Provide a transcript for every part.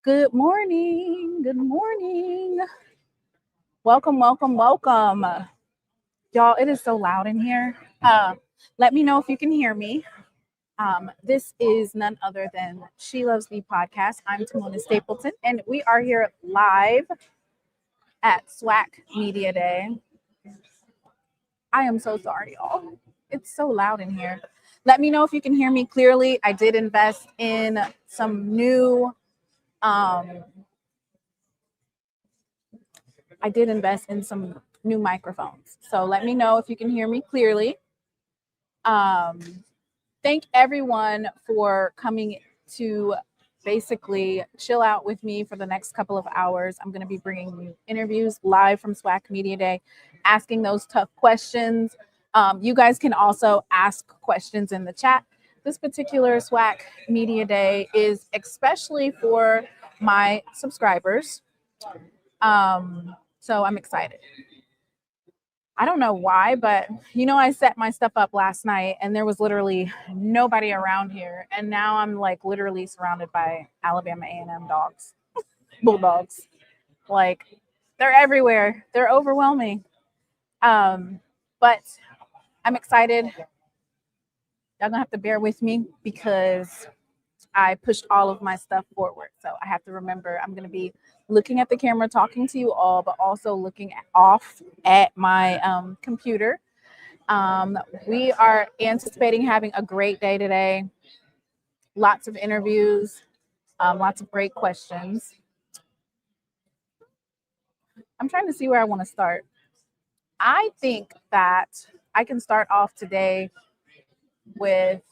Good morning. Good morning. Welcome. Y'all, it is so loud in here. Let me know if you can hear me. This is none other than SheLovesThee Podcast. I'm Tamona Stapleton, and we are here live at SWAC Media Day. I am so sorry, y'all. It's so loud in here. Let me know if you can hear me clearly. I did invest in some new microphones. So let me know if you can hear me clearly. Thank everyone for coming to basically chill out with me for the next couple of hours. I'm going to be bringing you interviews live from SWAC Media Day, asking those tough questions. You guys can also ask questions in the chat. This particular SWAC Media Day is especially for my subscribers. So I'm excited. I don't know why, but I set my stuff up last night and there was literally nobody around here. And now I'm like literally surrounded by Alabama A&M dogs, bulldogs. Like they're everywhere. They're overwhelming. But I'm excited. Y'all gonna have to bear with me because I pushed all of my stuff forward. So I have to remember I'm going to be looking at the camera, talking to you all, but also looking off at my computer. We are anticipating having a great day today. Lots of interviews, lots of great questions. I'm trying to see where I want to start. I think that I can start off today with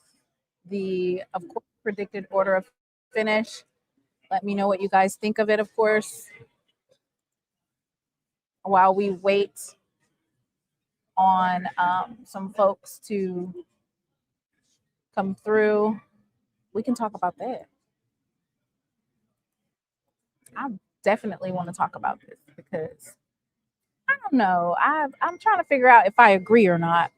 the, of course, predicted order of finish. Let me know what you guys think of it, of course, while we wait on some folks to come through. We can talk about that. I definitely want to talk about this because I don't know. I'm trying to figure out if I agree or not.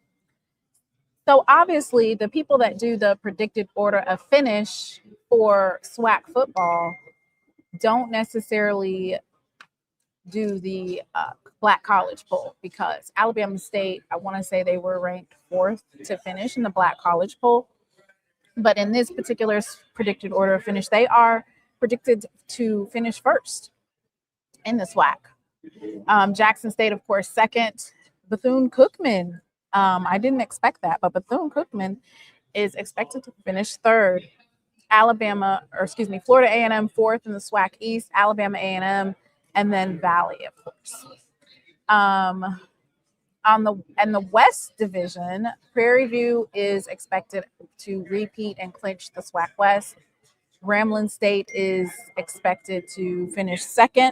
So obviously, the people that do the predicted order of finish for SWAC football don't necessarily do the Black College Poll because Alabama State, I want to say they were ranked 4th to finish in the Black College Poll. But in this particular predicted order of finish, they are predicted to finish 1st in the SWAC. Jackson State, of course, 2nd. Bethune-Cookman, I didn't expect that, but Bethune-Cookman is expected to finish 3rd. Florida A&M 4th in the SWAC East, Alabama A&M, and then Valley, of course. On the West Division, Prairie View is expected to repeat and clinch the SWAC West. Grambling State is expected to finish 2nd.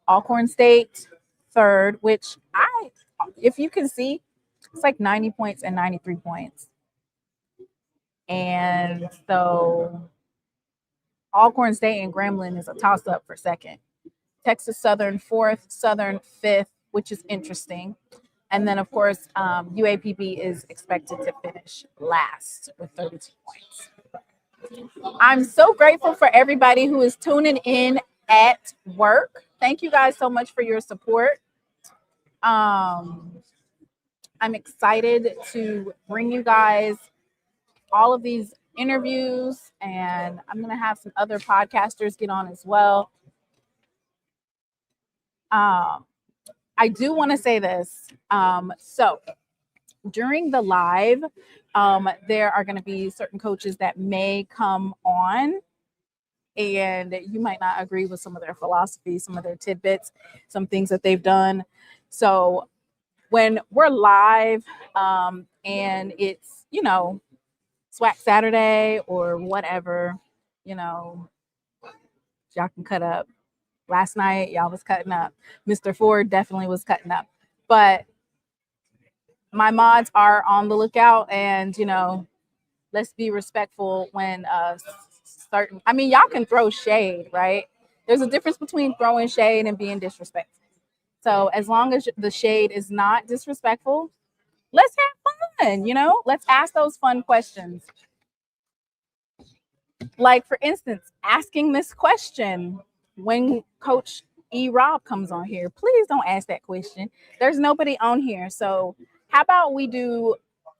Alcorn State 3rd, which if you can see, it's like 90 points and 93 points. And so Alcorn State and Grambling is a toss-up for 2nd. Texas Southern 4th, Southern 5th, which is interesting. And then, of course, UAPB is expected to finish last with 32 points. I'm so grateful for everybody who is tuning in at work. Thank you guys so much for your support. I'm excited to bring you guys all of these interviews, and I'm going to have some other podcasters get on as well. I do want to say this. So during the live, there are going to be certain coaches that may come on, and you might not agree with some of their philosophy, some of their tidbits, some things that they've done. So when we're live and it's, SWAC Saturday or whatever, y'all can cut up. Last night, y'all was cutting up. Mr. Ford definitely was cutting up. But my mods are on the lookout, and, let's be respectful when y'all can throw shade, right? There's a difference between throwing shade and being disrespectful. So as long as the shade is not disrespectful, let's have fun, let's ask those fun questions. Like, for instance, asking this question when Coach E. Rob comes on here. Please don't ask that question. There's nobody on here. So how about we do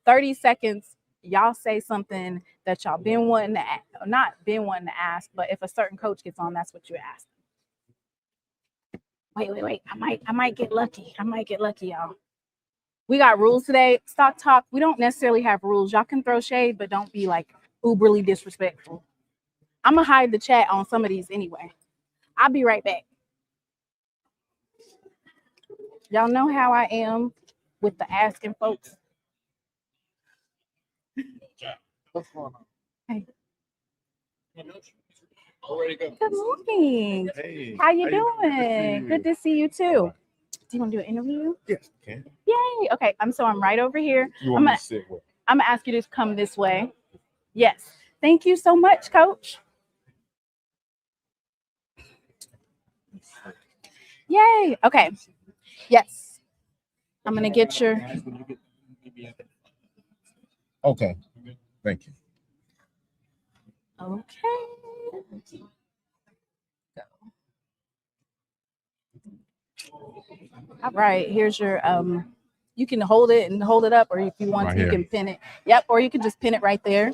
30 seconds? Y'all say something that y'all been wanting to ask, not been wanting to ask, but if a certain coach gets on, that's what you ask. Wait. I might get lucky. Y'all. We got rules today. Stock Talk. We don't necessarily have rules. Y'all can throw shade, but don't be like uberly disrespectful. I'm gonna hide the chat on some of these anyway. I'll be right back. Y'all know how I am with the asking folks. What's going on? Hey. Already go. Good morning. Hey. How you doing? Good to see you too. Do you want to do an interview? Yes, can. Yay. Okay. I'm right over here. You want me to sit where? I'm gonna ask you to come this way. Yes. Thank you so much, Coach. Yay. Okay. Yes. I'm gonna get your. Okay. Thank you. Okay. All right. Here's your you can hold it and hold it up, or if you want Right to, you here. can pin it. Yep, or you can just pin it right there.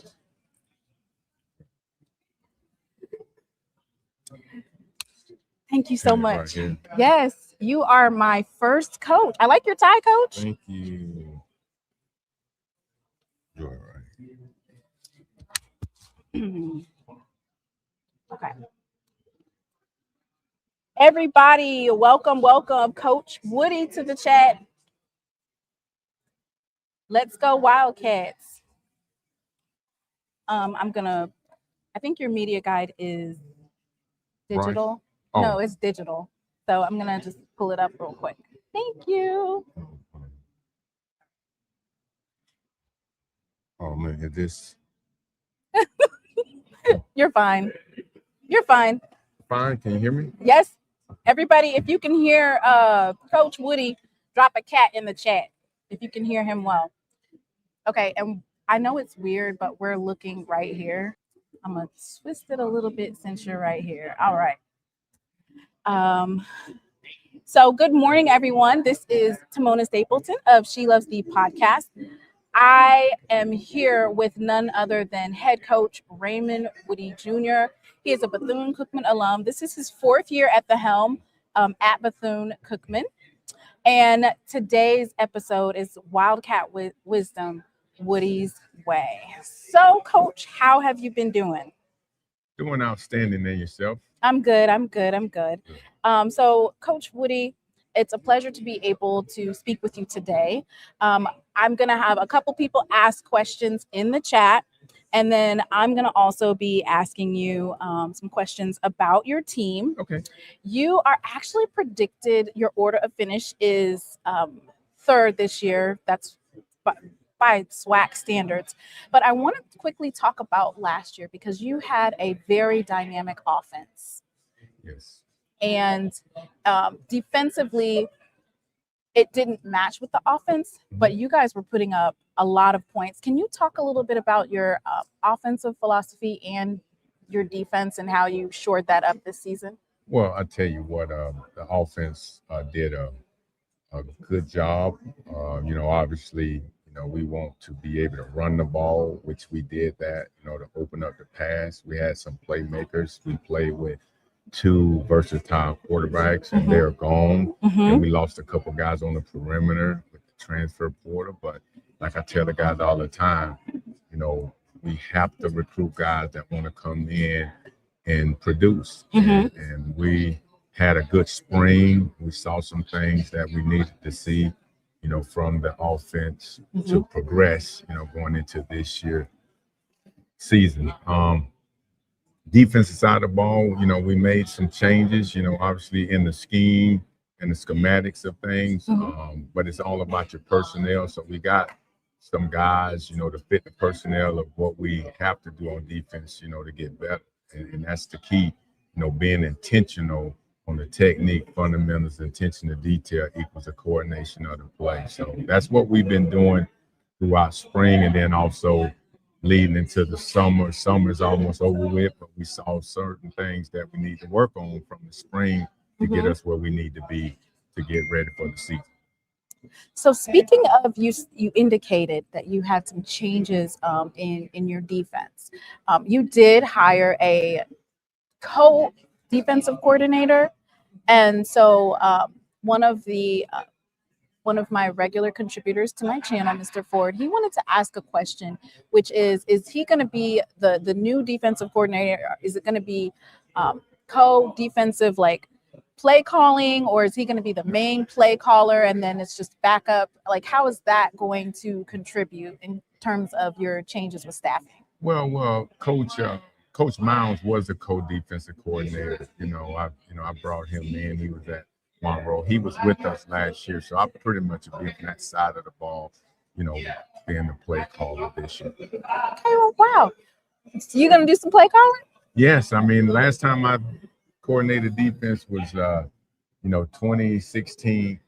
Thank you so much. Right, yes, you are my first coach. I like your tie, Coach. thank you. You're all right. Okay. Everybody, welcome, Coach Woody to the chat. Let's go Wildcats. I think your media guide is digital. Right. Oh. No, it's digital. So I'm gonna just pull it up real quick. Thank you. Oh man, is this You're fine. You're fine. fine? Can you hear me? Yes. Everybody, if you can hear Coach Woody, drop a cat in the chat if you can hear him well. Okay, and I know it's weird, but we're looking right here. I'm gonna twist it a little bit since you're right here. All right. So good morning, everyone. This is Timona Stapleton of SheLovesThee Podcast. I am here with none other than head coach Raymond Woody Jr. He is a Bethune-Cookman alum. This is his 4th year at the helm at Bethune-Cookman. And today's episode is Wildcat Wisdom, Woody's Way. So, Coach, how have you been doing? Doing outstanding in yourself. I'm good. So, Coach Woody, it's a pleasure to be able to speak with you today. I'm going to have a couple people ask questions in the chat, and then I'm going to also be asking you some questions about your team. Okay. You are actually predicted, your order of finish is 3rd this year. That's by SWAC standards. But I want to quickly talk about last year because you had a very dynamic offense. Yes. And defensively, it didn't match with the offense, but you guys were putting up a lot of points. Can you talk a little bit about your offensive philosophy and your defense and how you shored that up this season? Well, I tell you what, the offense did a good job. Obviously, We want to be able to run the ball, which we did that, to open up the pass. We had some playmakers. We played with two versatile quarterbacks, and they're gone. And we lost a couple guys on the perimeter with the transfer portal. But like I tell the guys all the time, we have to recruit guys that want to come in and produce. And we had a good spring. We saw some things that we needed to see, from the offense to progress, going into this year season. Defensive side of the ball, we made some changes, obviously in the scheme and the schematics of things, but it's all about your personnel. So we got some guys, to fit the personnel of what we have to do on defense, to get better. And that's the key, being intentional on the technique, fundamentals, attention to detail equals the coordination of the play. So that's what we've been doing throughout spring, and then also leading into the summer. Summer's almost over with, but we saw certain things that we need to work on from the spring to get us where we need to be to get ready for the season. So speaking of, you indicated that you had some changes in your defense. You did hire a co-defensive coordinator, and so one of my regular contributors to my channel, Mr. Ford, he wanted to ask a question, which is he going to be the new defensive coordinator? Is it going to be co-defensive, like play calling, or is he going to be the main play caller and then it's just backup? Like, how is that going to contribute in terms of your changes with staffing? Well, Coach Mounds was a co-defensive coordinator. I brought him in. He was at Monroe. He was with us last year, so I pretty much be on that side of the ball, being the play caller this year. Okay, well, wow. So you going to do some play calling? Yes, last time I coordinated defense was, 2016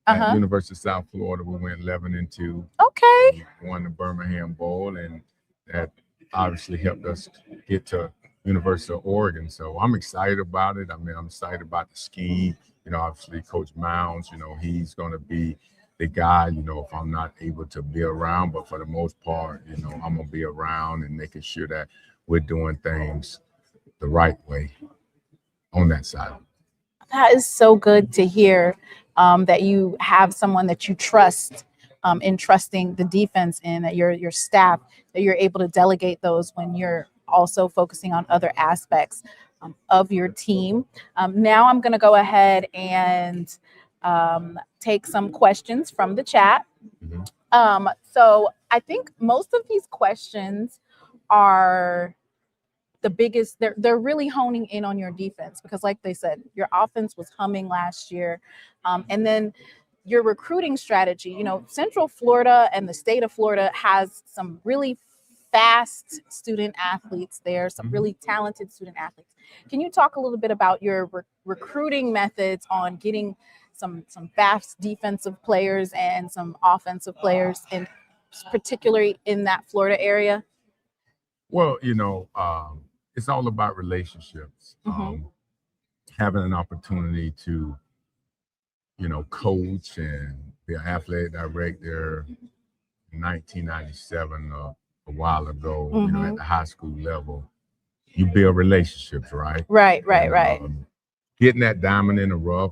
at University of South Florida. We went 11-2. Okay. We won the Birmingham Bowl, and that obviously helped us get to University of Oregon. So I'm excited about it. I'm excited about the scheme. Obviously Coach Mounds, he's going to be the guy, if I'm not able to be around, but for the most part, I'm going to be around and making sure that we're doing things the right way on that side. That is so good to hear, that you have someone that you trust, in trusting the defense, and that your staff, that you're able to delegate those when you're also focusing on other aspects of your team. Now I'm going to go ahead and take some questions from the chat. So I think most of these questions are the biggest. They're really honing in on your defense, because like they said, your offense was humming last year. And then your recruiting strategy, Central Florida and the state of Florida has some really fast student athletes there, some really talented student athletes. Can you talk a little bit about your recruiting methods on getting some fast defensive players and some offensive players, and particularly in that Florida area? Well, it's all about relationships. Having an opportunity to, coach and be an athletic director in 1997, a while ago, at the high school level, you build relationships, right? Right. Getting that diamond in the rough,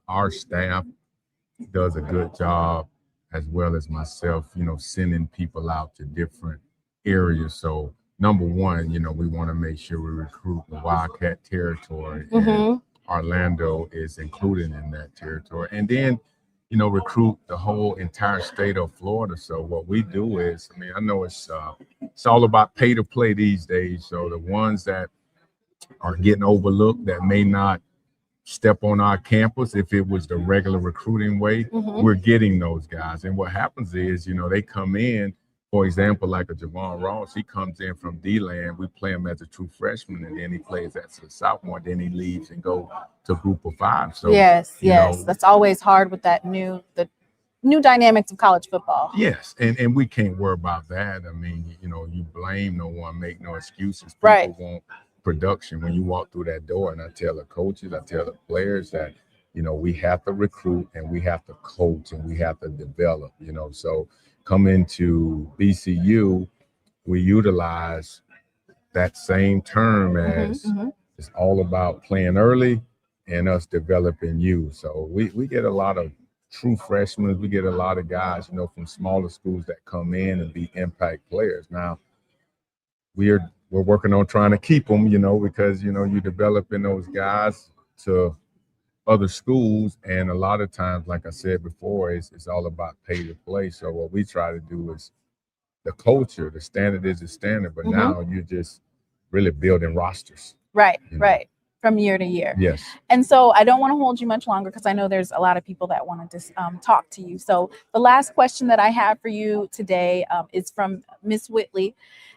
our staff does a good job, as well as myself, sending people out to different areas. So number one, we want to make sure we recruit the Wildcat territory, and Orlando is included in that territory. And then, recruit the whole entire state of Florida. So what we do is, I know it's all about pay to play these days. So the ones that are getting overlooked, that may not step on our campus, if it was the regular recruiting way, we're getting those guys. And what happens is, they come in, for example, like a Javon Ross, he comes in from D-Land. We play him as a true freshman, and then he plays as a sophomore. Then he leaves and go to Group of Five. So yes, that's always hard with the new dynamics of college football. Yes, and we can't worry about that. You blame no one, make no excuses. People want production when you walk through that door. And I tell the coaches, I tell the players that, we have to recruit and we have to coach and we have to develop. So come into BCU, we utilize that same term as it's all about playing early and us developing you. So we get a lot of true freshmen. We get a lot of guys, from smaller schools that come in and be impact players. Now we're working on trying to keep them, because you developing those guys to other schools, and a lot of times, like I said before, it's all about pay to play. So what we try to do is the culture, the standard is the standard, but now you're just really building rosters. Right. From year to year. Yes. And so I don't want to hold you much longer because I know there's a lot of people that want to talk to you. So the last question that I have for you today is from Miss Whitley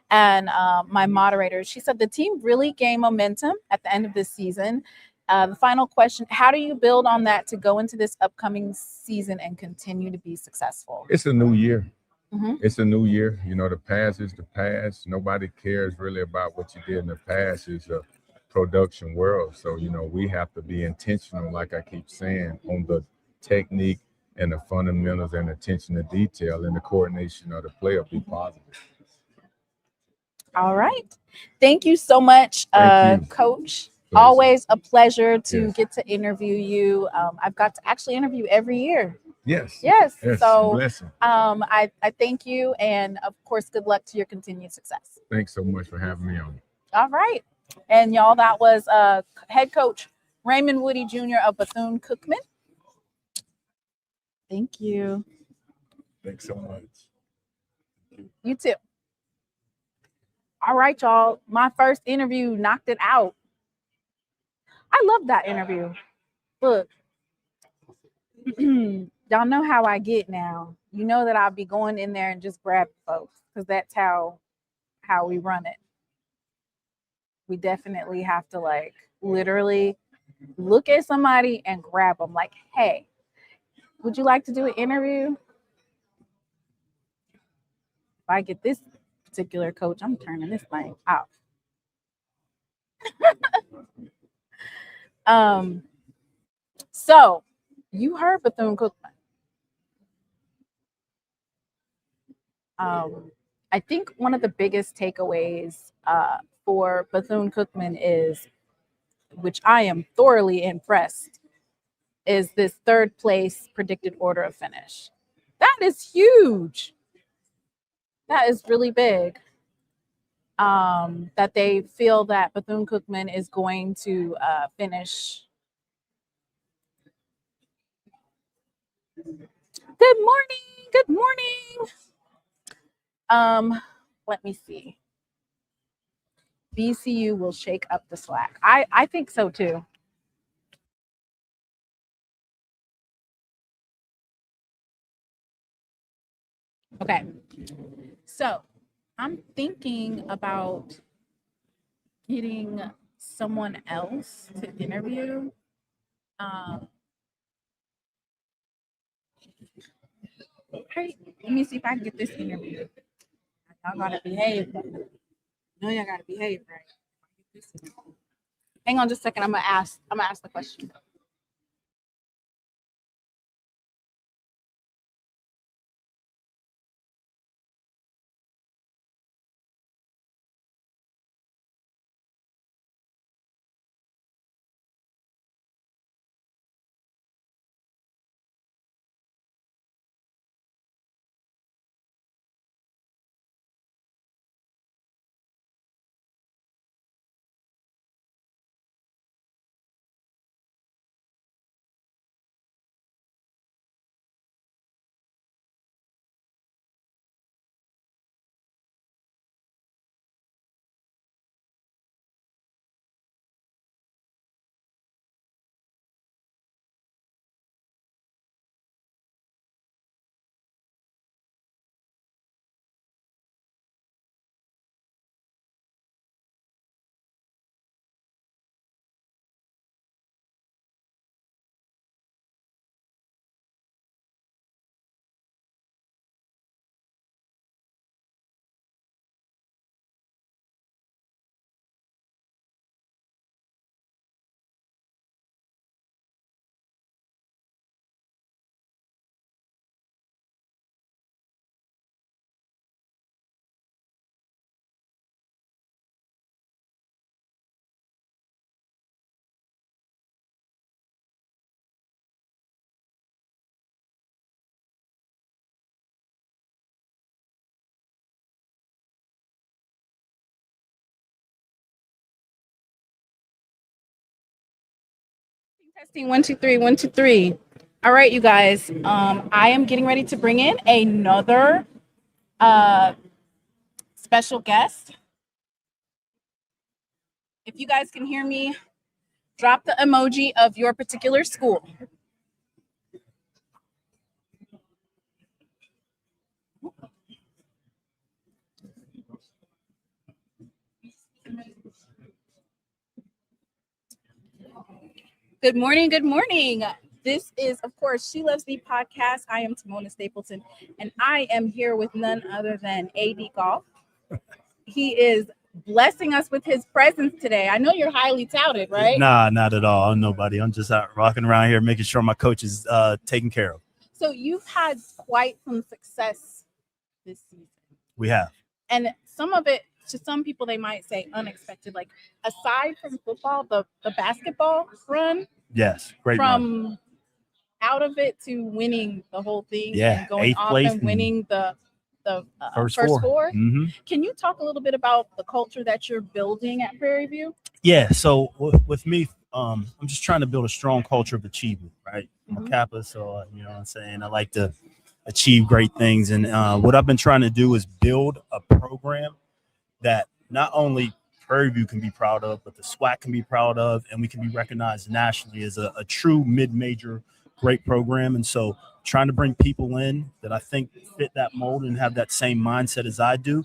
and my moderator. She said the team really gained momentum at the end of this season. The final question, how do you build on that to go into this upcoming season and continue to be successful? It's a new year. It's a new year. The past is the past. Nobody cares really about what you did in the past. It's a production world. So, we have to be intentional, like I keep saying, on the technique and the fundamentals and attention to detail and the coordination of the player be positive. All right. Thank you so much, Coach. Always a pleasure to get to interview you. I've got to actually interview every year. Yes. So I thank you. And of course, good luck to your continued success. Thanks so much for having me on. All right. And y'all, that was head coach Raymond Woody Jr. of Bethune-Cookman. Thank you. Thanks so much. You too. All right, y'all. My first interview knocked it out. I love that interview. Look. Y'all know how I get now. You know that I'll be going in there and just grabbing folks because that's how we run it. We definitely have to literally look at somebody and grab them like, hey, would you like to do an interview? If I get this particular coach, I'm turning this thing off. So you heard Bethune-Cookman. I think one of the biggest takeaways for Bethune-Cookman is, which I am thoroughly impressed, is this third place predicted order of finish. That is huge. That is really big. That they feel that Bethune-Cookman is going to finish. Good morning. Let me see. BCU will shake up the SWAC. I think so too. Okay. So I'm thinking about getting someone else to interview. Hey, let me see if I can get this interview. Y'all gotta behave. No, y'all gotta behave, right? Hang on just a second. I'm gonna ask the question. Testing 1 2 3 1 2 3. All right, you guys. I am getting ready to bring in another special guest. If you guys can hear me, drop the emoji of your particular school. Good morning. Good morning. This is, of course, SheLovesThee Podcast. I am Timona Stapleton, and I am here with none other than AD Golf. He is blessing us with his presence today. I know you're highly touted, right? Nah, not at all. I'm nobody. I'm just out rocking around here, making sure my coach is taken care of. So you've had quite some success this season. We have. And some of it, to some people, they might say unexpected. Like, aside from football, the basketball run. Yes, great from run. Out of it to winning the whole thing. Yeah, and going off and winning the first four. Mm-hmm. Can you talk a little bit about the culture that you're building at Prairie View? Yeah, so with me, I'm just trying to build a strong culture of achievement, right? I'm a Kappa, so you know what I'm saying? I like to achieve great things. And what I've been trying to do is build a program that not only Prairie View can be proud of, but the SWAC can be proud of, and we can be recognized nationally as a true mid-major great program. And so trying to bring people in that I think fit that mold and have that same mindset as I do,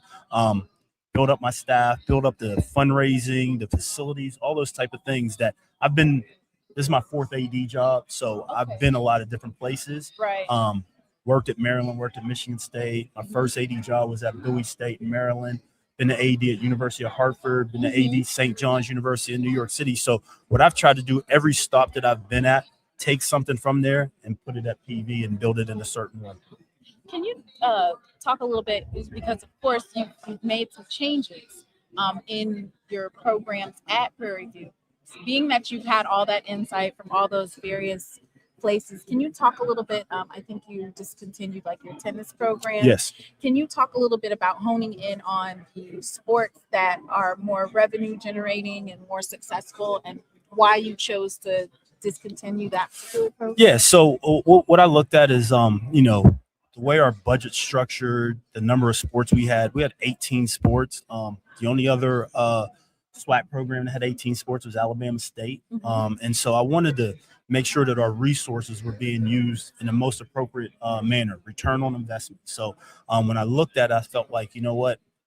build up my staff, build up the fundraising, the facilities, all those type of things that I've been. This is my fourth AD job, so I've been a lot of different places. Right. Worked at Maryland, worked at Michigan State. My first AD job was at Bowie State in Maryland. Been the AD at University of Hartford. Been the AD St. John's University in New York City. So what I've tried to do, every stop that I've been at, take something from there and put it at PV and build it in a certain way. Can you talk a little bit, because of course you've made some changes in your programs at Prairie View. Being that you've had all that insight from all those various places, can you talk a little bit? I think you discontinued like your tennis program. Yes. Can you talk a little bit about honing in on the sports that are more revenue generating and more successful, and why you chose to discontinue that particular program? Yeah. So what I looked at is, the way our budget's structured, the number of sports we had 18 sports. The only other SWAC program that had 18 sports was Alabama State. And so I wanted to make sure that our resources were being used in the most appropriate manner, return on investment. So when I looked at it, I felt like,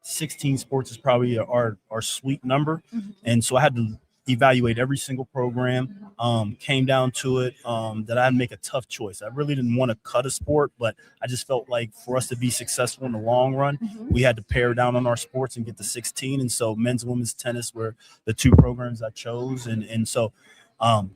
16 sports is probably our sweet number. And so I had to evaluate every single program, came down to it that I'd make a tough choice. I really didn't want to cut a sport, but I just felt like for us to be successful in the long run, we had to pare down on our sports and get to 16. And so men's and women's tennis were the two programs I chose. And so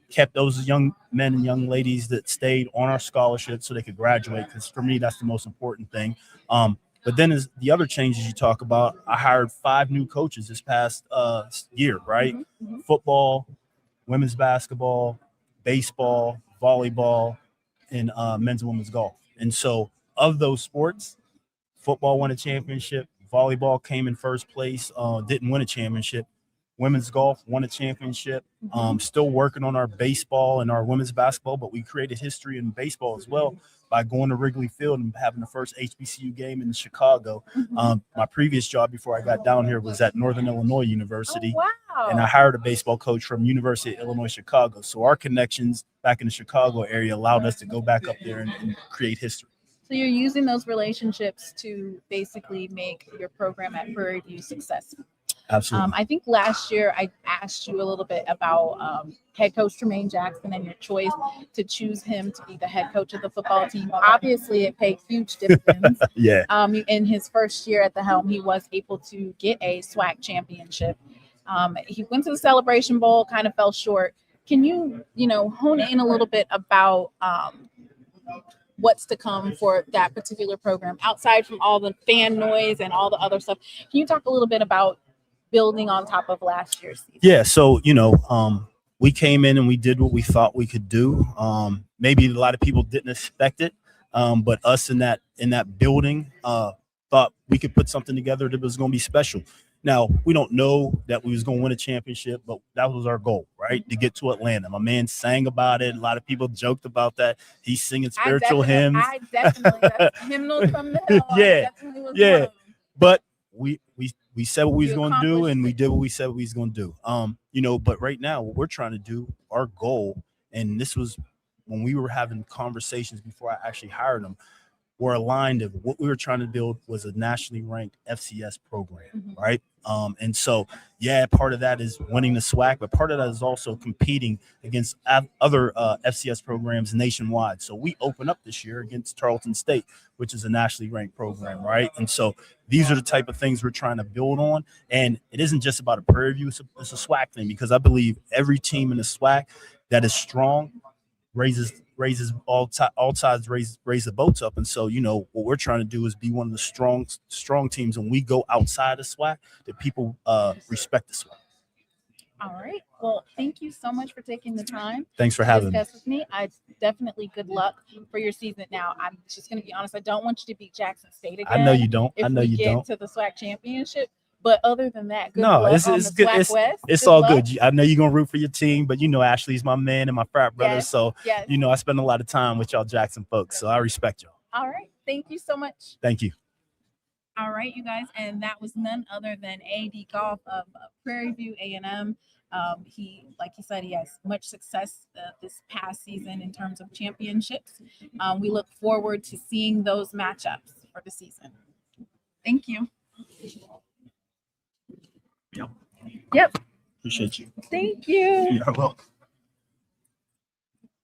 kept those young men and young ladies that stayed on our scholarship so they could graduate, because for me, that's the most important thing. But then as the other changes you talk about, I hired 5 new coaches this past year, right? Football, women's basketball, baseball, volleyball, and men's and women's golf. And so of those sports, football won a championship, volleyball came in first place, didn't win a championship. Women's golf won a championship. Still working on our baseball and our women's basketball, but we created history in baseball as well by going to Wrigley Field and having the first HBCU game in Chicago. My previous job before I got down here was at Northern Illinois University. Oh, wow. And I hired a baseball coach from University of Illinois, Chicago. So our connections back in the Chicago area allowed us to go back up there and create history. So you're using those relationships to basically make your program at Prairie View successful. Absolutely. I think last year I asked you a little bit about head coach Tremaine Jackson and your choice to choose him to be the head coach of the football team. Obviously, it paid huge dividends. Yeah. In his first year at the helm, he was able to get a SWAC championship. He went to the Celebration Bowl, kind of fell short. Can you, hone in a little bit about what's to come for that particular program outside from all the fan noise and all the other stuff? Can you talk a little bit about building on top of last year's season? Yeah. So, we came in and we did what we thought we could do. Maybe a lot of people didn't expect it. But us in that building thought we could put something together that was going to be special. Now, we don't know that we was going to win a championship, but that was our goal, right? right, to get to Atlanta. My man sang about it. A lot of people joked about that. He's singing spiritual hymns. I definitely that's hymnals from the hill. Yeah, I definitely was yeah. one of them. But we said what we was You going to do, accomplished and we it. did what we said we was going to do. You know, but right now what we're trying to do, our goal, and this was when we were having conversations before I actually hired him, were aligned of what we were trying to build was a nationally ranked FCS program, right? And so, yeah, part of that is winning the SWAC, but part of that is also competing against other FCS programs nationwide. So we open up this year against Tarleton State, which is a nationally ranked program, right? And so these are the type of things we're trying to build on. And it isn't just about a Prairie View, it's a SWAC thing, because I believe every team in the SWAC that is strong raises all sides raise the boats up. And so, you know, what we're trying to do is be one of the strong teams when we go outside of SWAC, that people respect the SWAC. All right. Well, thank you so much for taking the time. Thanks for having me. Discuss with me. I definitely good luck for your season. Now, I'm just going to be honest. I don't want you to beat Jackson State again. I know you don't. If I know we you get don't. to the SWAC championship. But other than that, good No, luck it's on the good. SWAC West. It's Good all luck. good. I know you're gonna root for your team, but you know Ashley's my man and my frat brother. Yes, So yes. you know I spend a lot of time with y'all Jackson folks. So I respect y'all. All right. Thank you so much. Thank you. All right, you guys, and that was none other than AD Golf of Prairie View A&M. He, like he said, he has much success this past season in terms of championships. We look forward to seeing those matchups for the season. Thank you. Yep. Appreciate you. Thank you. You're welcome.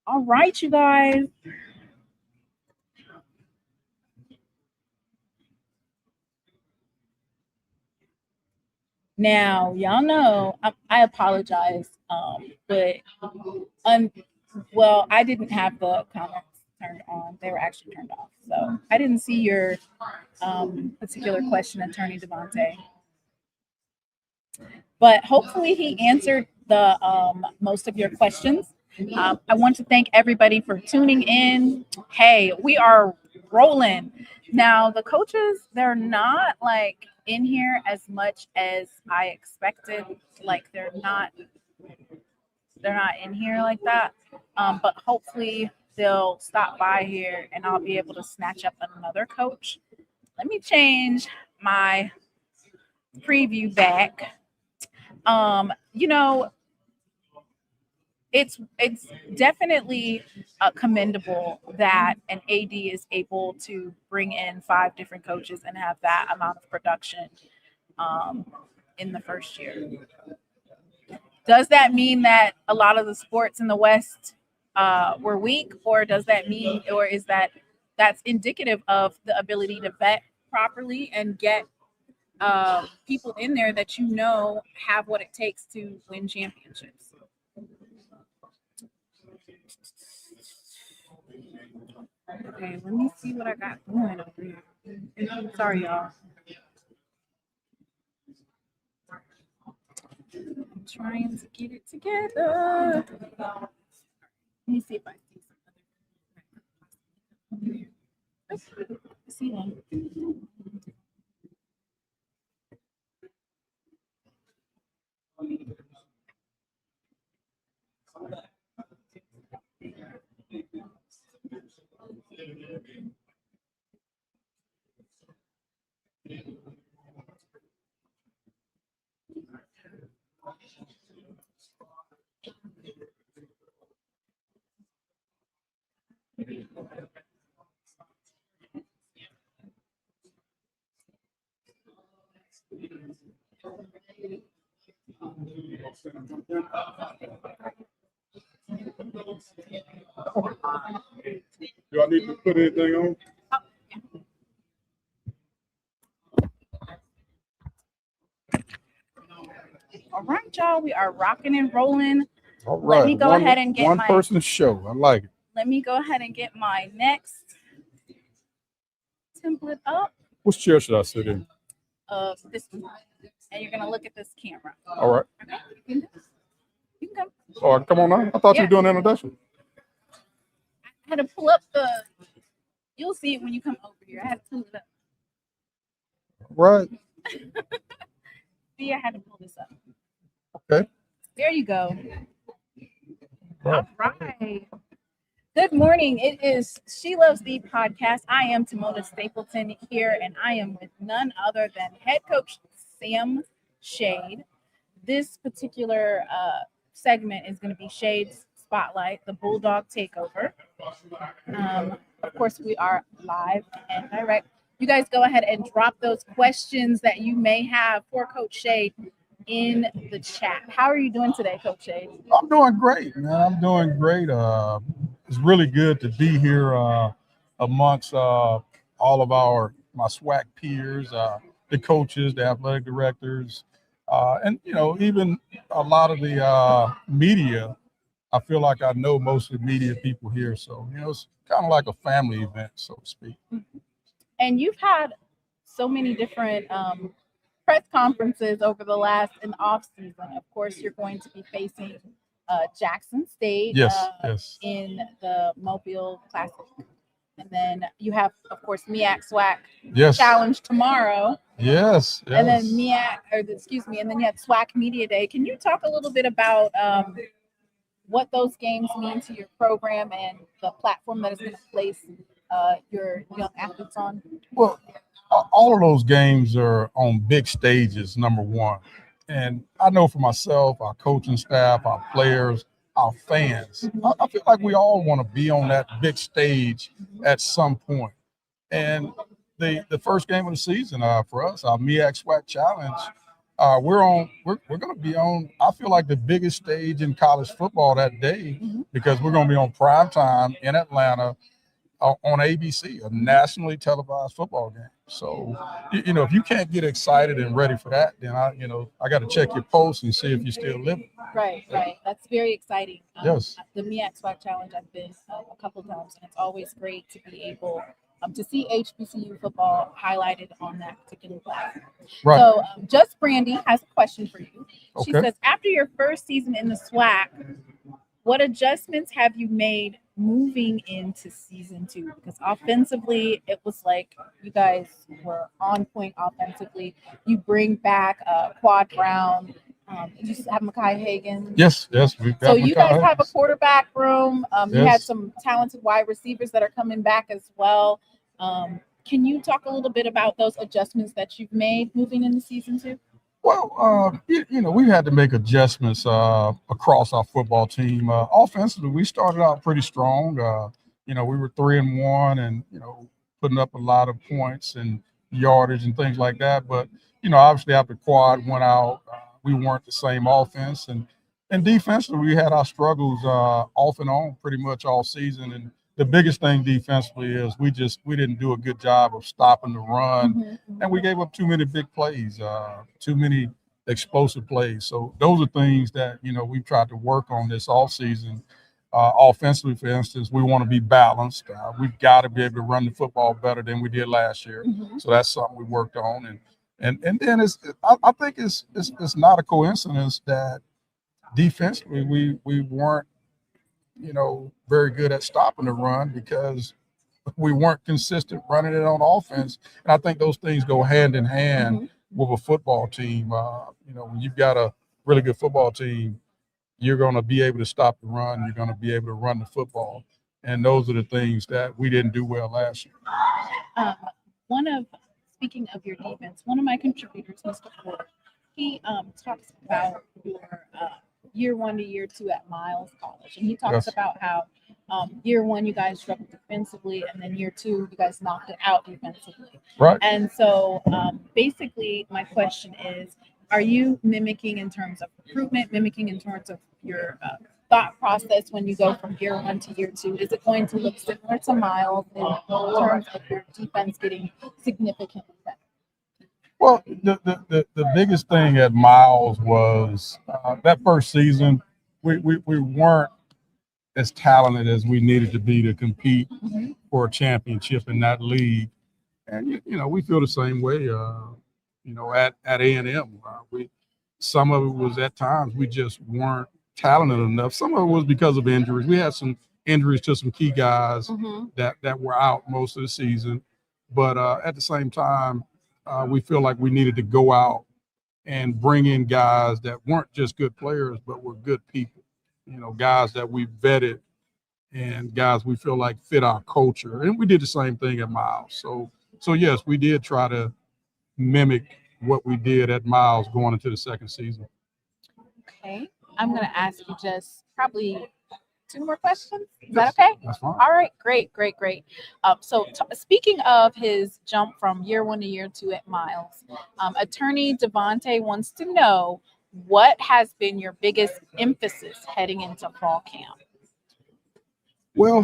All right, you guys. Now, y'all know, I apologize, but well, I didn't have the comments turned on. They were actually turned off. So I didn't see your particular question, Attorney Devontae. But hopefully he answered the most of your questions. I want to thank everybody for tuning in. Hey, we are rolling. Now, the coaches, they're not like in here as much as I expected. Like they're not in here like that. But hopefully they'll stop by here and I'll be able to snatch up another coach. Let me change my preview back. You know, it's definitely commendable that an AD is able to bring in 5 different coaches and have that amount of production in the first year. Does that mean that a lot of the sports in the West were weak, or does that mean, or is that's indicative of the ability to vet properly and get people in there that you know have what it takes to win championships? Okay, let me see what I got going over here. Sorry, y'all. I'm trying to get it together. Let me see if I see something. I see one. Do I need to put anything on? All right, y'all. We are rocking and rolling. All right. Let me go ahead and get one my person show. I like it. Let me go ahead and get my next template up. Which chair should I sit in? This one. And you're gonna look at this camera. All right. Okay. You can come. All right, come on now. I thought you were doing the introduction. I had to pull up you'll see it when you come over here. I had to pull it up. Right. See, I had to pull this up. Okay. There you go. All right. Good morning. It is SheLovesThee Podcast. I am Timona Stapleton here, and I am with none other than head coach Sam Shade. This particular segment is going to be Shade's Spotlight, the Bulldog Takeover. Of course, we are live and direct. You guys go ahead and drop those questions that you may have for Coach Shade in the chat. How are you doing today, Coach Shade? I'm doing great, man. I'm doing great. It's really good to be here amongst all of my SWAC peers, the coaches, the athletic directors, and even a lot of the media. I feel like I know most of the media people here, so it's kind of like a family event, so to speak. And you've had so many different press conferences over the last and off season. Of course, you're going to be facing Jackson State Yes. in the Mobile Classic. And then you have, of course, SWAC Challenge tomorrow. Yes. And then and then you have SWAC Media Day. Can you talk a little bit about what those games mean to your program and the platform that is going to place your young athletes on? Well, all of those games are on big stages, number one. And I know for myself, our coaching staff, our players, our fans, I feel like we all want to be on that big stage at some point. And the first game of the season for us, our SWAC Challenge, we're going to be on, I feel like, the biggest stage in college football that day, because we're going to be on prime time in Atlanta on ABC, a nationally televised football game. So, if you can't get excited and ready for that, then I got to check your posts and see if you're still living. Right. That's very exciting. Yes. The SWAC Challenge, I've been a couple times, and it's always great to be able to see HBCU football highlighted on that particular platform. Right. So, Just Brandy has a question for you. She Okay. says, after your first season in the SWAC, what adjustments have you made moving into season 2? Because offensively, it was like you guys were on point offensively. You bring back Quad Brown. You just have Mekhi Hagan. Yes. So you guys have a quarterback room. You Yes. had some talented wide receivers that are coming back as well. Can you talk a little bit about those adjustments that you've made moving into season 2? Well, we had to make adjustments across our football team. Offensively, we started out pretty strong. We were 3-1 and, putting up a lot of points and yardage and things like that. But, obviously after Quad went out, we weren't the same offense. And defensively, we had our struggles off and on pretty much all season. And the biggest thing defensively is we didn't do a good job of stopping the run, and we gave up too many big plays, too many explosive plays. So those are things that we've tried to work on this offseason. Offensively, for instance, we want to be balanced. We've got to be able to run the football better than we did last year. So that's something we worked on, and then I think it's not a coincidence that defensively we weren't very good at stopping the run, because we weren't consistent running it on offense. And I think those things go hand in hand with a football team. When you've got a really good football team, you're going to be able to stop the run. You're going to be able to run the football. And those are the things that we didn't do well last year. Speaking of your defense, one of my contributors, Mr. Ford, he talks about your year 1 to year 2 at Miles College. And he talks about how year 1 you guys struggled defensively, and then year 2 you guys knocked it out defensively. Right. And so basically my question is, are you mimicking in terms of recruitment, mimicking in terms of your thought process when you go from year 1 to year 2? Is it going to look similar to Miles in terms of your defense getting significantly better? Well, the biggest thing at Miles was that first season, we weren't as talented as we needed to be to compete for a championship in that league. And, we feel the same way, at A&M. Some of it was at times we just weren't talented enough. Some of it was because of injuries. We had some injuries to some key guys that were out most of the season. But at the same time, we feel like we needed to go out and bring in guys that weren't just good players, but were good people. guys that we vetted and guys we feel like fit our culture. And we did the same thing at Miles. So yes, we did try to mimic what we did at Miles going into the second season. Okay. I'm going to ask you just probably 2 more questions. Is Yes, that okay? That's fine. All right. Great. So speaking of his jump from year 1 to year 2 at Miles, attorney Devontae wants to know, what has been your biggest emphasis heading into fall camp? Well,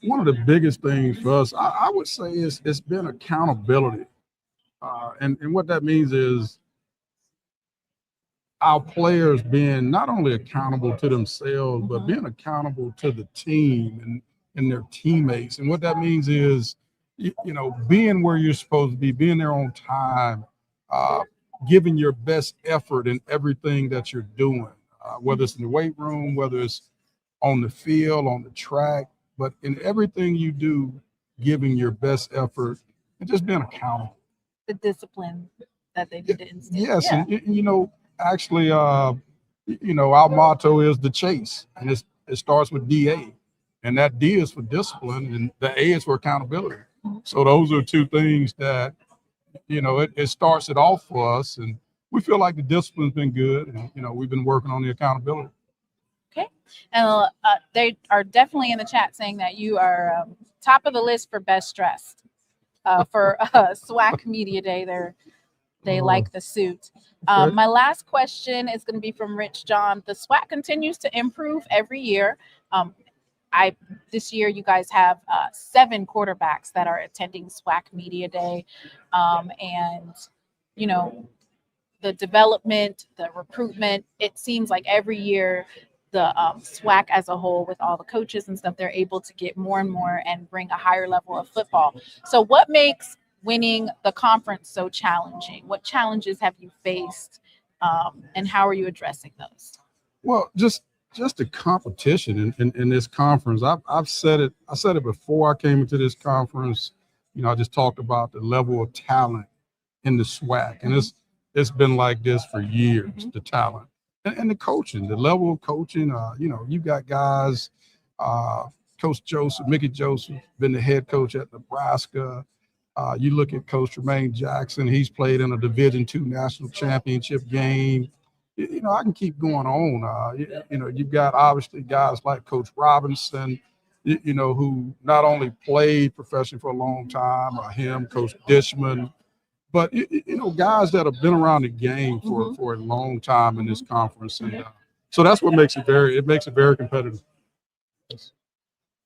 one of the biggest things for us, I would say, it's been accountability. And what that means is our players being not only accountable to themselves, but being accountable to the team and their teammates. And what that means is, being where you're supposed to be, being there on time, giving your best effort in everything that you're doing, whether it's in the weight room, whether it's on the field, on the track, but in everything you do, giving your best effort and just being accountable. The discipline that they did instill. Yes, Yeah. and actually, our motto is the chase, and it starts with DA, and that D is for discipline, and the A is for accountability. So those are 2 things that, it starts it off for us, and we feel like the discipline's been good, and we've been working on the accountability. Okay. And they are definitely in the chat saying that you are top of the list for best dressed for SWAC Media Day. They like the suit. My last question is going to be from Rich John. The SWAC continues to improve every year. This year you guys have 7 quarterbacks that are attending SWAC Media Day, and the development, the recruitment. It seems like every year the SWAC as a whole, with all the coaches and stuff, they're able to get more and more and bring a higher level of football. So what makes winning the conference so challenging? What challenges have you faced, and how are you addressing those? Well, just the competition in this conference. I said it before I came into this conference. I just talked about the level of talent in the SWAC, and it's been like this for years. The talent and the coaching, the level of coaching. You've got guys, Coach Joseph, Mickey Joseph, been the head coach at Nebraska. You look at Coach Tremaine Jackson, he's played in a Division II national championship game. I can keep going on. You've got obviously guys like Coach Robinson, who not only played professionally for a long time, Coach Dishman, but guys that have been around the game for a long time in this conference, and so that's what makes it very competitive.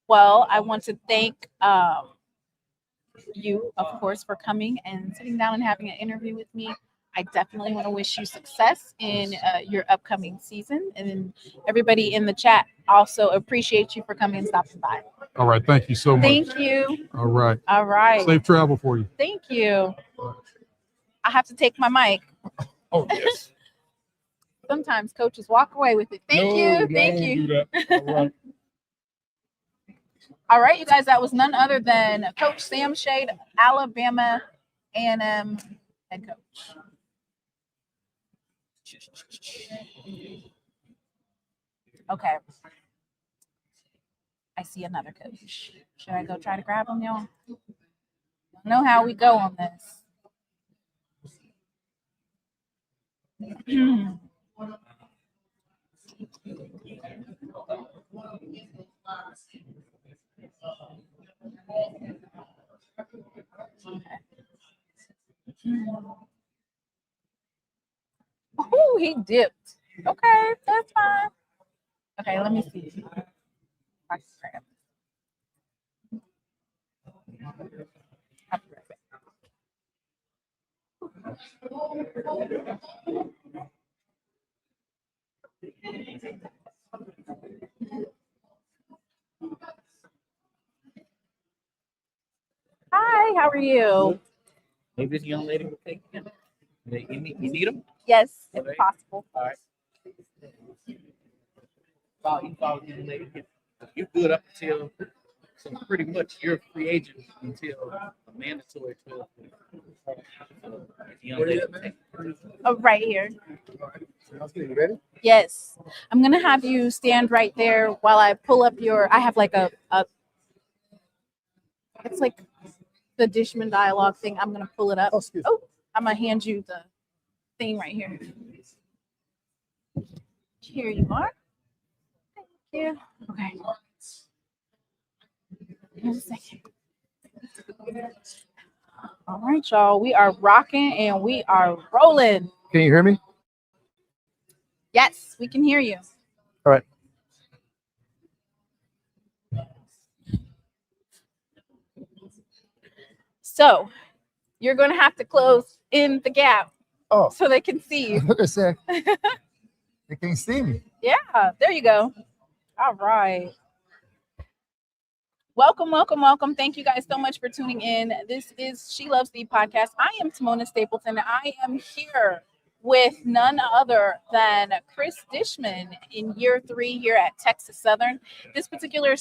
Well, I want to thank you, of course, for coming and sitting down and having an interview with me. I definitely want to wish you success in your upcoming season, and everybody in the chat also appreciate you for coming and stopping by. All right, thank you so much. Thank you. All right. Safe travel for you. Thank you. I have to take my mic. Oh, yes. Sometimes coaches walk away with it. Thank you. Do that. All right. All right, you guys, that was none other than Coach Sam Shade, Alabama A&M head coach. Okay. I see another coach. Should I go try to grab him, y'all? Y'all know how we go on this. Oh, he dipped. Okay, that's fine. Okay, let me see if I can grab it. I'll be right back. Hi, how are you? Maybe this young lady will take him. You need him? Yes, if Okay. possible. All right. You follow this lady. You good up until So pretty much you're a free agent until a mandatory 12. Young lady will take it. Oh, right here. Sounds good. You ready? Yes. I'm gonna have you stand right there while I pull up I have like a it's like the Dishman dialogue thing. I'm gonna pull it up. Oh, excuse me. Oh, I'm gonna hand you the thing right here. Here you are. Thank you. Okay. Here's a second. All right, y'all. We are rocking and we are rolling. Can you hear me? Yes, we can hear you. All right. So you're going to have to close in the gap Oh, so they can see you. look a sec. They can't see me. Yeah, there you go. All right. Welcome, welcome, welcome. Thank you guys so much for tuning in. This is She Loves Thee Podcast. I am Timona Stapleton. I am here with none other than Chris Dishman in year 3 here at Texas Southern. This particular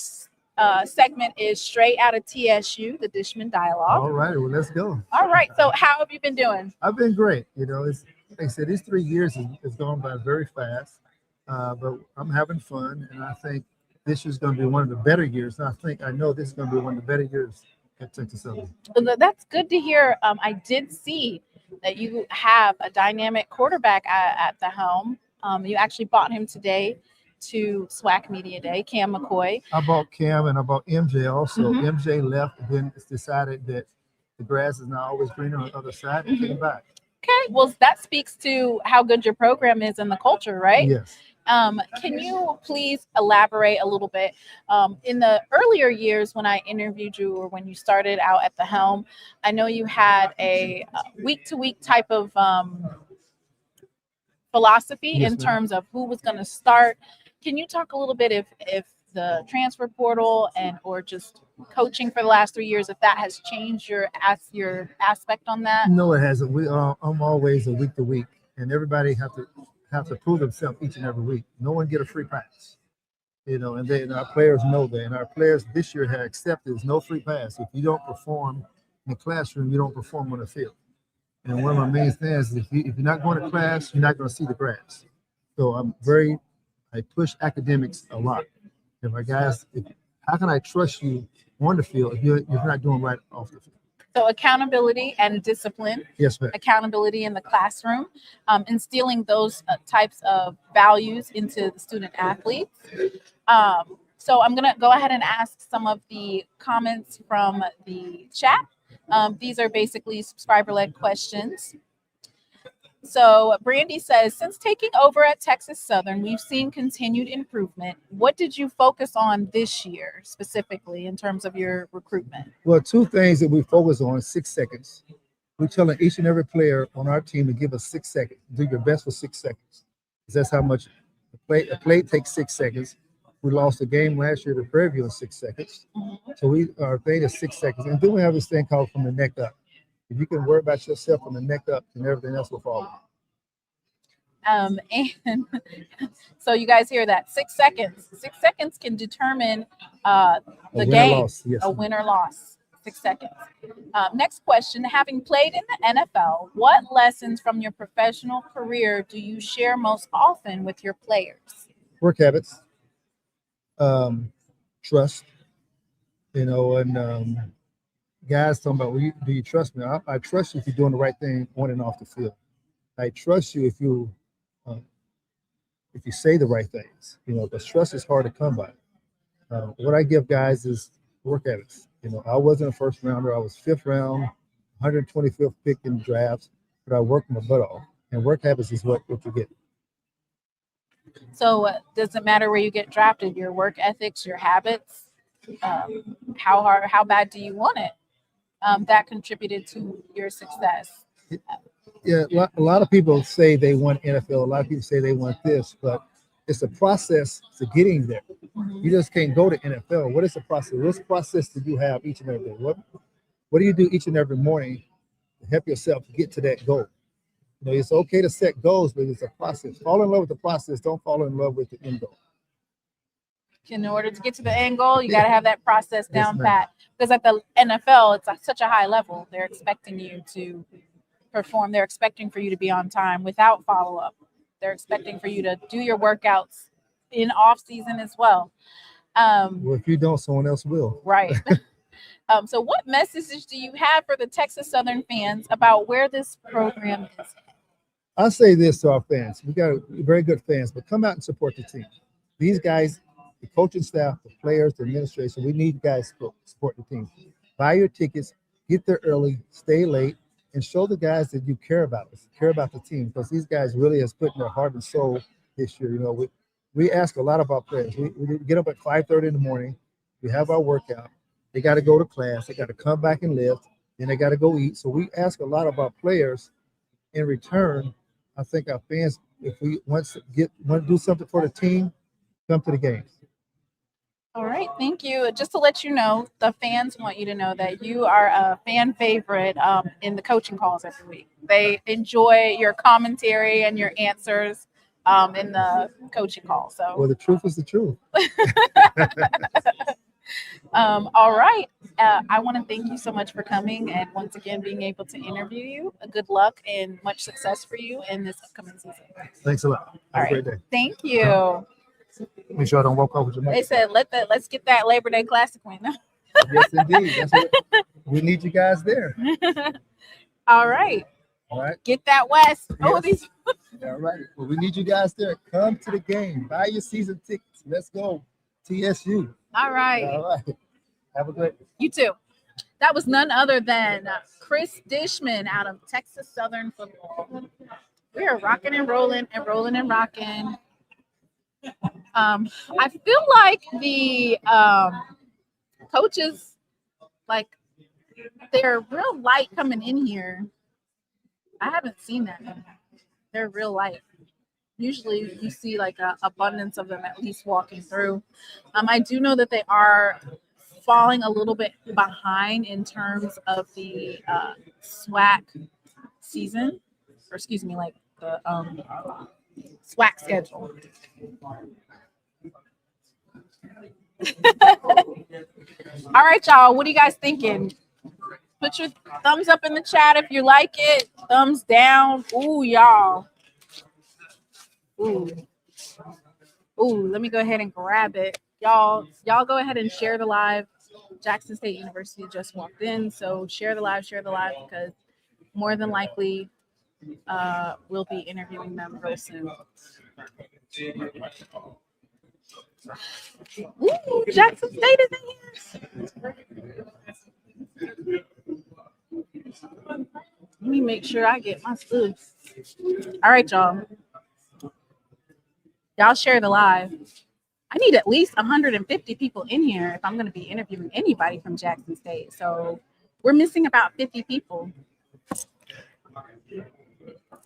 segment is straight out of TSU, the Dishman Dialogue. All right. Well, let's go. All right. So how have you been doing? I've been great. You know, it's like I said, these 3 years has gone by very fast, but I'm having fun, and I think this year's going to be one of the better years. I know this is going to be one of the better years at Texas Southern. That's good to hear. I did see that you have a dynamic quarterback at the helm. You actually bought him today to SWAC Media Day, Cam McCoy. I bought Cam and I bought MJ also. Mhm. MJ left, and then it's decided that the grass is not always greener on the other side and came back. Okay, well, that speaks to how good your program is and the culture, right? Yes. Can you please elaborate a little bit? In the earlier years when I interviewed you or when you started out at the helm, I know you had a week-to-week type of philosophy Yes, in ma'am. terms of who was going to start. Can you talk a little bit if the transfer portal or just coaching for the last 3 years, if that has changed your aspect on that? No, it hasn't. I'm always a week to week, and everybody have to prove themselves each and every week. No one get a free pass, you know. And our players know that, and our players this year have accepted there's no free pass. If you don't perform in the classroom, you don't perform on the field. And one of my main things is if you're not going to class, you're not going to see the grass. So I push academics a lot. And my guys, how can I trust you on the field if you're not doing right off the field? So accountability and discipline, Yes, ma'am. accountability in the classroom, instilling those types of values into the student athletes. So I'm going to go ahead and ask some of the comments from the chat. These are basically subscriber-led questions. So Brandy says, since taking over at Texas Southern, we've seen continued improvement. What did you focus on this year specifically in terms of your recruitment? Well, 2 things that we focus on: 6 seconds. We're telling each and every player on our team to give us 6 seconds. Do your best for 6 seconds. Because that's how much a play takes 6 seconds. We lost a game last year to Prairie View in 6 seconds. So our thing is 6 seconds. And then we have this thing called from the neck up. If you can worry about yourself from the neck up, then everything else will follow. And so you guys hear that 6 seconds. 6 seconds can determine the game, Loss. Yes. a win or loss. 6 seconds. Next question. Having played in the NFL, what lessons from your professional career do you share most often with your players? Work habits, trust, you know, and guys talking about, well, do you trust me? I trust you if you're doing the right thing on and off the field. I trust you if you say the right things, you know, because trust is hard to come by. What I give guys is work habits. You know, I wasn't a first rounder. I was 5th round, 125th pick in drafts, but I worked my butt off. And work habits is what you get. So does it matter where you get drafted? Your work ethics, your habits, how bad do you want it? That contributed to your success. Yeah, a lot of people say they want NFL. A lot of people say they want this, but it's a process to getting there. You just can't go to NFL. What is the process? What process do you have each and every day? What do you do each and every morning to help yourself get to that goal? You know, it's okay to set goals, but it's a process. Fall in love with the process. Don't fall in love with the end goal. In order to get to the end goal, you got to have that process Yes, down ma'am. pat. Because at the NFL, it's such a high level. They're expecting you to perform. They're expecting for you to be on time without follow-up. They're expecting for you to do your workouts in off season as well. Well, if you don't, someone else will. Right. So what messages do you have for the Texas Southern fans about where this program is? I say this to our fans. We got very good fans, but come out and support the team. These guys, the coaching staff, the players, the administration, we need guys to support the team. Buy your tickets, get there early, stay late, and show the guys that you care about us, care about the team, because these guys really has put in their heart and soul this year. You know, we ask a lot of our players. We get up at 5:30 in the morning. We have our workout. They got to go to class. They got to come back and lift. Then they got to go eat. So we ask a lot of our players. In return, I think our fans, if we want to do something for the team, come to the games. All right, thank you. Just to let you know, the fans want you to know that you are a fan favorite in the coaching calls every week. They enjoy your commentary and your answers in the coaching call. So, Well, the truth is the truth. all right. I want to thank you so much for coming and once again being able to interview you. Good luck and much success for you in this upcoming season. Thanks a lot. All Have a right. great day. Thank you. Make sure I don't walk off with your They mic. said let's get that Labor Day Classic win. Yes, indeed. That's what we need you guys there. All right. All right. Get that West. Oh, Yes. these. All right. Well, we need you guys there. Come to the game. Buy your season tickets. Let's go. TSU. All right. All right. Have a great You too. That was none other than Chris Dishman out of Texas Southern Football. We are rocking and rolling and rolling and rocking. I feel like the coaches, like, they're real light coming in here. I haven't seen that. They're real light. Usually you see like an abundance of them at least walking through. I do know that they are falling a little bit behind in terms of the SWAC season, or excuse me, like the SWAC schedule. All right, y'all. What are you guys thinking? Put your thumbs up in the chat if you like it. Thumbs down. Ooh, y'all. Ooh. Ooh, let me go ahead and grab it. Y'all go ahead and share the live. Jackson State University just walked in, so share the live because more than likely we'll be interviewing them real soon. Ooh, Jackson State is in here. Let me make sure I get my food. All right, y'all. Y'all share the live. I need at least 150 people in here if I'm going to be interviewing anybody from Jackson State. So we're missing about 50 people.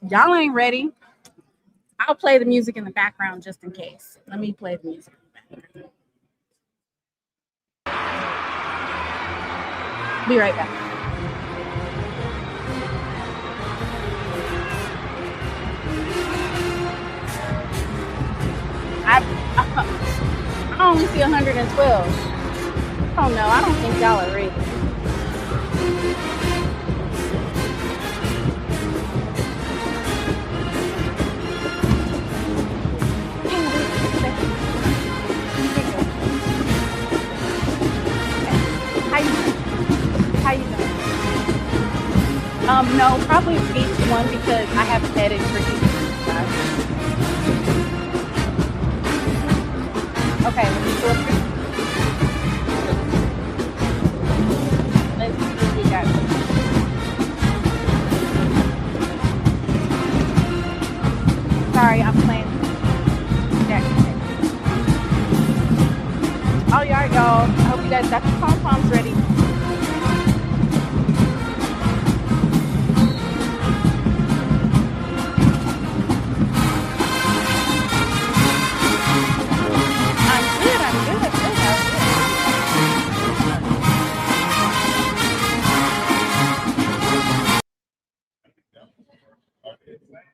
Y'all ain't ready. I'll play the music in the background just in case. Let me play the music in the background. Be right back. I only see 112. Oh no, I don't think y'all are ready. How you doing? No, probably each one because I have headed for each one. Okay, let me flip it. Let's see what we got. Sorry, I'm playing. All right, y'all. I hope you guys got your pom-poms ready.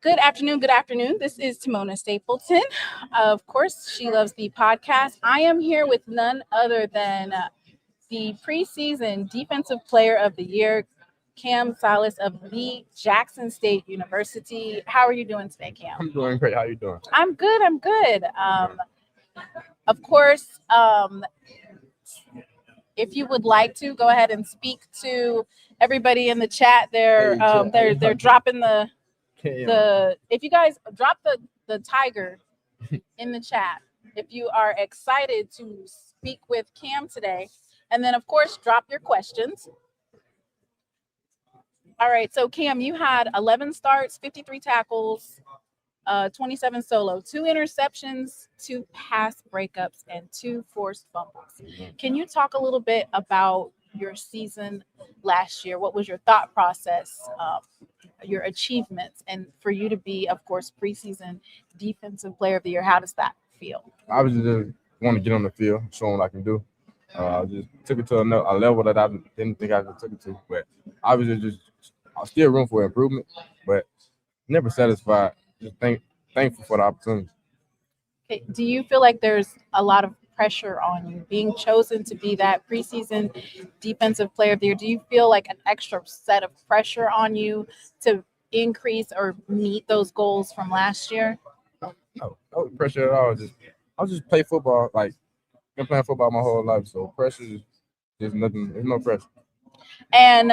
Good afternoon. Good afternoon. This is Timona Stapleton. Of course, She Loves the Podcast. I am here with none other than the preseason Defensive Player of the Year, Cam Silas of the Jackson State University. How are you doing today, Cam? I'm doing great. How you doing? I'm good. I'm good. Of course, if you would like to go ahead and speak to everybody in the chat, they're dropping the if you guys drop the tiger in the chat if you are excited to speak with Cam today, and then of course drop your questions. All right, so Cam, you had 11 starts, 53 tackles, 27 solo, 2 interceptions, 2 pass breakups, and 2 forced fumbles. Can you talk a little bit about your season last year? What was your thought process, your achievements, and for you to be, of course, preseason Defensive Player of the Year? How does that feel? I was just want to get on the field, show what I can do. I just took it to a level that I didn't think I could take it to, but I was still room for improvement, but never satisfied. Just thankful for the opportunity. Okay. Do you feel like there's a lot of pressure on you being chosen to be that preseason Defensive Player of the Year? Do you feel like an extra set of pressure on you to increase or meet those goals from last year? No pressure at all. I just play football. Like, been playing football my whole life, so pressure is just nothing. There's no pressure. And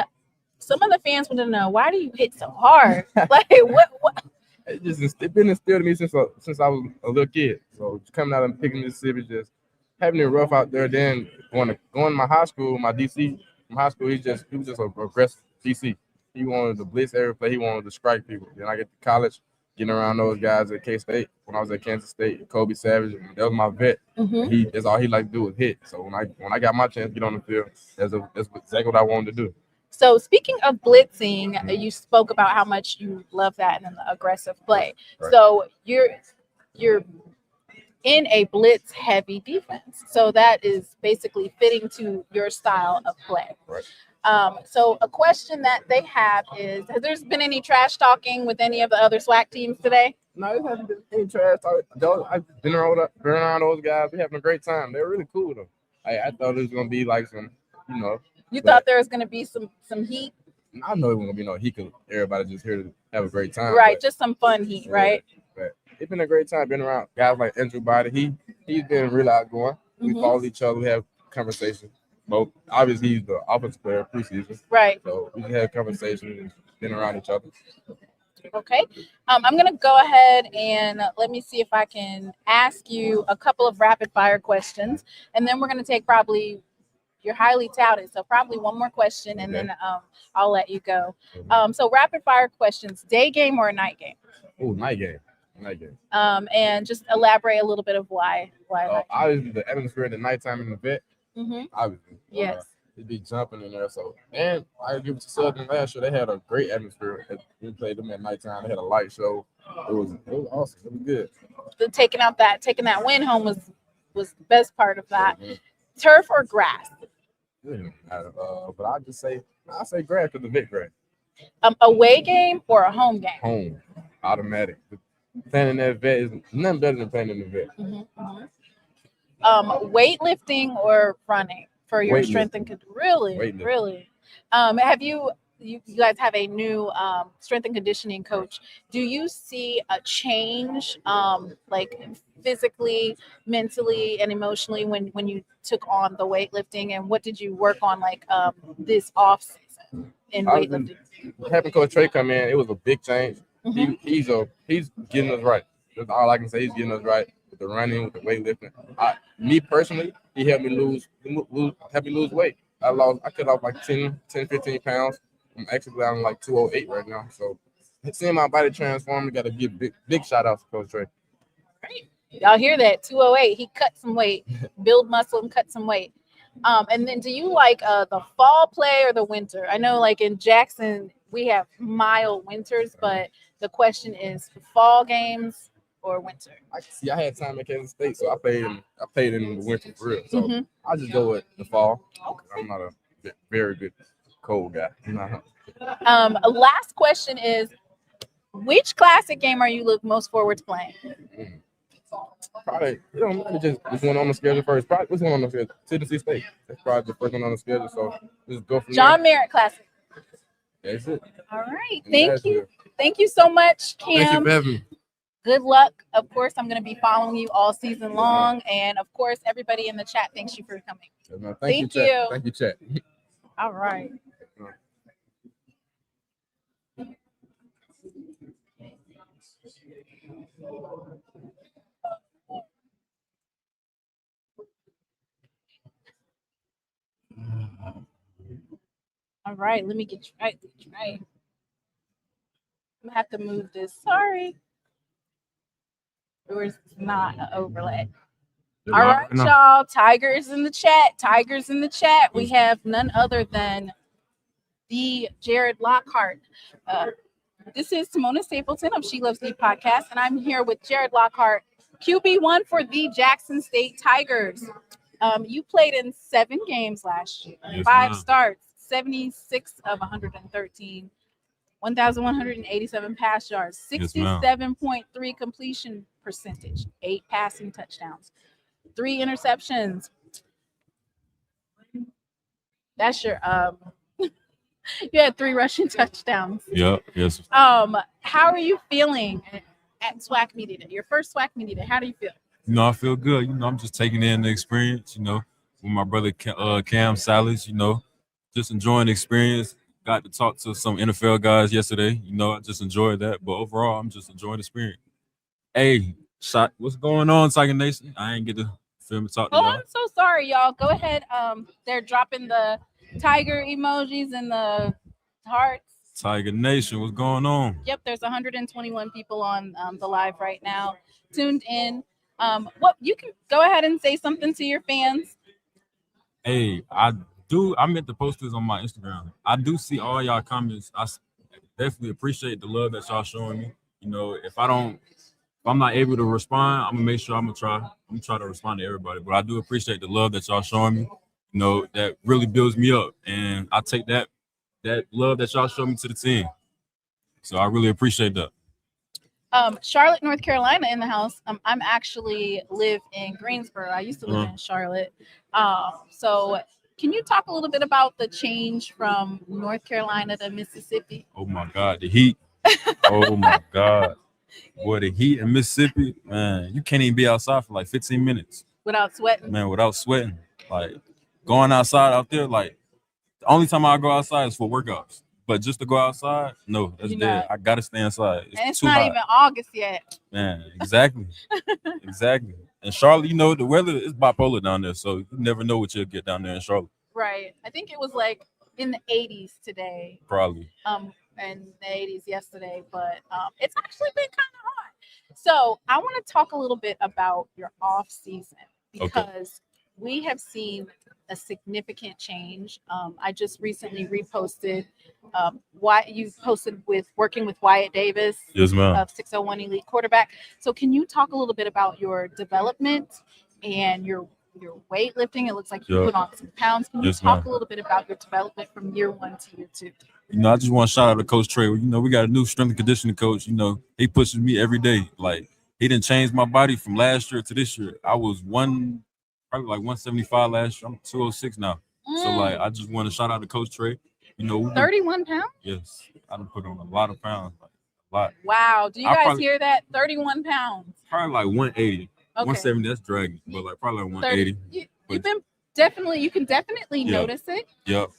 some of the fans want to know, why do you hit so hard? Like, what? It's been instilled in me since I was a little kid. So coming out and picking Mississippi, just having it rough out there. Then going to my high school, my DC from high school, he was just an aggressive DC. He wanted to blitz every play. He wanted to strike people. Then I get to college, getting around those guys at K-State. When I was at Kansas State, Kobe Savage, that was my vet. Mm-hmm. That's all he liked to do was hit. So when I got my chance to get on the field, that's exactly what I wanted to do. So speaking of blitzing, you spoke about how much you love that and the aggressive play. Right. So you're in a blitz heavy defense. So that is basically fitting to your style of play. Right. So a question that they have is, has there been any trash talking with any of the other SWAC teams today? No, there hasn't been any trash talk. I've been around those guys. We're having a great time. They're really cool though. I thought it was gonna be like some, You thought there was going to be some heat? I know it wasn't going to be no heat because everybody just here to have a great time. Right, just some fun heat, right? But it's been a great time being around guys like Andrew Body. He's been really outgoing. We follow each other. We have conversations. Both obviously he's the offensive player preseason. Right. So we have conversations and been around each other. Okay. I'm going to go ahead and let me see if I can ask you a couple of rapid fire questions. And then we're going to take probably... You're highly touted, so probably one more question, and then I'll let you go. So rapid fire questions: day game or a night game? Oh, night game. Night game. And just elaborate a little bit of why. Obviously, the atmosphere at the nighttime in the vet. Obviously. Yes. It'd be jumping in there. So, and I give it to Southern last year. They had a great atmosphere. We played them at nighttime. They had a light show. It was awesome. It was good. Taking that win home was the best part of that. Turf or grass? But I say grass because the vet grass. Away game or a home game? Home, automatic. Playing in that vet is nothing better than playing in the vet. Weightlifting or running for your strength and really. Have you guys have a new strength and conditioning coach? Do you see a change, like physically, mentally, and emotionally when you took on the weightlifting? And what did you work on this off season in weightlifting? Having Coach Trey come in, it was a big change. He's getting us right. That's all I can say. He's getting us right with the running, with the weightlifting. Me personally, he helped me lose weight. I cut off like 10, 15 pounds. I'm actually down like 208 right now. So seeing my body transform, we got to give big shout out to Coach Trey. Great. Y'all hear that? 208. He cut some weight, build muscle and cut some weight. And then do you like the fall play or the winter? I know like in Jackson, we have mild winters, but the question is fall games or winter? I had time at Kansas State, so I played in the winter for real. So I just go with the fall. Okay. I'm not a very good cold guy. Last question is, Which classic game are you look most forward to playing? Probably, it don't matter, just which one on the schedule first. Probably which one on the schedule? Tennessee State. That's probably the first one on the schedule. So just go from John Merritt Classic. there. That's it. All right. And Thank that's you. it. Thank you so much, Thank you Cam. for having me. Good luck. Of course, I'm going to be following you all season long. And of course, everybody in the chat, thanks you for coming. Yeah, man. Thank Chat. you. Thank you, chat. All right. All right, let me get right. I'm gonna have to move this. Sorry. There was not an overlay. All right, y'all. Tigers in the chat. Tigers in the chat. We have none other than the Jared Lockhart. This is Simona Stapleton of SheLovesThee Podcast, and I'm here with Jared Lockhart, QB1 for the Jackson State Tigers. You played in 7 games last year, Yes, 5 ma'am. starts, 76 of 113, 1,187 pass yards, Yes, ma'am. 67.3 completion percentage, 8 passing touchdowns, 3 interceptions. That's your you had 3 rushing touchdowns. Yep. Yes. How are you feeling at SWAC Media Day? Your first SWAC Media Day. How do you feel? I feel good. I'm just taking in the experience, with my brother Cam Salas, just enjoying the experience. Got to talk to some NFL guys yesterday. I just enjoyed that. But overall, I'm just enjoying the experience. Hey, what's going on, Tiger Nation? I ain't get to film and talk to Oh, y'all. I'm so sorry, y'all. Go ahead. They're dropping the tiger emojis and the hearts. Tiger Nation, what's going on? Yep, there's 121 people on the live right now, tuned in. What you can go ahead and say something to your fans. Hey, I meant to post this on my Instagram. I do see all y'all comments. I definitely appreciate the love that y'all showing me. If I'm not able to respond, I'm gonna make sure I'm gonna try to respond to everybody. But I do appreciate the love that y'all showing me. That really builds me up, and I take that love that y'all show me to the team. So I really appreciate that. Charlotte, North Carolina in the house. I'm actually live in Greensboro. I used to live in Charlotte. So can you talk a little bit about the change from North Carolina to Mississippi? Oh my God, the heat. Oh my God. Boy, the heat in Mississippi, man, you can't even be outside for like 15 minutes. Without sweating? Man, without sweating. Like going outside out there, like the only time I go outside is for workouts. But just to go outside, no, that's dead. I gotta stay inside. And it's too not hot. even August yet. Man, exactly. Exactly. And Charlotte, the weather is bipolar down there, so you never know what you'll get down there in Charlotte. Right. I think it was like in the 80s today. Probably. And the 80s yesterday, but it's actually been kind of hot. So I want to talk a little bit about your off season because we have seen a significant change. I just recently reposted what you posted with working with Wyatt Davis, yes, ma'am, of 601 Elite Quarterback. So can you talk a little bit about your development and your weightlifting? It looks like you put on some pounds. Can you talk a little bit about your development from year 1 to year 2? I just want to shout out to Coach Trey. We got a new strength and conditioning coach. He pushes me every day. Like he didn't change my body from last year to this year. I was probably like 175 last year. I'm 206 now. So like I just want to shout out to Coach Trey. 31 pounds? Yes. I done put on a lot of pounds. Like a lot. Wow. Do you guys hear that? 31 pounds. Probably like 180. Okay. 170, that's dragging. But like probably like 180. You can definitely notice it. Yep.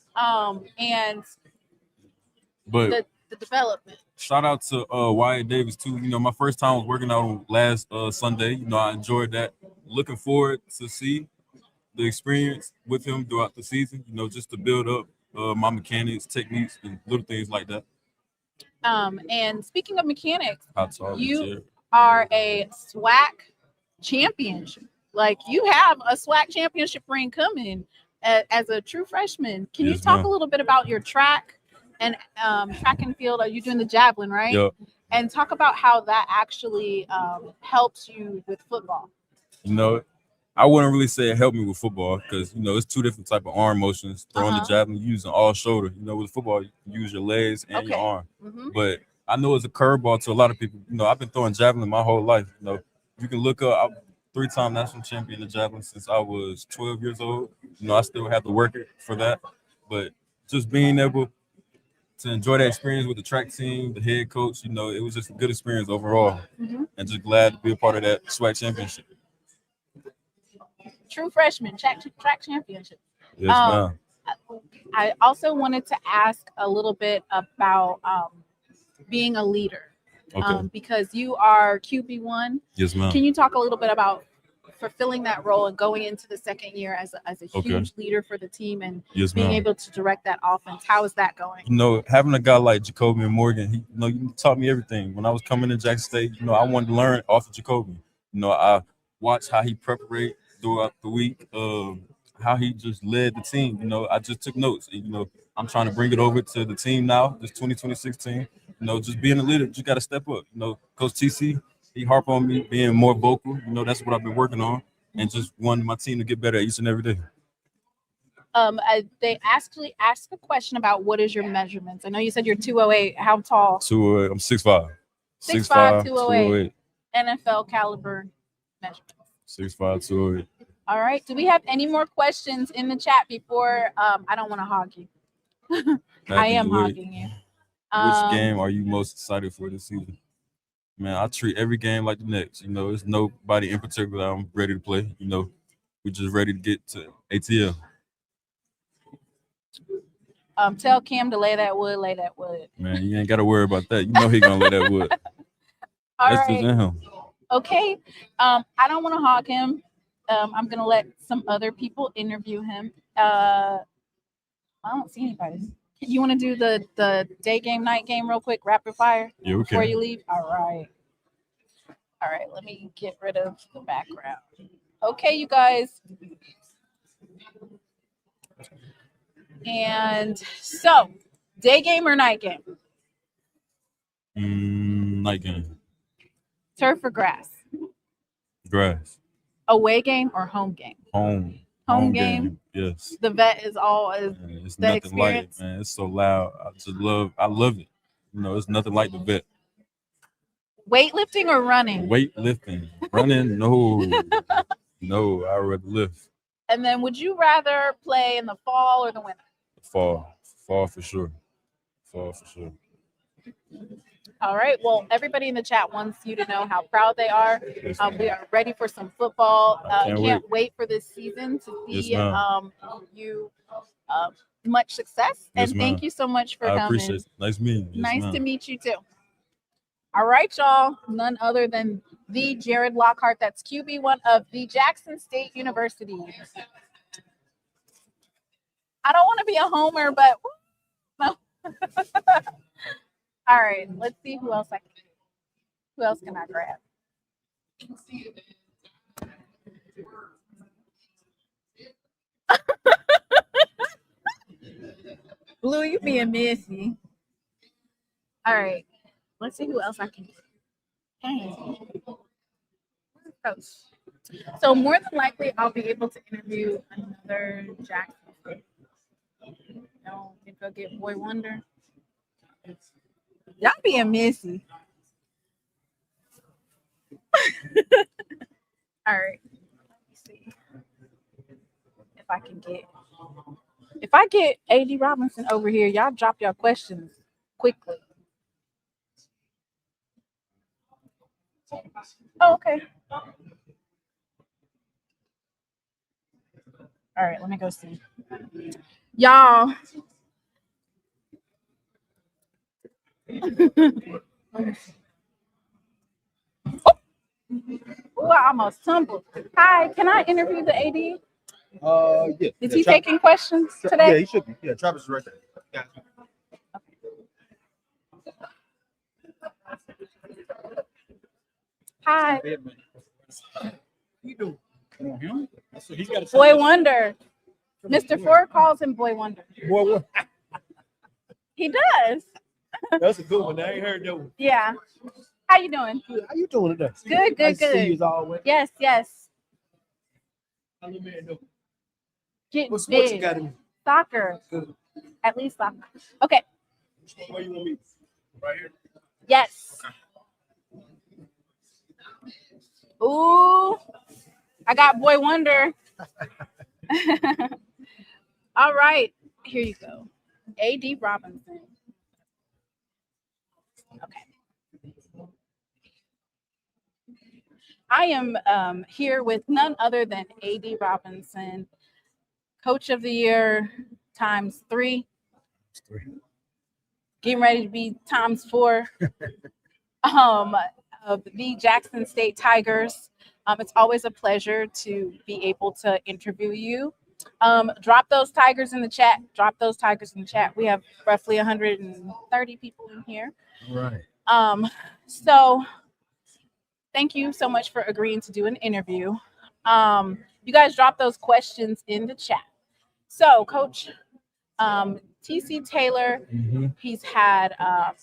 But the development. Shout out to Wyatt Davis too. My first time was working out last Sunday. I enjoyed that. Looking forward to see the experience with him throughout the season. Just to build up my mechanics, techniques, and little things like that. And speaking of mechanics, you are a SWAC champion. Like you have a SWAC championship ring coming as a true freshman. Can you talk a little bit about your track and track and field? Are you doing the javelin, right? Yep. And talk about how that actually helps you with football. I wouldn't really say it helped me with football because it's 2 different type of arm motions. Throwing the javelin, using all shoulder. With football, you use your legs and your arm. But I know it's a curveball to a lot of people. You know, I've been throwing javelin my whole life. You know, you can look up. I'm 3-time national champion in javelin since I was 12 years old. You know, I still have to work it for that, but just being able to enjoy that experience with the track team, the head coach, you know, it was just a good experience overall, and just glad to be a part of that SWAC championship. True freshman track championship. Yes, ma'am. I also wanted to ask a little bit about being a leader, Okay. because you are QB1. Yes, ma'am. Can you talk a little bit about fulfilling that role and going into the second year as a huge leader for the team and Yes, being ma'am. able to direct that offense? How is that going? You know, having a guy like Jacoby and Morgan, he, you know, you taught me everything. When I was coming to Jackson State, you know, I wanted to learn off of Jacoby. You know, I watched how he prepared throughout the week, how he just led the team. You know, I just took notes. And, you know, I'm trying to bring it over to the team now, this 2026 team. You know, just being a leader, you got to step up. You know, Coach TC, he harp on me being more vocal. You know, that's what I've been working on, and just wanting my team to get better each and every day. They actually asked a question about what is your measurements. I know you said you're 208. How tall? 208. I'm 6'5". 6'5", 208. NFL caliber measurements. 6'5", 208. All right. Do we have any more questions in the chat before? I don't want to hog you. I am hogging you. Which game are you most excited for this season? Man, I treat every game like the next. You know, there's nobody in particular I'm ready to play. You know, we're just ready to get to ATL. Tell Cam to lay that wood. Man, you ain't got to worry about that. You know he gonna lay that wood. All That's right. just in him. Okay. I don't want to hog him. I'm gonna let some other people interview him. I don't see anybody. You want to do the day game, night game real quick, rapid fire? Yeah, we Before can. you leave? All right. Let me get rid of the background. Okay, you guys. And so, day game or night game? Night game. Turf or grass? Grass. Away game or home game? Home game. Yes. The vet is all is Man, it's the nothing experience. like it, man. It's so loud. I love it. You know, it's nothing like the vet. Weightlifting or running? Weightlifting. Running, no. No, I'd rather lift. And then would you rather play in the fall or the winter? Fall for sure. Fall for sure. All right. Well, everybody in the chat wants you to know how proud they are. We are ready for some football. Can't wait for this season to see you much success. Yes, and thank you so much for coming. I appreciate it. Nice meeting you. Nice to meet you too. All right, y'all. None other than the Jared Lockhart. That's QB1 of the Jackson State University. I don't want to be a homer, but no. All right, let's see who else can I grab? Blue, you being messy. All right, let's see who else I can get. Dang. Coach. So more than likely, I'll be able to interview another Jackson. Go get Boy Wonder. Y'all being messy. All right. Let's see if I get AD Robinson over here, y'all drop your questions quickly. Oh, okay. All right, let me go see. Y'all. Oh, I almost tumbled. Hi, can I interview the AD? Yeah. Is he taking questions today? Yeah, he should be. Yeah, Travis is right there. Yeah. Hi. You do. He's got Boy Wonder. Mr. Ford calls him Boy Wonder. Boy, what? He does. That's a good one. I ain't heard that one. Yeah. How you doing? How you doing today? Good, Nice good. to see you as always. Yes. How you man doing? Get What big. you got in? Soccer. Good. At least soccer. Okay. Where you want me? Right here. Yes. Ooh, I got Boy Wonder. All right, here you go. A.D. Robinson. Okay. I am here with none other than A.D. Robinson, Coach of the Year times 3. Getting ready to be times 4. Of the Jackson State Tigers. It's always a pleasure to be able to interview you. Drop those Tigers in the chat. Drop those Tigers in the chat. We have roughly 130 people in here. All right. So thank you so much for agreeing to do an interview. You guys drop those questions in the chat. So, Coach TC Taylor, he's had a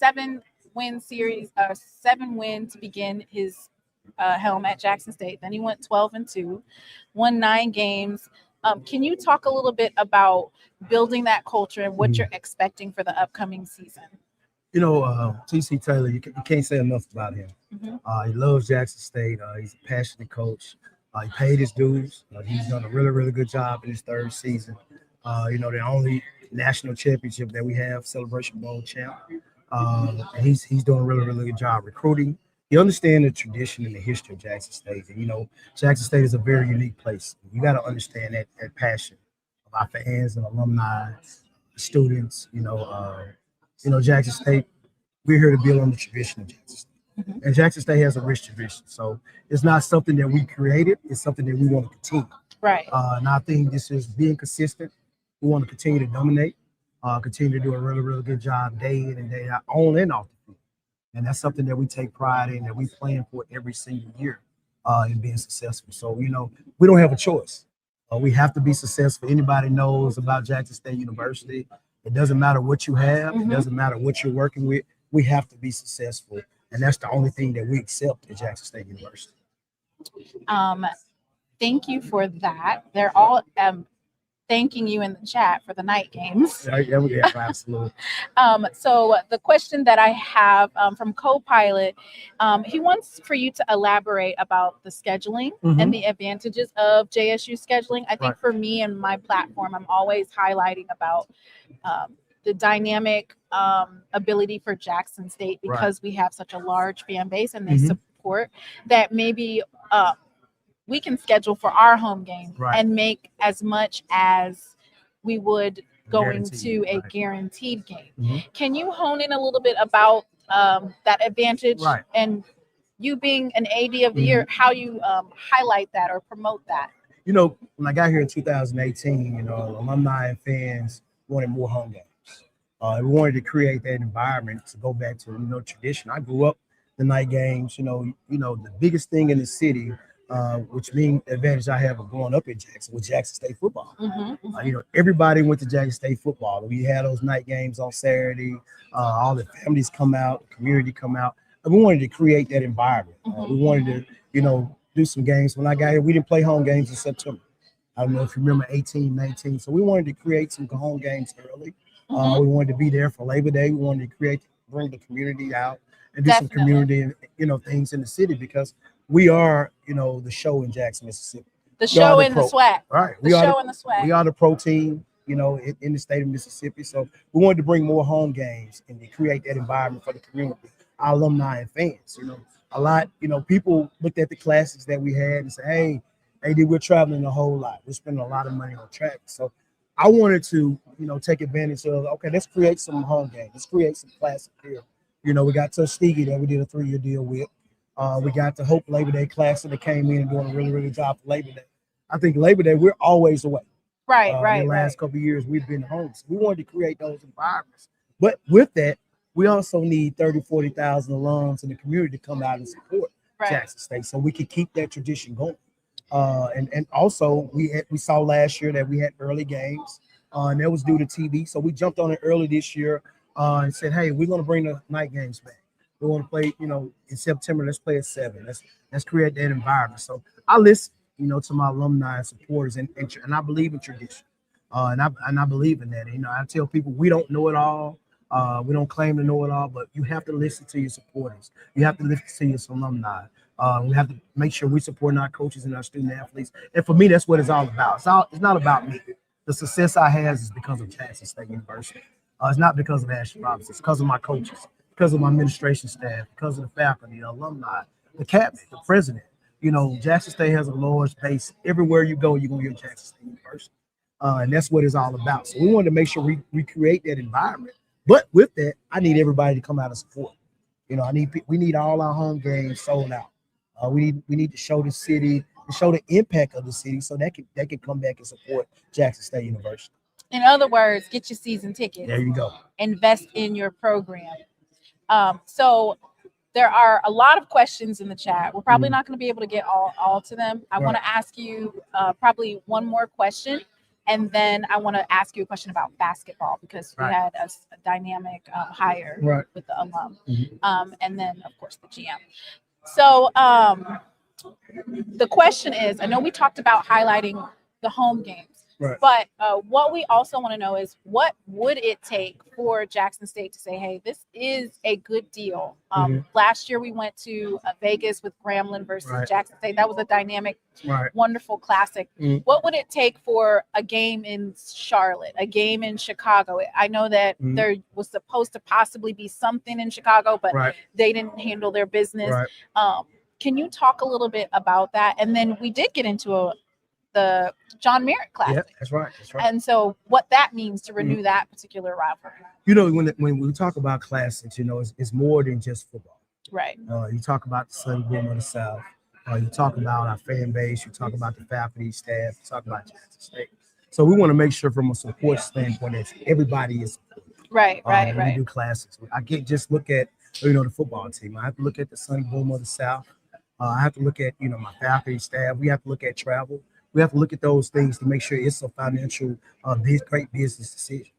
7-win series, 7-win to begin his helm at Jackson State. Then he went 12-2, won 9 games. Can you talk a little bit about building that culture and what you're expecting for the upcoming season? You know, TC Taylor, you can't say enough about him. He loves Jackson State. He's a passionate coach. He paid his dues. He's done a really, really good job in his 3rd season. You know, the only national championship that we have, Celebration Bowl champ. And he's doing a really, really good job recruiting. He understands the tradition and the history of Jackson State. And, you know, Jackson State is a very unique place. You got to understand that passion of our fans and alumni, students, you know, Jackson State, we're here to build on the tradition of Jackson State. And Jackson State has a rich tradition. So it's not something that we created. It's something that we want to continue. Right. And I think this is being consistent. We want to continue to dominate, continue to do a really, really good job day in and day out, on and off the field. And that's something that we take pride in, that we plan for every single year in being successful. So, you know, we don't have a choice. We have to be successful. Anybody knows about Jackson State University. It doesn't matter what you have. It doesn't matter what you're working with. We have to be successful. And that's the only thing that we accept at Jackson State University. Thank you for that. They're all thanking you in the chat for the night games. Yeah, absolutely. So the question that I have from Copilot, he wants for you to elaborate about the scheduling and the advantages of JSU scheduling. I think for me and my platform, I'm always highlighting about the dynamic ability for Jackson State because we have such a large fan base and they support that maybe we can schedule for our home game and make as much as we would going to a guaranteed game. Can you hone in a little bit about that advantage and you being an AD of the year, how you highlight that or promote that? You know, when I got here in 2018, you know, alumni and fans wanted more home games. We wanted to create that environment to go back to, you know, tradition. I grew up the night games, you know, the biggest thing in the city, which means the advantage I have of growing up in Jackson with Jackson State football. You know, everybody went to Jackson State football. We had those night games on Saturday. All the families come out, the community come out. And we wanted to create that environment. We wanted to, you know, do some games. When I got here, we didn't play home games in September. I don't know if you remember 18, 19. So we wanted to create some home games early. We wanted to be there for Labor Day. We wanted to bring the community out and do some community, you know, things in the city because we are, you know, the show in Jackson, Mississippi. The show in the SWAC. Right. The show in the SWAC. We are the pro team, you know, in the state of Mississippi. So we wanted to bring more home games and to create that environment for the community, our alumni and fans. You know, a lot, you know, people looked at the classics that we had and said, hey, AD, we're traveling a whole lot. We're spending a lot of money on traffic. So I wanted to, you know, take advantage of, okay, let's create some home games. Let's create some classic here. You know, we got Tuskegee that we did a 3-year deal with. We got the Hope Labor Day Classic that came in and doing a really, really good job for Labor Day. I think Labor Day, we're always away. Right. The last couple of years, we've been home. So we wanted to create those environments. But with that, we also need 30,000, 40,000 alums in the community to come out and support Jackson State so we can keep that tradition going. And also, we saw last year that we had early games, and that was due to TV. So we jumped on it early this year and said, hey, we're going to bring the night games back. We want to play, you know, in September, let's play at 7. Let's create that environment. So I listen, you know, to my alumni and supporters, and I believe in tradition. And I believe in that. You know, I tell people we don't know it all. We don't claim to know it all, but you have to listen to your supporters. You have to listen to your alumni. We have to make sure we support our coaches and our student athletes. And for me, that's what it's all about. It's not about me. The success I have is because of Jackson State University. It's not because of Ashley Robinson. It's because of my coaches, because of my administration staff, because of the faculty, the alumni, the cabinet, the president. Jackson State has a large base. Everywhere you go, you're going to get Jackson State University. And that's what it's all about. So we wanted to make sure we create that environment. But with that, I need everybody to come out and support. We need all our home games sold out. We need to show the city, to show the impact of the city, so that can come back and support Jackson State University. In other words, get your season tickets. There you go. Invest in your program. So there are a lot of questions in the chat. We're probably not going to be able to get all to them. I want to ask you probably one more question, and then I want to ask you a question about basketball, because we had a dynamic hire with the alum, and then of course the GM. So the question is, I know we talked about highlighting the home games. But what we also want to know is, what would it take for Jackson State to say, hey, this is a good deal? Last year we went to Vegas with Grambling versus Jackson State. That was a dynamic, wonderful classic. What would it take for a game in Charlotte, a game in Chicago? I know that there was supposed to possibly be something in Chicago, but they didn't handle their business. Can you talk a little bit about that? And then we did get into the John Merritt Classic. Yeah, that's right. And so what that means to renew that particular rivalry. When we talk about classics, it's more than just football. Right. You talk about the Sunny Boom of the South. You talk about our fan base. You talk about the faculty, staff. You talk about Jackson State. So we want to make sure from a support standpoint that everybody is right. We do classics. I can't just look at the football team. I have to look at the Sunny Boom of the South. I have to look at my faculty, staff. We have to look at travel. We have to look at those things to make sure it's a financial, great business decision.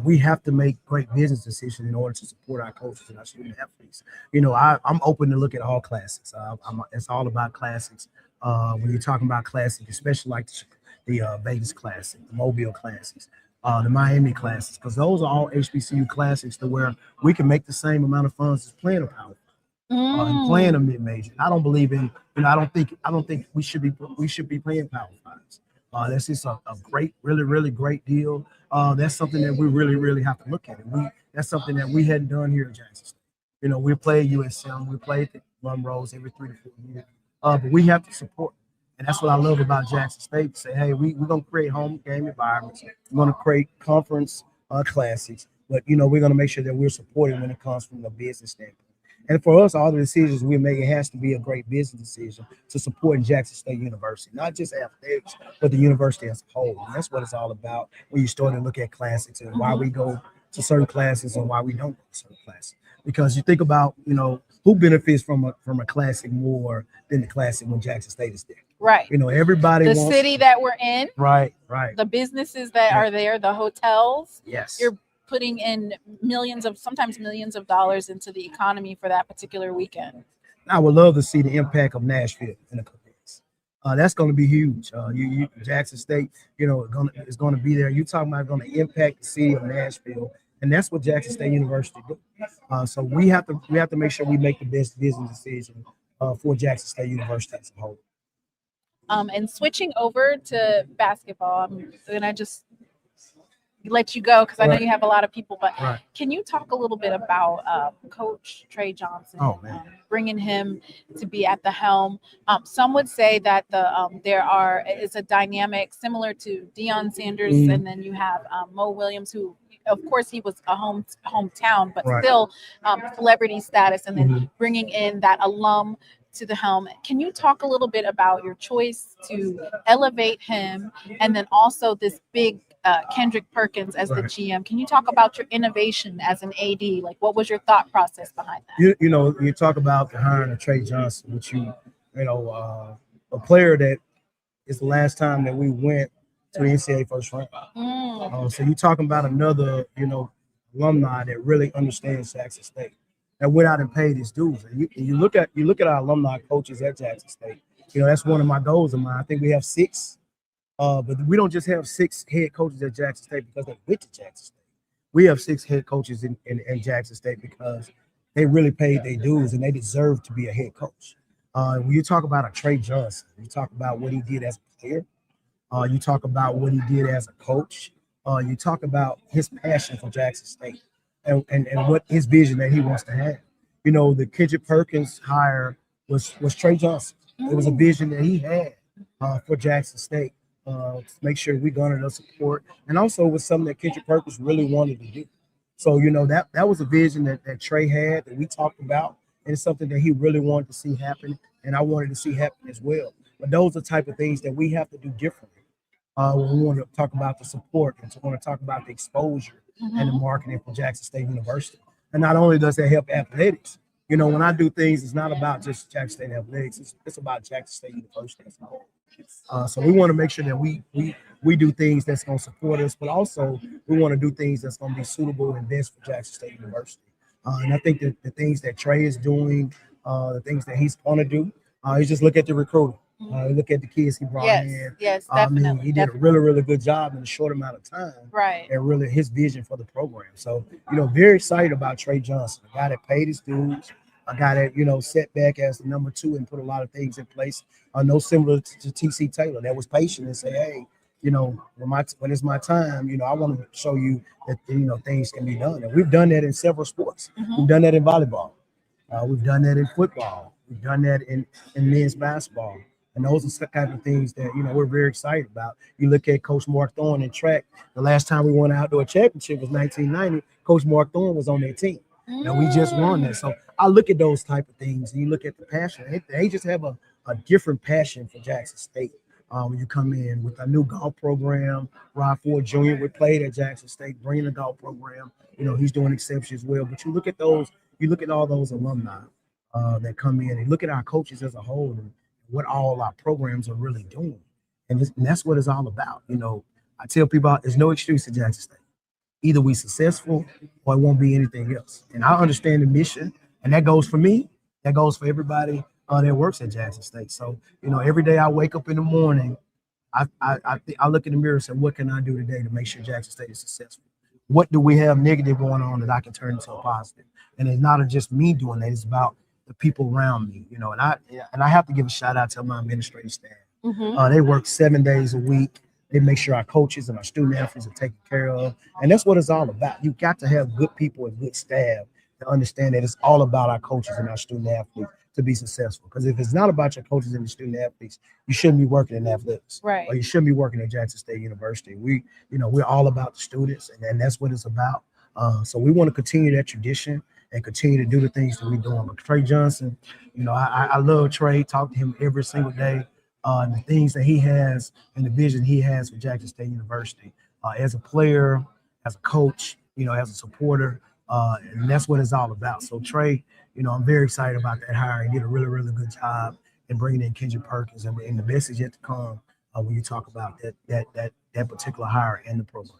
We have to make great business decisions in order to support our coaches and our student athletes. I'm open to look at all classics. It's all about classics. When you're talking about classics, especially like the Vegas Classic, the Mobile Classics, the Miami Classics, because those are all HBCU classics to where we can make the same amount of funds as playing a power. And playing a mid-major. I don't believe in, I don't think we should be playing Power Fives. That's just a great, really, really great deal. That's something that we really, really have to look at. That's something that we hadn't done here at Jackson State. We play USM, we play the Monroes every 3 to 4 years. But we have to support. And that's what I love about Jackson State. Say, hey, we're gonna create home game environments. We're gonna create conference classics, but we're gonna make sure that we're supporting when it comes from a business standpoint. And for us, all the decisions we make, it has to be a great business decision to support Jackson State University, not just athletics, but the university as a whole. And that's what it's all about when you start to look at classics and why we go to certain classes and why we don't go to certain classes. Because you think about, who benefits from a classic more than the classic when Jackson State is there. Right. Everybody the city that we're in. Right. The businesses that are there, the hotels. Yes. You're putting in sometimes millions of dollars into the economy for that particular weekend. I would love to see the impact of Nashville in a couple days. That's going to be huge. Jackson State, is going to be there. You're talking about going to impact the city of Nashville, and that's what Jackson State University do. So we have to make sure we make the best business decision for Jackson State University as a whole. And switching over to basketball, and I just let you go because I know you have a lot of people, but can you talk a little bit about Coach Trey Johnson, bringing him to be at the helm? Some would say that it's a dynamic similar to Deion Sanders, and then you have Mo Williams, who of course he was a hometown, but still celebrity status, and then bringing in that alum to the helm. Can you talk a little bit about your choice to elevate him, and then also this big Kendrick Perkins as the GM? Can you talk about your innovation as an AD? Like, what was your thought process behind that? You talk about the hiring of Trey Johnson, which a player that is the last time that we went to the NCAA first round. So you're talking about another, alumni that really understands Jackson State, that went out and paid his dues. And you look at our alumni coaches at Jackson State. That's one of my goals of mine. I think we have 6. But we don't just have 6 head coaches at Jackson State because they went to Jackson State. we have 6 head coaches in Jackson State because they really paid their dues and they deserve to be a head coach. When you talk about a Trey Johnson, you talk about what he did as a player. You talk about what he did as a coach. You talk about his passion for Jackson State and what his vision that he wants to have. You know, the Kendrick Perkins hire was Trey Johnson. It was a vision that he had for Jackson State to make sure we garnered the support. And also it was something that Kendrick Perkins really wanted to do. So, you know, that was a vision that Trey had that we talked about. And it's something that he really wanted to see happen. And I wanted to see happen as well. But those are the type of things that we have to do differently. When we want to talk about the support and want to talk about the exposure and the marketing for Jackson State University. And not only does that help athletics, you know, when I do things, it's not about just Jackson State athletics. It's about Jackson State University as a whole. So we want to make sure that we do things that's going to support us, but also we want to do things that's going to be suitable and best for Jackson State University. And I think that the things that Trey is doing, the things that he's going to do, you just look at the recruiting. Look at the kids he brought in. Yes, I definitely. mean, he did a really, really good job in a short amount of time. Right. And really his vision for the program. So, you know, very excited about Trey Johnson, a guy that paid his dues, a guy that, you know, set back as the number 2 and put a lot of things in place. No similar to TC Taylor that was patient and say, hey, you know, when it's my time, you know, I want to show you that, you know, things can be done. And we've done that in several sports. We've done that in volleyball. We've done that in football. We've done that in men's basketball. And those are the kind of things that, you know, we're very excited about. You look at Coach Mark Thorne in track. The last time we won an outdoor championship was 1990. Coach Mark Thorne was on their team. And we just won that. So I look at those type of things and you look at the passion. They just have a different passion for Jackson State. When you come in with a new golf program, Rod Ford Jr. we played at Jackson State, bringing a golf program. You know, he's doing exceptions well. But you look at all those alumni that come in and look at our coaches as a whole and what all our programs are really doing. And that's what it's all about. You know, I tell people there's no excuse at Jackson State. Either we successful or it won't be anything else. And I understand the mission, and that goes for me. That goes for everybody that works at Jackson State. So, you know, every day I wake up in the morning, I look in the mirror and say, what can I do today to make sure Jackson State is successful? What do we have negative going on that I can turn into a positive? And it's not just me doing that. It's about the people around me, you know, and I have to give a shout out to my administrative staff. They work 7 days a week. They make sure our coaches and our student athletes are taken care of. And that's what it's all about. You got to have good people and good staff to understand that it's all about our coaches and our student athletes to be successful. Because if it's not about your coaches and the student athletes, you shouldn't be working in athletics. Right. Or you shouldn't be working at Jackson State University. We're all about the students, and that's what it's about. So we want to continue that tradition and continue to do the things that we're doing. But Trey Johnson, you know, I love Trey, talk to him every single day. The things that he has and the vision he has for Jackson State University as a player, as a coach, you know, as a supporter, and that's what it's all about. So Trey, you know, I'm very excited about that hire. He did a really, really good job in bringing in Kendrick Perkins, and the best is yet to come when you talk about that particular hire and the program.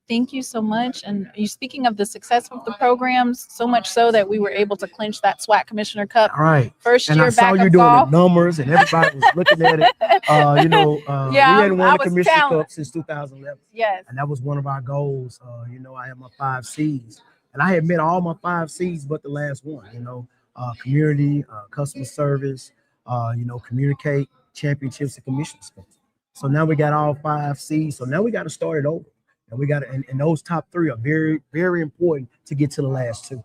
Thank you so much. And you speaking of the success of the programs, so much so that we were able to clinch that SWAC Commissioner Cup. All right. First and year I saw back you of doing golf. the numbers, and everybody was looking at it. We hadn't won the Commissioner Cup since 2011. Yes. And that was one of our goals. You know, I had my 5 C's, and I had met all my 5 C's but the last one. You know, community, customer service, you know, communicate, championships, and commissions. So now we got all 5 C's. So now we got to start it over. And we got to, and those top 3 are very, very important to get to the last 2.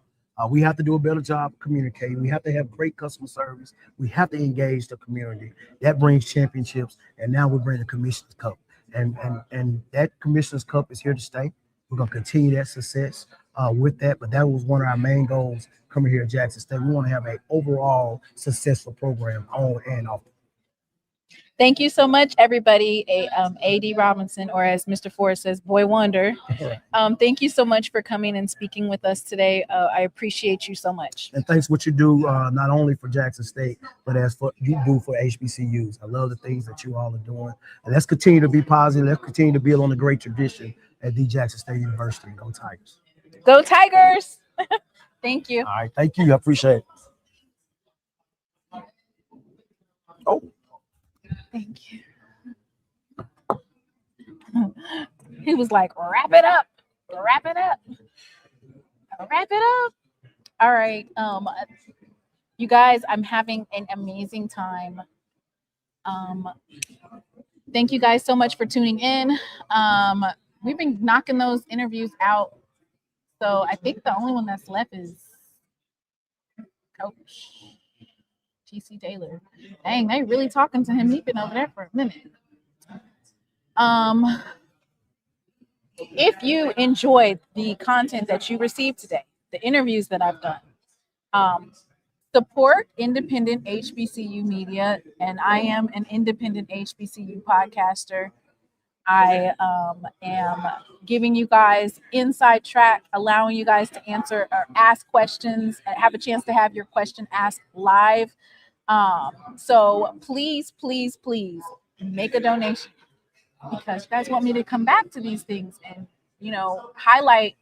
We have to do a better job of communicating. We have to have great customer service. We have to engage the community. That brings championships. And now we bring the Commissioner's Cup. And that Commissioner's Cup is here to stay. We're going to continue that success with that. But that was one of our main goals coming here at Jackson State. We want to have an overall successful program on and off. Thank you so much, everybody. A.D. Robinson, or as Mr. Forrest says, Boy Wonder. Thank you so much for coming and speaking with us today. I appreciate you so much. And thanks what you do, not only for Jackson State, but as for you do for HBCUs. I love the things that you all are doing. And let's continue to be positive. Let's continue to build on the great tradition at the Jackson State University. Go Tigers. Go Tigers. Thank you. All right. Thank you. I appreciate it. Oh. Thank you. He was like, wrap it up. wrap it up. All right. You guys, I'm having an amazing time. Thank you guys so much for tuning in. We've been knocking those interviews out. So I think the only one that's left is Coach TC Taylor. Dang, they really talking to him. He's been over there for a minute. If you enjoyed the content that you received today, the interviews that I've done, support independent HBCU media, and I am an independent HBCU podcaster. I am giving you guys inside track, allowing you guys to answer or ask questions, have a chance to have your question asked live. So please make a donation, because you guys want me to come back to these things and, highlight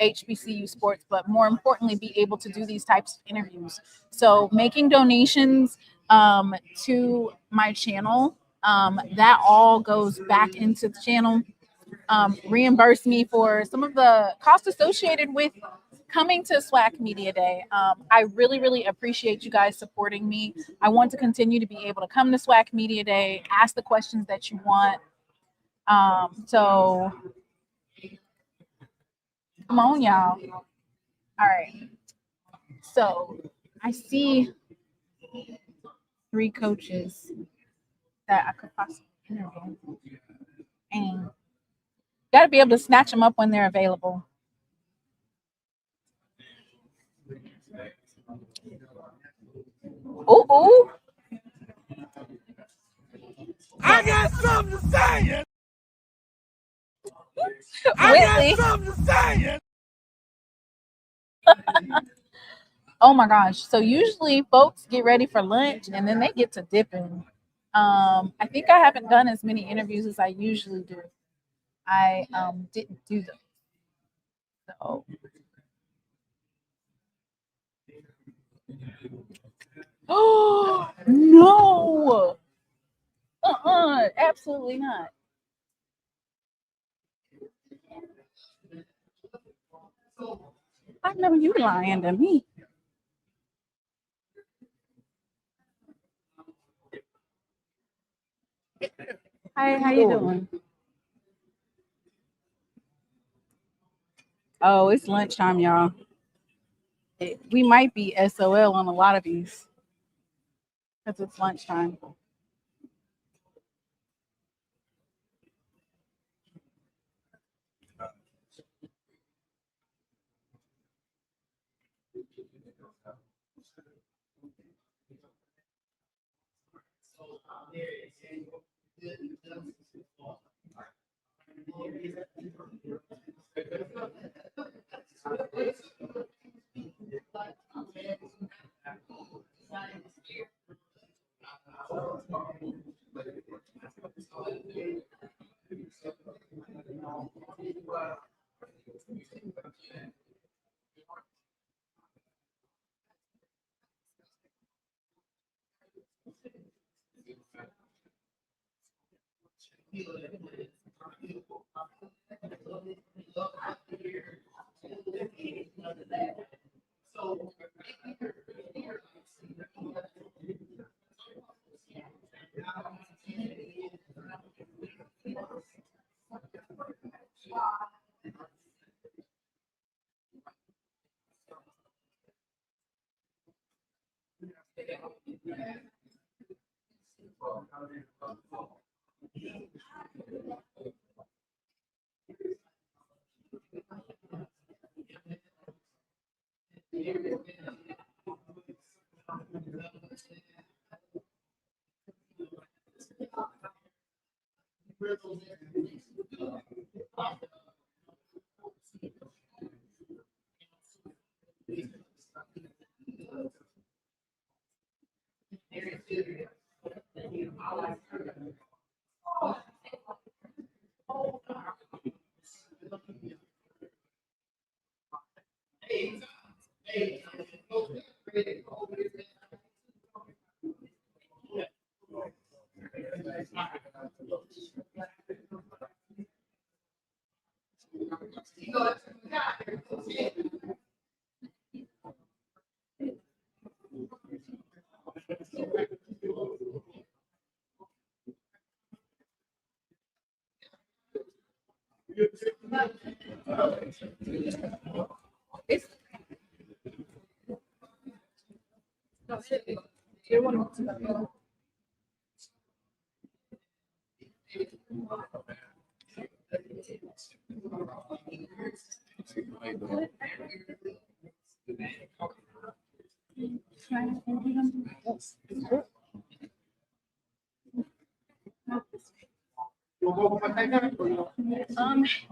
HBCU sports, but more importantly, be able to do these types of interviews. So making donations to my channel, that all goes back into the channel. Reimburse me for some of the costs associated with coming to SWAC Media Day. I really appreciate you guys supporting me. I want to continue to be able to come to SWAC Media Day, ask the questions that you want. So come on, y'all. All right. So I see 3 coaches that I could possibly interview, and got to be able to snatch them up when they're available. Ooh. I got something to say. Whitley. Something to say. Oh my gosh. So usually folks get ready for lunch and then they get to dipping. I think I haven't done as many interviews as I usually do. I didn't do them. So oh no. Absolutely not. I know you lying to me. Hi, how you doing? Oh, it's lunchtime, y'all. We might be SOL on a lot of these because it's lunchtime.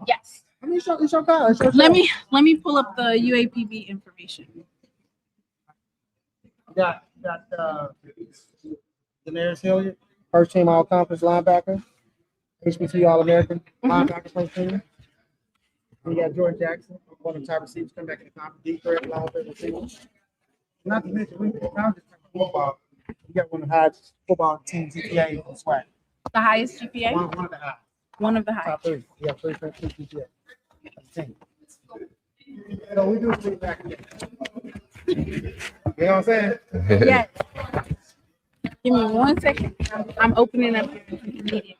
Yes. It's your car. Let me pull up the UAPB information. Got Daenerys Hilliard, first team all conference linebacker, HBCU All American linebacker first team. We got Jordan Jackson, one of the top receivers coming back in the conference, deep threat linebacker receiver. Not to mention, we now just football. We got one of the highest football teams GPA in SWAC. The highest GPA? One of the highest. One of the highest. Top three. We have 3.2 GPA. So we do it back again. You know what I'm saying? Yes. Give me 1 second. I'm opening up media.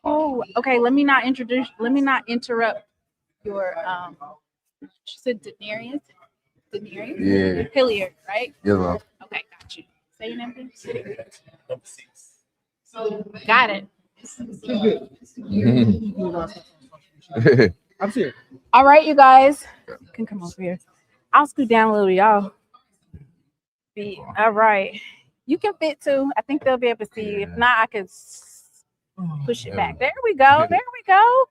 Oh, okay. Let me not interrupt your she said Daenerys? Yeah. Hilliard, right? Yes, ma'am. Okay, got you. Say your name, please. Got it. I'm serious. All right, you guys. You can come over here. I'll scoot down a little, y'all. All right. You can fit too. I think they'll be able to see you. If not, I could push it back. There we go. There we go.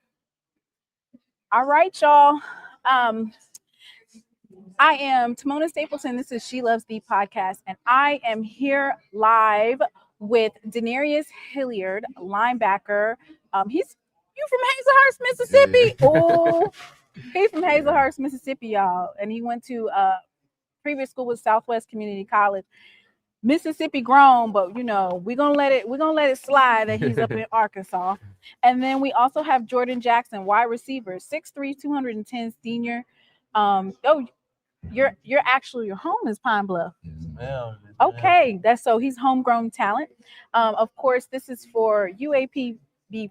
All right, y'all. I am Timona Stapleton. This is SheLovesThee Podcast, and I am here live with Daenerys Hilliard, linebacker. You from Hazelhurst, Mississippi? Yeah. Oh, he's from Hazelhurst, Mississippi, y'all, and he went to previous school with Southwest Community College. Mississippi grown, but you know, we're gonna let it slide that he's up in Arkansas. And then we also have Jordan Jackson, wide receiver, 6'3", 210 senior. Your home is Pine Bluff. Okay, that's so he's homegrown talent. Of course, this is for UAPB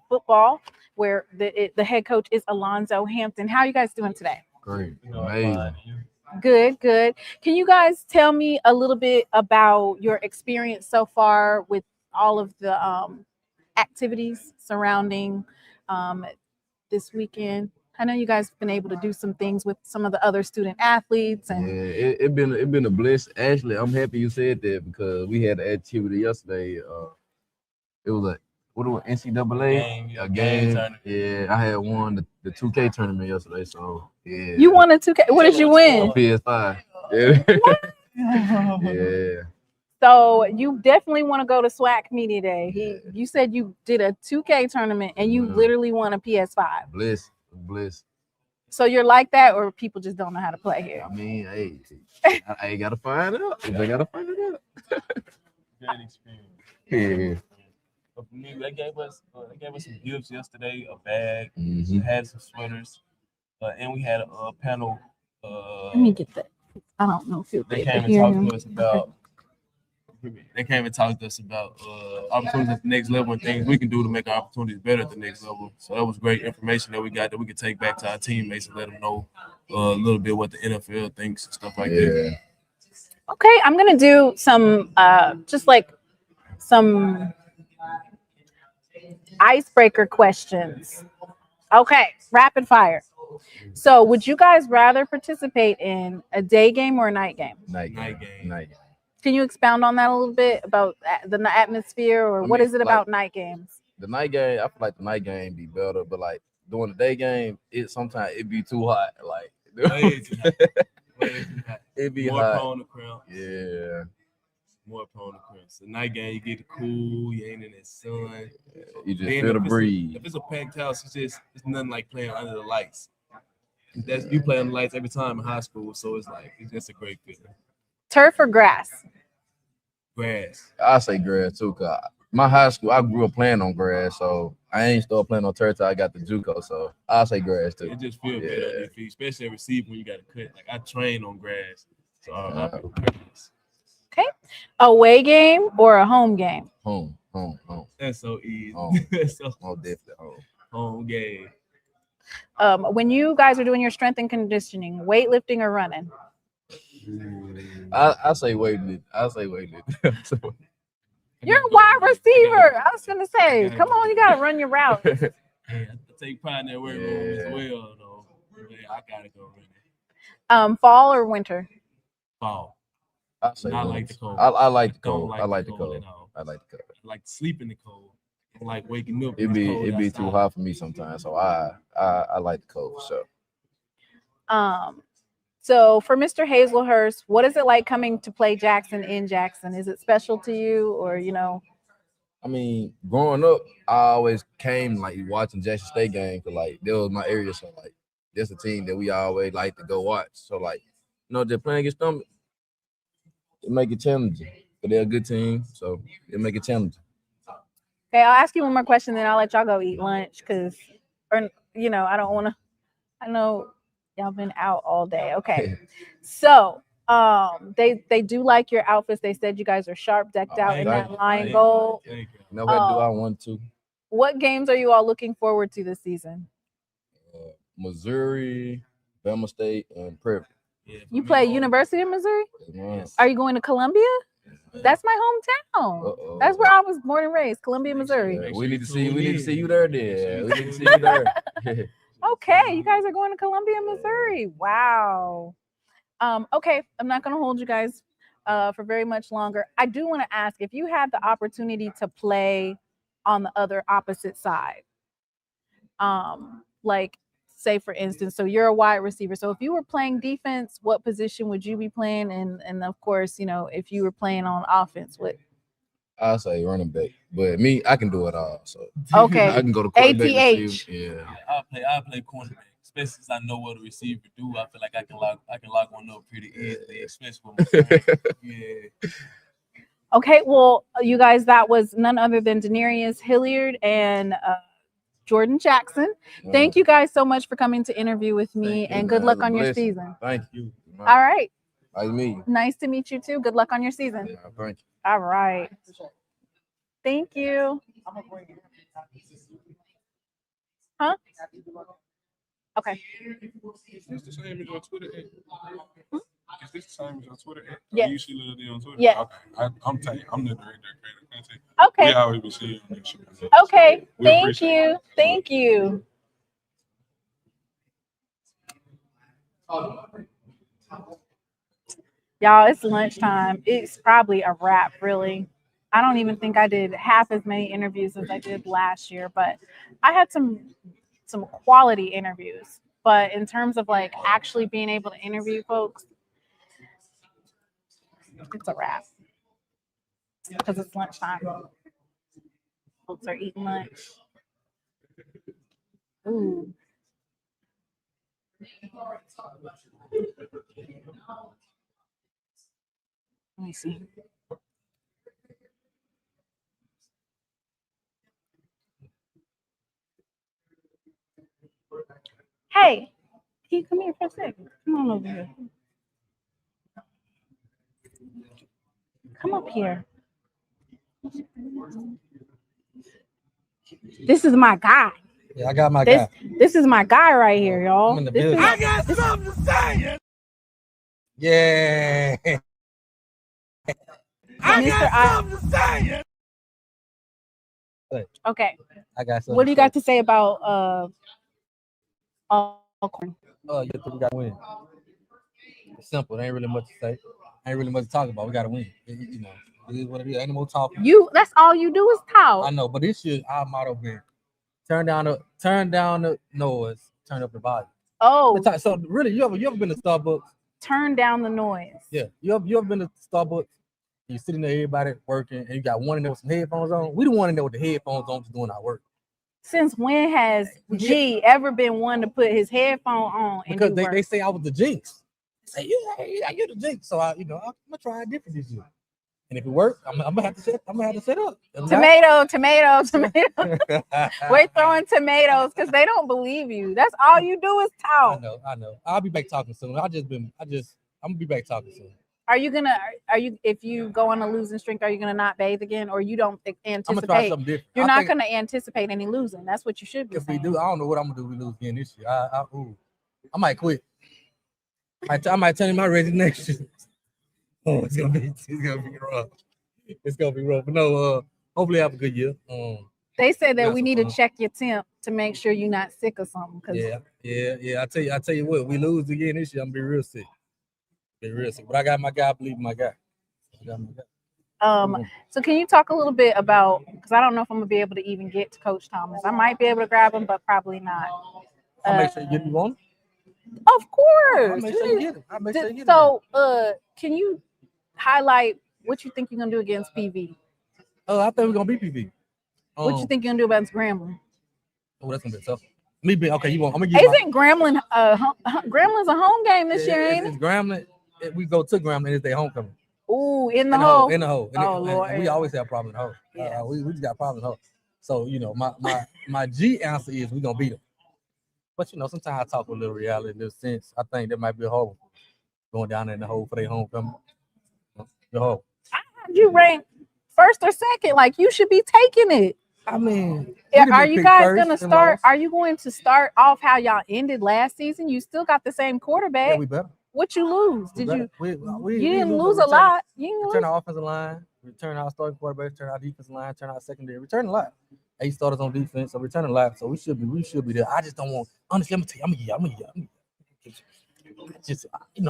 football, where the head coach is Alonzo Hampton. How are you guys doing today? Great. Amazing. Good. Can you guys tell me a little bit about your experience so far with all of the activities surrounding this weekend? I know you guys have been able to do some things with some of the other student athletes. And yeah, it been a bliss. Actually, I'm happy you said that because we had an activity yesterday. It was NCAA game. Yeah, I had won the 2K tournament yesterday. So yeah. You won a 2K. What did you win? PS5. Yeah. Yeah. So you definitely want to go to SWAC Media Day. You said you did a 2K tournament and you literally won a PS5. Bliss. So you're like that, or people just don't know how to play here? I mean, hey, I ain't gotta find it out. They gotta find it out. Great experience. Yeah. But for me, they gave us some gifts yesterday, a bag, Mhm. had some sweaters, and we had a panel. Let me get that. I don't know if you'll be They able came to and hear talked him. to us about. They came and talked to us about opportunities at the next level and things we can do to make our opportunities better at the next level. So that was great information that we got that we could take back to our teammates and let them know a little bit what the NFL thinks and stuff like that. Okay, I'm gonna do some just like some icebreaker questions. Okay, rapid fire. So would you guys rather participate in a day game or a night game? Night game. Can you expound on that a little bit about the atmosphere, or what is it about night games? The night game, I feel like the night game be better, but like during the day game, sometimes it be too hot. Like it be more hot. prone to cramp. Yeah. More prone to cramps. The night game, you get the cool. You ain't in the sun. You just Then feel the if breeze. If it's a packed house, it's nothing like playing under the lights. You play under the lights every time in high school, so it's just a great feeling. Turf or grass? Grass. I say grass too, cause my high school, I grew up playing on grass, so I ain't started playing on turf till I got the JUCO. So I say grass too. It just feels better on your feet, especially at receiver when you got to cut. Like I train on grass, so I preference. Okay. Away game or a home game? Home. Home. That's so easy. Home. That's so Most definitely home. home game. When you guys are doing your strength and conditioning, weightlifting or running? I say weightlifting. I say weightlifting. You're a wide receiver. I was gonna say, come on, you gotta run your route. Yeah, I take pride in that weight room as well, though. Yeah, I gotta go running. Fall or winter? Fall. I say I winter. like the cold. I like the Don't cold. like I like the the cold cold. at all. I like the cold. I like to sleep in the cold. I like waking up. It when it's cold be too outside. hot for me sometimes, so I like the cold for sure. So for Mr. Hazelhurst, what is it like coming to play Jackson in Jackson? Is it special to you, or I mean, growing up, I always came like watching Jackson State games because like that was my area, so like that's a team that we always like to go watch. So like, just playing against them, it make it challenging. But they're a good team, so it make it challenging. Okay, I'll ask you one more question, then I'll let y'all go eat lunch I don't want to. I know y'all been out all day. Okay, so they do like your outfits. They said you guys are sharp, decked out in that lion gold. Nobody do I want to. What games are you all looking forward to this season? Missouri, Bama State, and Prep. Yeah, You play University of Missouri? Yes. Are you going to Columbia? That's my hometown. Uh-oh. That's where I was born and raised, Columbia, Missouri. Yeah, we need to see you there. Then we need to see you there. Okay, you guys are going to Columbia, Missouri. Wow. Okay, I'm not going to hold you guys for very much longer. I do want to ask, if you had the opportunity to play on the other opposite side, like say for instance, so you're a wide receiver. So if you were playing defense, what position would you be playing? And of course, if you were playing on offense, what? I say running back, but me, I can do it all. So Okay, I can go to quarterback. ATH. Receiver. Yeah. I play cornerback, especially since I know what the receiver do. I feel like I can lock one up pretty easily, especially with my strength. Yeah. Okay, well, you guys, that was none other than Denarius Hilliard and Jordan Jackson. Thank you guys so much for coming to interview with me, and good luck on your season. Thank you. All right. Nice to meet you. Nice to meet you too. Good luck on your season. Yeah, thank you. All right. Thank you. Huh? Okay. Is this the same as your Twitter? Is this the same as your Twitter? Yes. You SheLovesThee on Twitter? Yeah. Okay. I'm the director of creative content. Okay. We always been seeing you on this shit. Okay. We Thank appreciate you. it. Thank you. Y'all, it's lunchtime. It's probably a wrap, really. I don't even think I did half as many interviews as I did last year, but I had some quality interviews. But in terms of like actually being able to interview folks, it's a wrap because it's lunchtime. Folks are eating lunch. Ooh. Let me see. Hey, can you come here for a second? Come on over here. Come up here. This is my guy. Yeah, I got my guy. This is my guy right here, y'all. I'm in the This building. is- I got something to say. Yeah. I Mr. got something to say. Okay. I got something. What do you got to say about Alcorn? You think we gotta win? It's simple. There ain't really much to say. Ain't really much to talk about. We gotta win. You know, it is what it is. Ain't no more talking. That's all you do is talk. I know, but this year our motto been turn down the noise, turn up the volume. Oh, So really, you ever been to Starbucks? turn down the noise. Yeah. You ever been to Starbucks? You're sitting there, everybody working, and you got one in there with some headphones on. We don't want to know with the headphones on to doing our work. Since when has G ever been one to put his headphone on and Because do work? they say I was the jinx. They say you're the jinx. So I'm gonna try it different this year. And if it works, I'm gonna have to set up. Tomato. We're throwing tomatoes because they don't believe you. That's all you do is talk. I know. I'll be back talking soon. I'm gonna be back talking soon. Are you if you go on a losing streak, are you gonna not bathe again, or you don't I'm gonna try anticipate? something different. You're not gonna anticipate any losing. That's what you should be If saying. we do, I don't know what I'm gonna do. We lose again this year. I might quit. I might turn in my resignation. Oh, it's gonna be rough. It's gonna be rough. But no, hopefully I have a good year. They say that we need to check your temp to make sure you're not sick or something. Yeah. I tell you what, we lose again this year, I'm gonna be real sick. But I got my guy. I believe in my guy. So can you talk a little bit about, because I don't know if I'm gonna be able to even get to Coach Thomas. I might be able to grab him, but probably not. I'll make sure you get him on. Of course. I'll make sure you get him. So can you highlight what you think you're gonna do against PV? I think we're gonna beat PV. What you think you're gonna do against Grambling? Oh, that's gonna be tough. I'm gonna give Isn't Grambling Grambling's a home game this year, ain't it? It's Grambling. We go to Grambling, it's their homecoming. Ooh, in the hole. In the hole. Lord. And we always have problems in the hole. Yeah. We just got problems in the hole. So, my G answer is we're going to beat them. But, sometimes I talk with a little reality in this sense. I think there might be a hole going down in the hole for their homecoming. The hole. I had you ranked first or second. Like, you should be taking it. I mean, are you guys going to start? Are you going to start off how y'all ended last season? You still got the same quarterback. Yeah, we better. What you lose? We You didn't lose a lot. You turn our offensive line, return our starting quarterback, turn our defensive line, turn our secondary, return a lot. 8 starters on defense, so return a lot. So we should be there. I just don't want. Honestly, I'm gonna tell you,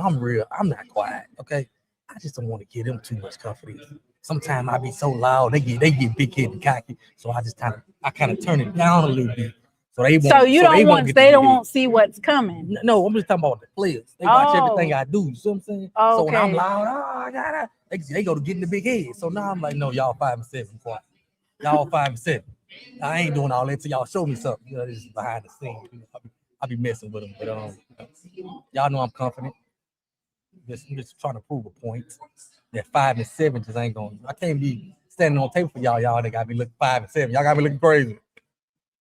I'm real. I'm not quiet. Okay, I just don't want to give them too much confidence. Sometimes I be so loud, they get big headed and cocky. So I kind of turn it down a little bit. They won't see what's coming. No, I'm just talking about the players. They watch everything I do. You see what I'm saying? Okay. So when I'm loud, I gotta. They go to get in the big head. So now I'm like, no, y'all 5-7. Y'all 5-7. I ain't doing all that till y'all show me something. This is behind the scenes. I be messing with them, but y'all know I'm confident. I'm just trying to prove a point. That 5-7 just ain't going. I can't be standing on tape for y'all. Y'all that gotta be looking 5-7. Y'all gotta be looking crazy.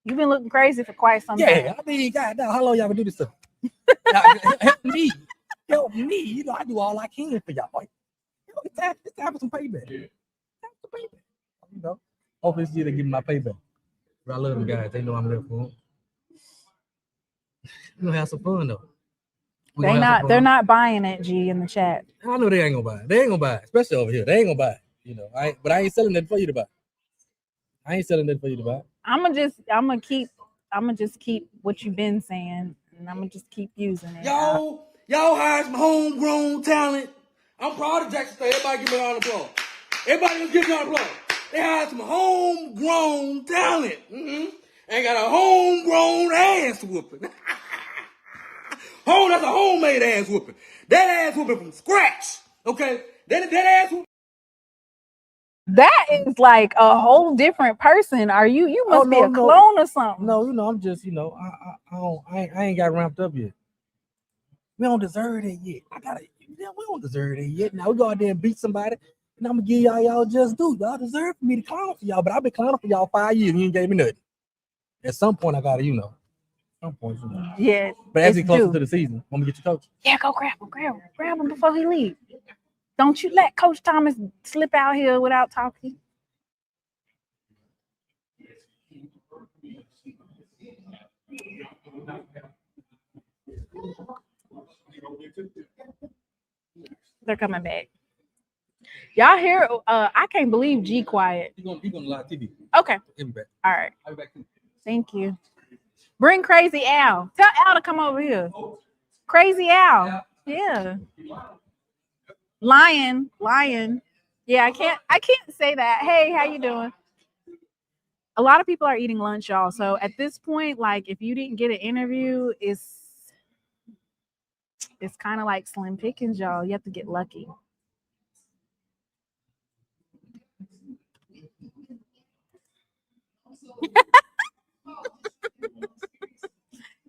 You've been looking crazy for quite some time. Yeah, I mean, God, how long y'all gonna do this stuff? Help me. I do all I can for y'all. It's time for some payback. Hopefully this year they give me my payback. But I love them guys. They know I'm there for them. We're gonna have some fun though. They're not buying it, G, in the chat. I know they ain't gonna buy it. They ain't gonna buy it, especially over here. They ain't gonna buy it. But I ain't selling that for you to buy. I'm gonna just keep what you've been saying, and I'm gonna just keep using it. Y'all hired some homegrown talent. I'm proud of Jackson State. Everybody give me a round of applause. Everybody just give me a round of applause. They hired some homegrown talent. And got a homegrown ass whooping. That's a homemade ass whooping. That ass whooping from scratch. Okay? That ass whooping. That is like a whole different person. You must be a clone or something. No, I'm just, I ain't got ramped up yet. We don't deserve that yet. We don't deserve that yet. Now we go out there and beat somebody, and I'm gonna give y'all just do. Y'all deserve for me to clown for y'all, but I've been clowning for y'all 5 years and you ain't gave me nothing. At some point I gotta, some point, Yeah. But as it closer to the season, I'm gonna get your coach. Yeah, go grab him before he leaves. Don't you let Coach Thomas slip out here without talking. They're coming back. Y'all hear? I can't believe G quiet. He's gonna live TV. Okay. He'll be back. All right. I'll be back too. Thank you. Bring Crazy Al. Tell Al to come over here. Crazy Al. Yeah. Lion. Yeah, I can't say that. Hey, how you doing? A lot of people are eating lunch, y'all. So at this point, like if you didn't get an interview, it's kind of like slim pickings, y'all. You have to get lucky.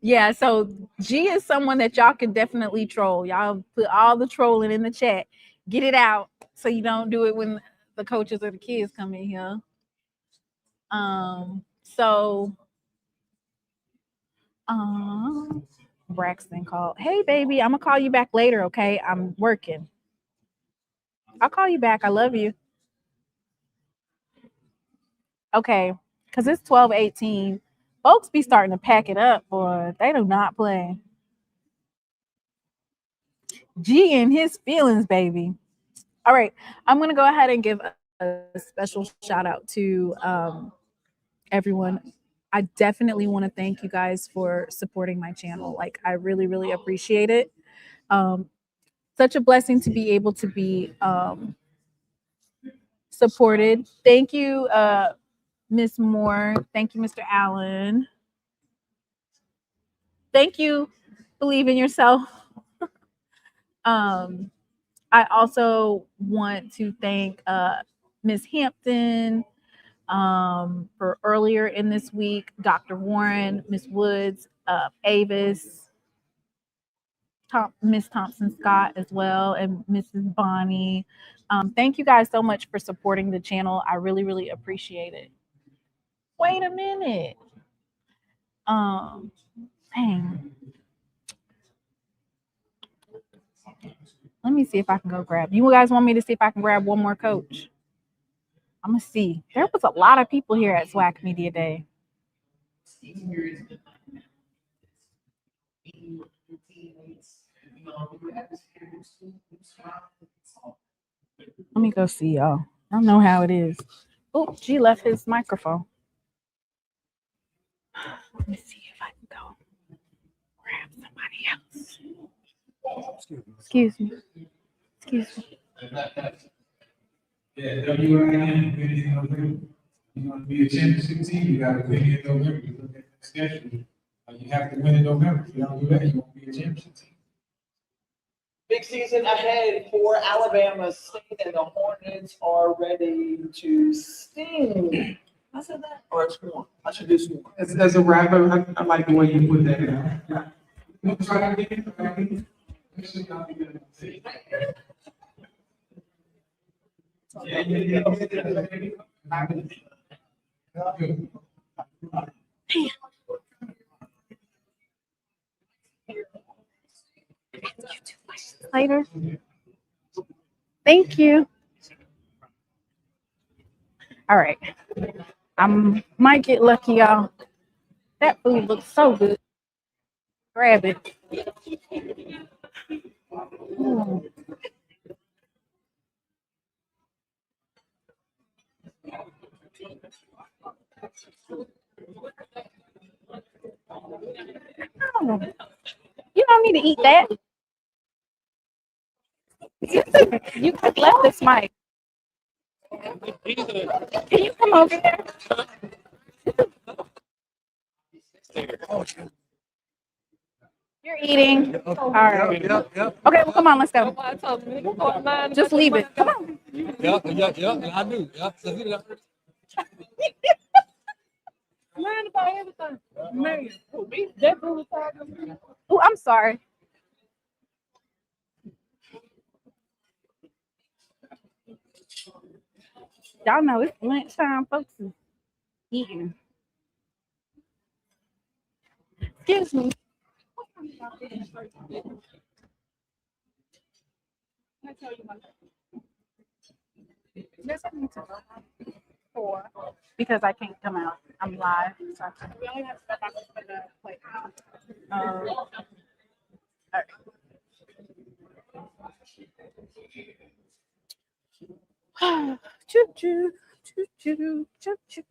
Yeah, so G is someone that y'all can definitely troll. Y'all put all the trolling in the chat. Get it out so you don't do it when the coaches or the kids come in here. Braxton called. Hey, baby, I'm gonna call you back later, okay? I'm working. I'll call you back. I love you. Okay, because it's 12:18. Folks be starting to pack it up, boy. They do not play. G in his feelings, baby. All right, I'm going to go ahead and give a special shout out to everyone. I definitely want to thank you guys for supporting my channel. Like, I really, really appreciate it. Such a blessing to be able to be supported. Thank you, Miss Moore. Thank you, Mr. Allen. Thank you. Believe in yourself. I also want to thank Ms. Hampton for earlier in this week, Dr. Warren, Ms. Woods, Avis, Miss Thompson Scott as well, and Mrs. Bonnie. Thank you guys so much for supporting the channel. I really, really appreciate it. Wait a minute. Dang. Let me see if I can go grab. You guys want me to see if I can grab one more coach? I'm gonna see. There was a lot of people here at SWAC Media Day. Let me go see y'all. I don't know how it is. Oh, G left his microphone. Let me see if I can go grab somebody else. Excuse me. Excuse me. Yeah, WIN winning in November. You want to be a championship team, you got to win in November. You look at the schedule. You have to win in November. If you don't do that, you won't be a championship team. Big season ahead for Alabama State, and the Hornets are ready to sting. I said that, or it's one. I should do one. As a rapper, I like the way you put that down. Yeah. Try again. Try again. This should not be good. Later. Thank you. All right. I might get lucky, y'all. That food looks so good. Grab it. Mm. Oh, you don't need to eat that. You could left this mic. Can you come over here? You're eating. All right. Yep. Okay, well, come on, let's go. Just leave it. Come on. Yep, I do. Yep. Learn about everything. Man, oh, I'm sorry. Y'all know it's lunchtime, folks is eating. Excuse me. There's something to go for because I can't come out. I'm live. So we only have to step out for the plate. All right. Choo choo, choo choo, choo choo.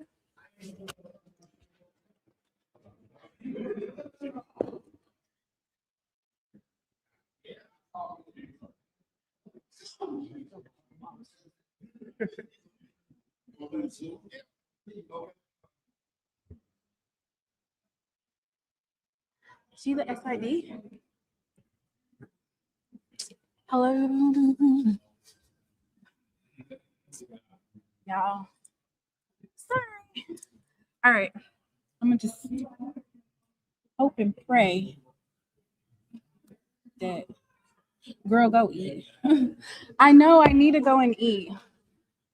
See the SID? Hello. Y'all. Sorry. All right. I'm gonna just hope and pray that girl go eat. I know I need to go and eat,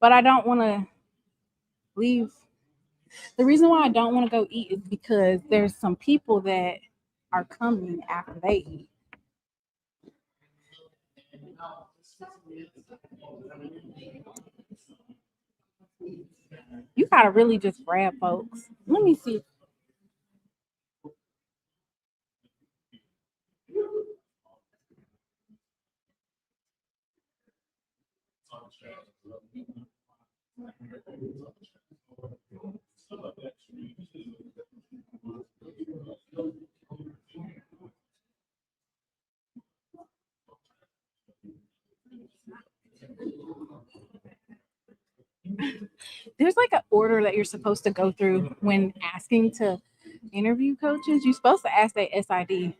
but I don't want to leave. The reason why I don't want to go eat is because there's some people that are coming after they eat. You gotta really just grab folks. Let me see. There's like an order that you're supposed to go through when asking to interview coaches. You're supposed to ask their SID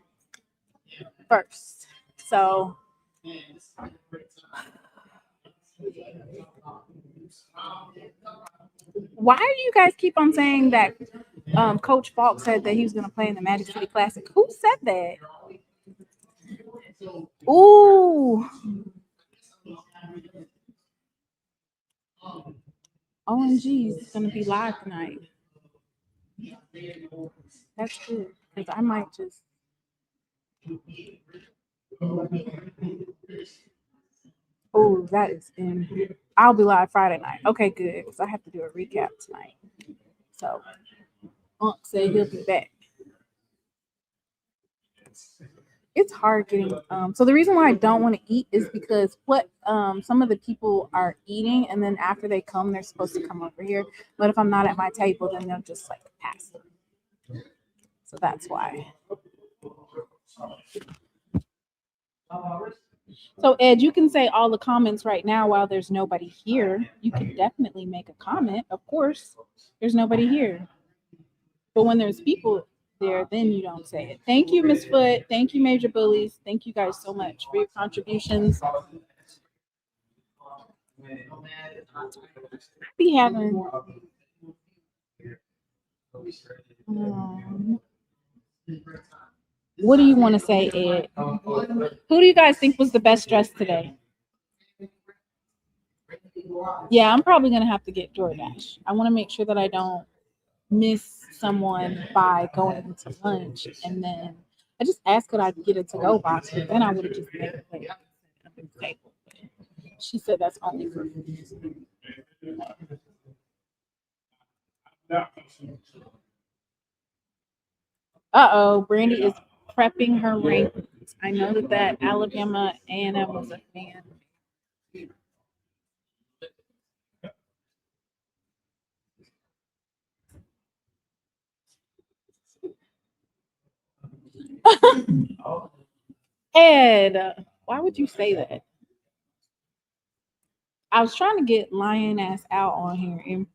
first. So why do you guys keep on saying that Coach Falk said that he was going to play in the Magic City Classic? Who said that? Ooh. OMG is going to be live tonight. That's good, because I might just. Oh, that is in. I'll be live Friday night. Okay, good, because I have to do a recap tonight. So, Unc said he'll be back. It's hard getting. So the reason why I don't want to eat is because what some of the people are eating, and then after they come, they're supposed to come over here. But if I'm not at my table, then they'll just like pass them. So that's why. So Ed, you can say all the comments right now while there's nobody here. You can definitely make a comment. Of course, there's nobody here. But when there's people there, then you don't say it. Thank you, Miss Foot. Thank you, Major Bullies. Thank you guys so much for your contributions. Be having. What do you want to say, Ed? Who do you guys think was the best dressed today? Yeah, I'm probably gonna have to get DoorDash. I want to make sure that I don't miss someone by going into lunch, and then I just asked could I get a to-go box, but then I would have just made it like up in the table. She said that's only for food. Brandy is prepping her rankings. I know that Alabama A&M was a fan. Ed, why would you say that? I was trying to get Lion Ass out on here in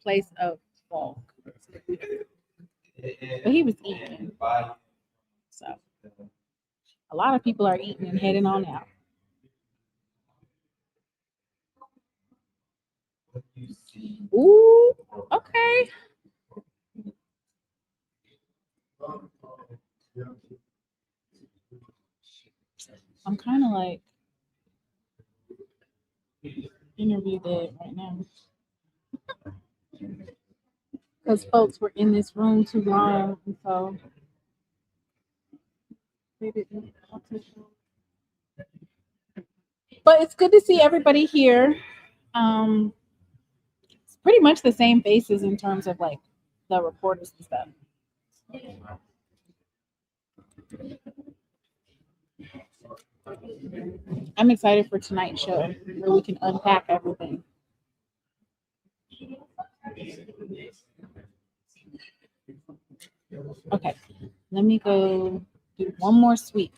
place of Falk. But he was eating. So a lot of people are eating and heading on out. Ooh, okay. I'm kind of like interview that right now. Because folks were in this room too long, and so they didn't want to. But it's good to see everybody here. It's pretty much the same faces in terms of like the reporters and stuff. I'm excited for tonight's show where we can unpack everything. Okay, let me go do one more sweep.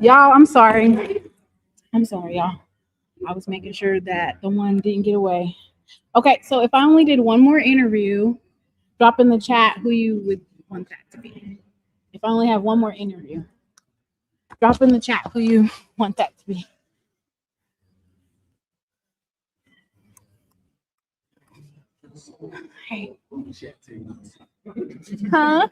Y'all, I'm sorry. I'm sorry, y'all. I was making sure that the one didn't get away. Okay, so if I only did one more interview, drop in the chat who you would want that to be. If I only have one more interview, drop in the chat who you want that to be. Hey. Huh?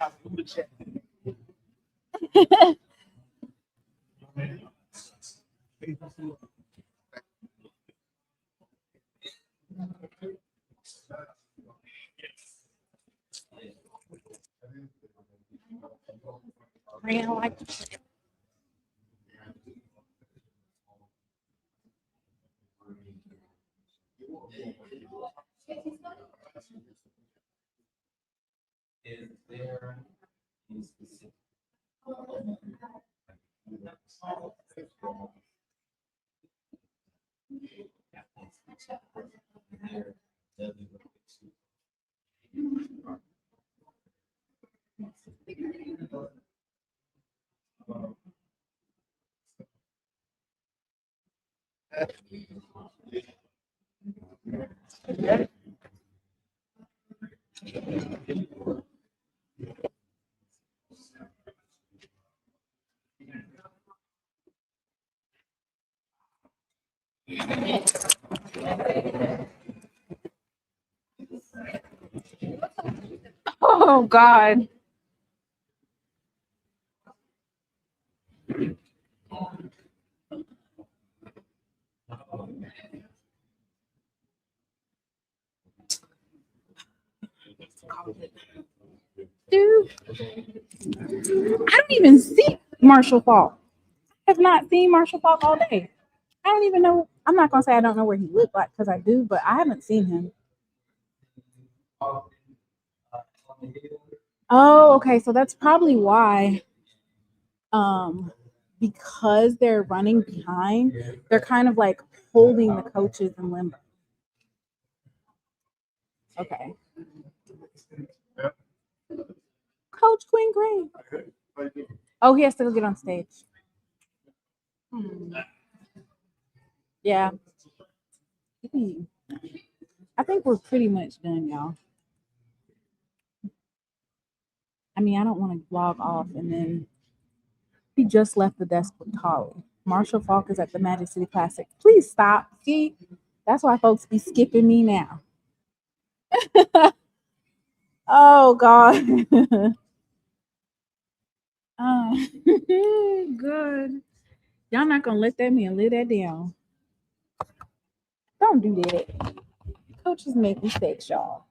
Man, I like Is there any specific Oh God. Dude, I don't even see Marshall Falk. I have not seen Marshall Falk all day. I don't even know. I'm not gonna say I don't know where he looked like because I do, but I haven't seen him. Oh, okay. So that's probably why. Because they're running behind, they're kind of like holding the coaches in limbo. Okay. Coach Quinn Green. Oh, he has to go get on stage. Yeah. I think we're pretty much done, y'all. I mean, I don't want to log off and then he just left the desk with Tolly. Marshall Falk is at the Magic City Classic. Please stop. See, that's why folks be skipping me now. Oh God. Good. Y'all not gonna let that man live that down. Don't do that. Coaches make mistakes, y'all.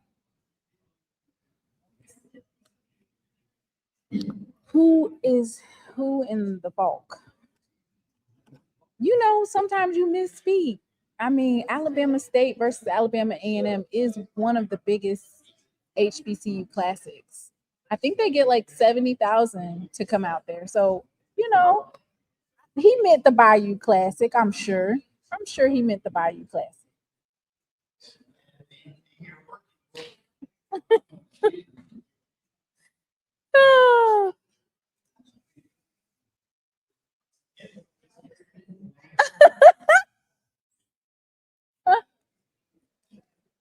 who in the bulk? You know, sometimes you misspeak. I mean, Alabama State versus Alabama A&M is one of the biggest HBCU classics. I think they get like 70,000 to come out there. So, you know, he meant the Bayou Classic, I'm sure. I'm sure he meant the Bayou Classic. Oh.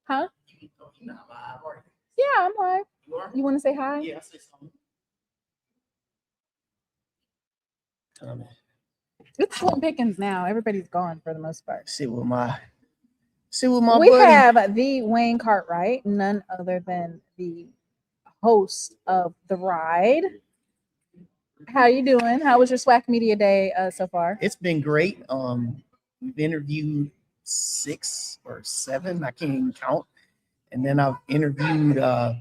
Huh? Yeah, I'm live. You want to say hi? Yeah, I say something. It's slim pickings now. Everybody's gone for the most part. Sit with my We buddy. have the Wayne Cartwright, none other than the host of the ride. How you doing? How was your SWAC Media Day so far? It's been great. We've interviewed 6 or 7, I can't even count. And then I've interviewed a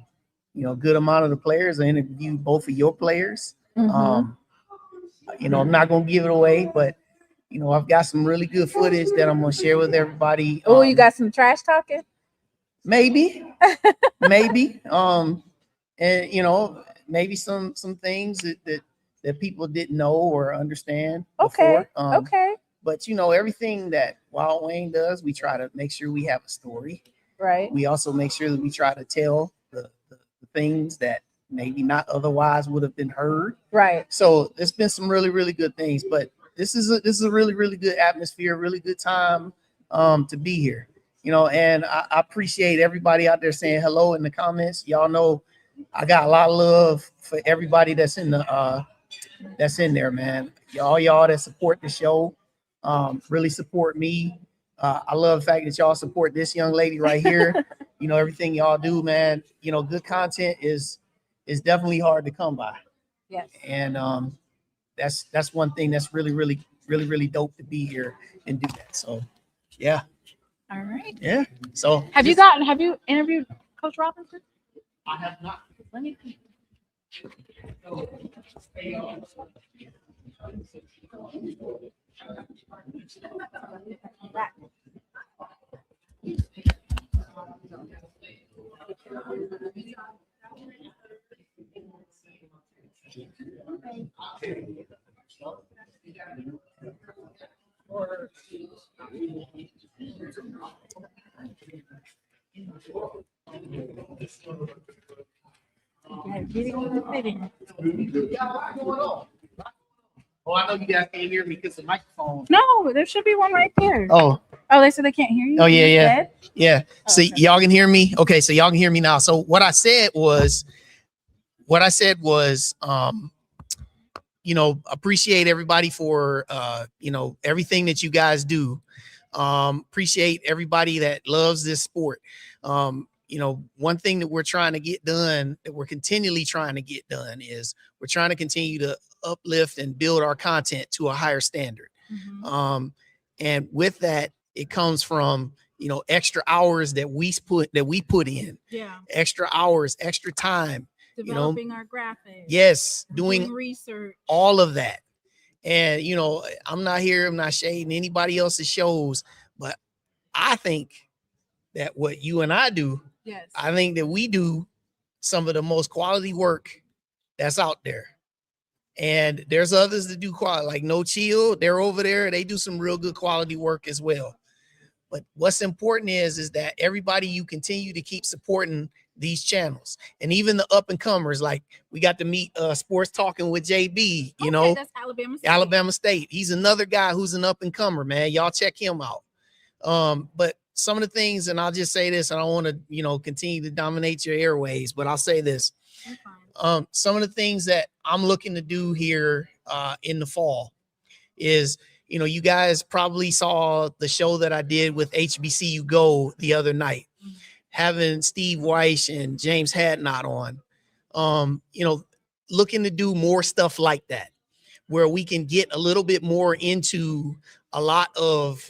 good amount of the players. I interviewed both of your players. Mhm. I'm not gonna give it away, but I've got some really good footage that I'm gonna share with everybody. Oh, you got some trash talking? Maybe. And maybe some things that people didn't know or understand Okay. before. Okay. But everything that Wild Wayne does, we try to make sure we have a story. Right. We also make sure that we try to tell the things that maybe not otherwise would have been heard. Right. So there's been some really, really good things. But this is a really, really good atmosphere, really good time to be here. And I appreciate everybody out there saying hello in the comments. Y'all know I got a lot of love for everybody that's in there, man. Y'all that support the show, really support me. I love the fact that y'all support this young lady right here. Everything y'all do, man. Good content is definitely hard to come by. Yes. And that's one thing that's really, really, really, really dope to be here and do that. So yeah. All right. Yeah. So Have you interviewed Coach Robinson? I have not. Let me see. Oh, I know you guys can't hear me because the microphone. No, there should be one right there. Oh, they said they can't hear you. Oh, yeah, yeah. Instead? Yeah. So okay. y'all can hear me? Okay, so y'all can hear me now. So what I said was, appreciate everybody for everything that you guys do. Appreciate everybody that loves this sport. One thing that we're trying to get done, that we're continually trying to get done, is we're trying to continue to uplift and build our content to a higher standard. Mm-hmm. And with that, it comes from extra hours that we put in. Yeah. Extra hours, extra time. Developing our graphics. Yes, doing research. All of that. And I'm not shading anybody else's shows, but I think that what you and I do, yes, I think that we do some of the most quality work that's out there. And there's others that do quality, like No Chill. They're over there. They do some real good quality work as well. But what's important is that everybody, you continue to keep supporting these channels, and even the up and comers. Like we got to meet Sports Talking with JB. That's Alabama State. He's another guy who's an up and comer, man. Y'all check him out. But some of the things, and I'll just say this, and I don't want to continue to dominate your airways, but I'll say this. Some of the things that I'm looking to do here in the fall is, you guys probably saw the show that I did with HBCU Go the other night, having Steve Weiss and James Hadnot on, looking to do more stuff like that, where we can get a little bit more into a lot of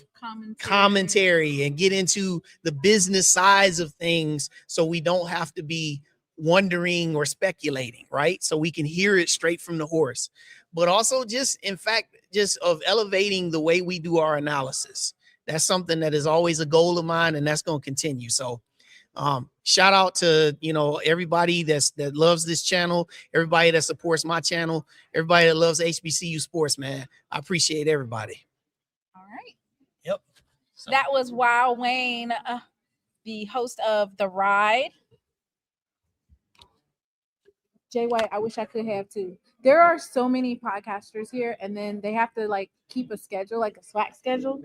commentary and get into the business sides of things, so we don't have to be wondering or speculating, right? So we can hear it straight from the horse. but also just, in fact, just of elevating the way we do our analysis. That's something that is always a goal of mine, and that's going to continue. So shout out to, everybody that loves this channel, everybody that supports my channel, everybody that loves HBCU sports, man. I appreciate everybody. All right. Yep. So that was Wow Wayne, the host of The Ride. Jay White, I wish I could have too. There are so many podcasters here, and then they have to like keep a schedule, like a SWAC schedule.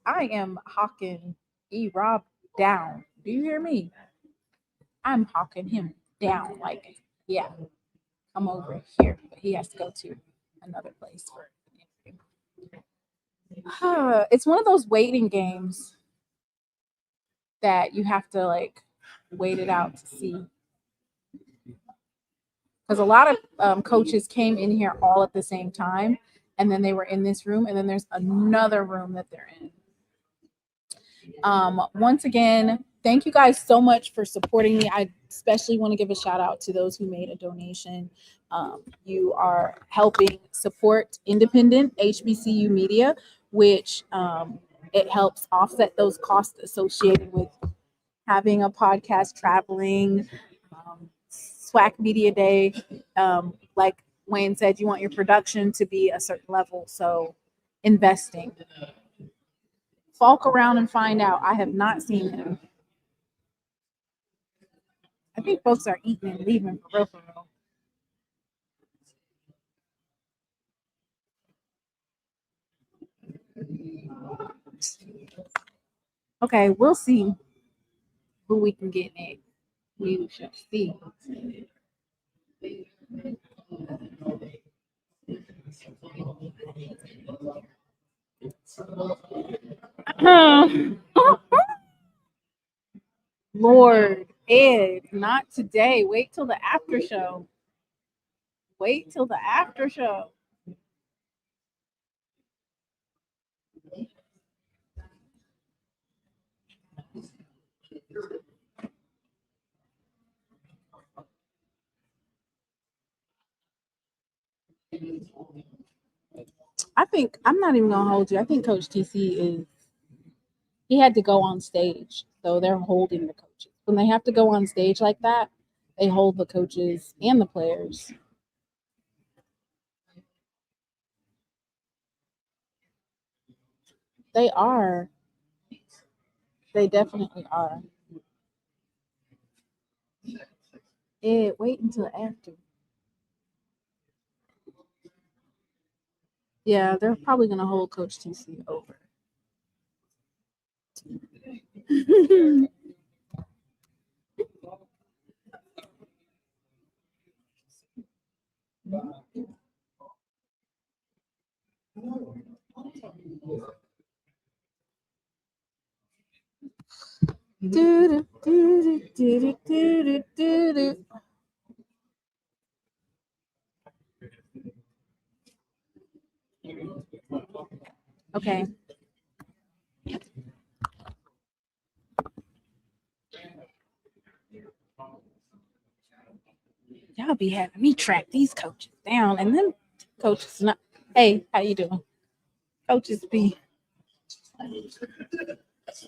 I am hawking E-Rob down. Do you hear me? I'm hawking him down. Like, yeah, come over here. But he has to go to another place for an interview. It's one of those waiting games that you have to like wait it out to see. Because a lot of coaches came in here all at the same time, and then they were in this room, and then there's another room that they're in. Once again, thank you guys so much for supporting me. I especially want to give a shout out to those who made a donation. You are helping support independent HBCU media, which it helps offset those costs associated with having a podcast, traveling, SWAC Media Day. Like Wayne said, you want your production to be a certain level, so investing. Falk around and find out. I have not seen him. I think folks are eating and leaving for real, for real. Okay, we'll see who we can get next. We shall see. Lord, Ed, not today. Wait till the after show. Wait till the after show. I think I'm not even gonna hold you. I think Coach TC he had to go on stage, so they're holding the coaches. When they have to go on stage like that, they hold the coaches and the players. They are. They definitely are. Ed, wait until after. Yeah, they're probably gonna hold Coach TC over. Okay. Y'all be having me track these coaches down, and then coaches not. Hey, how you doing? Coaches be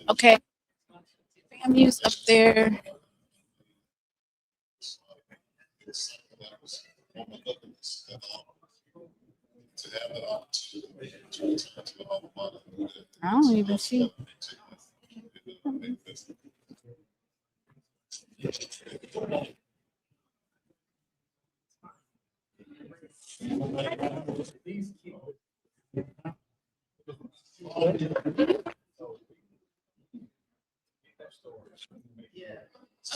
okay. FAMU's up there. I don't even see.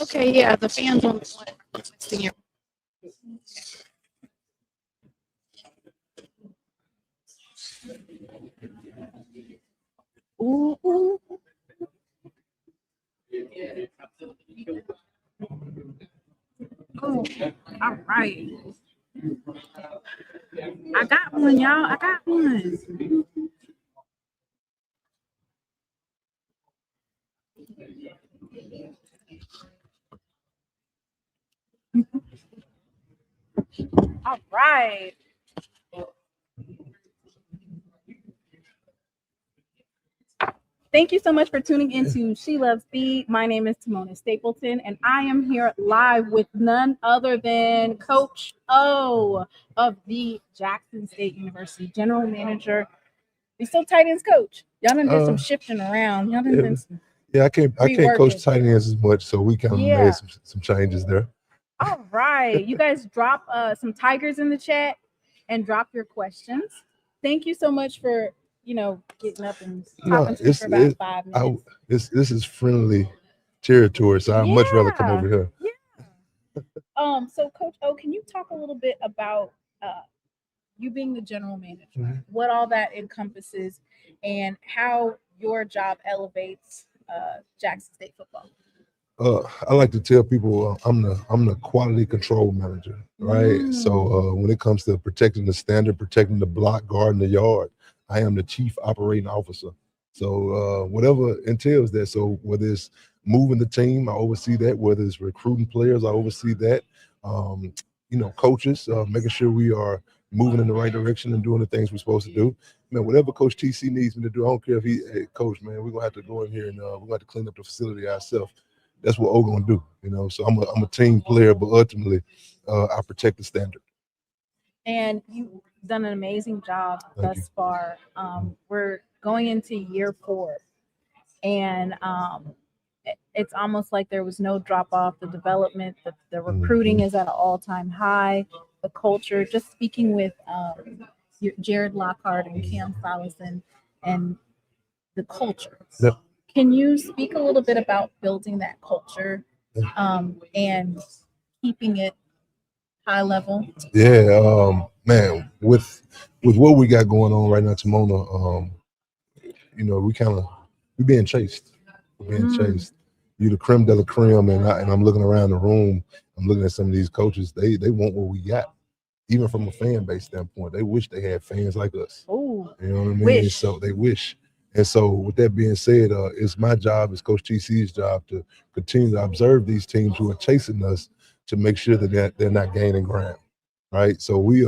Okay, yeah, the fans on the ooh, ooh. Oh, all right. I got one, y'all. I got one. All right. Thank you so much for tuning into SheLovesThee. My name is Timona Stapleton, and I am here live with none other than Coach O of the Jackson State University, General Manager. You're still tight ends coach. Y'all done did some shifting around. Y'all done done some I can't coach tight ends as much, so we kind of made some changes there. All right. You guys drop some tigers in the chat and drop your questions. Thank you so much for getting up and talking to me for about 5 minutes. This is friendly territory, so I'd much rather come over here. Yeah. So Coach O, can you talk a little bit about you being the general manager, what all that encompasses, and how your job elevates Jackson State football? I like to tell people I'm the quality control manager, right? So when it comes to protecting the standard, protecting the block, guarding the yard, I am the chief operating officer. So whatever entails that. So whether it's moving the team, I oversee that. Whether it's recruiting players, I oversee that. Coaches, making sure we are moving in the right direction and doing the things we're supposed to do. Man, whatever Coach TC needs me to do, I don't care if hey, Coach, man, we're gonna have to go in here and we're gonna have to clean up the facility ourselves. That's what O gonna do, So I'm a team player, but ultimately, I protect the standard. And you've done an amazing job thus far. We're going into year 4, and it's almost like there was no drop off. The development, the recruiting is at an all-time high. The culture, just speaking with Jared Lockhart and Cam Solison, and the culture. Yep. Can you speak a little bit about building that culture and keeping it high level? Yeah, man, with what we got going on right now, Timona, we're being chased. We're being chased. You're the creme de la creme, and I'm looking around the room. I'm looking at some of these coaches. They want what we got. Even from a fan base standpoint, they wish they had fans like us. Oh, you know what I mean? So they wish. And so with that being said, it's my job, it's Coach TC's job to continue to observe these teams who are chasing us to make sure that they're not gaining ground, right? So we,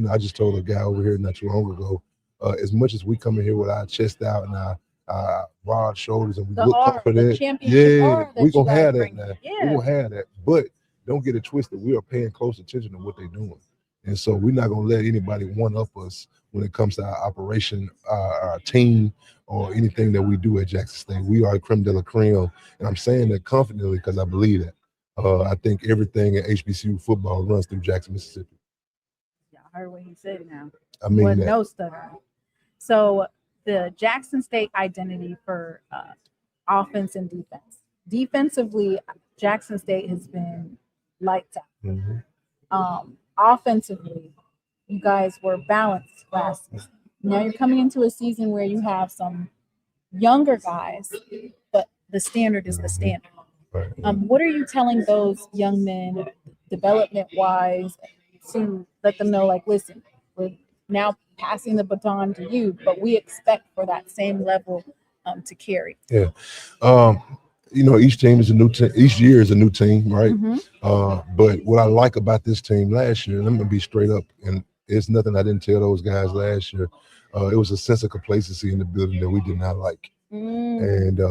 I just told a guy over here not too long ago, as much as we come in here with our chest out and our broad shoulders and we look confident, we're going to have that now. We're going to have that. But don't get it twisted. We are paying close attention to what they're doing. And so we're not going to let anybody one-up us when it comes to our operation, our team, or anything that we do at Jackson State. We are creme de la creme, and I'm saying that confidently because I believe that. I think everything in HBCU football runs through Jackson, Mississippi. Y'all heard what he said now. I mean that. No stuttering. So the Jackson State identity for offense and defense. Defensively, Jackson State has been lights out. Offensively, you guys were balanced last season. Now you're coming into a season where you have some younger guys, but the standard is the standard. What are you telling those young men, development-wise, to let them know, like, listen, we're now passing the baton to you, but we expect for that same level to carry? Yeah. Each team is a new team. Each year is a new team, right? But what I like about this team last year, and I'm gonna be straight up, and it's nothing I didn't tell those guys last year. It was a sense of complacency in the building that we did not like, and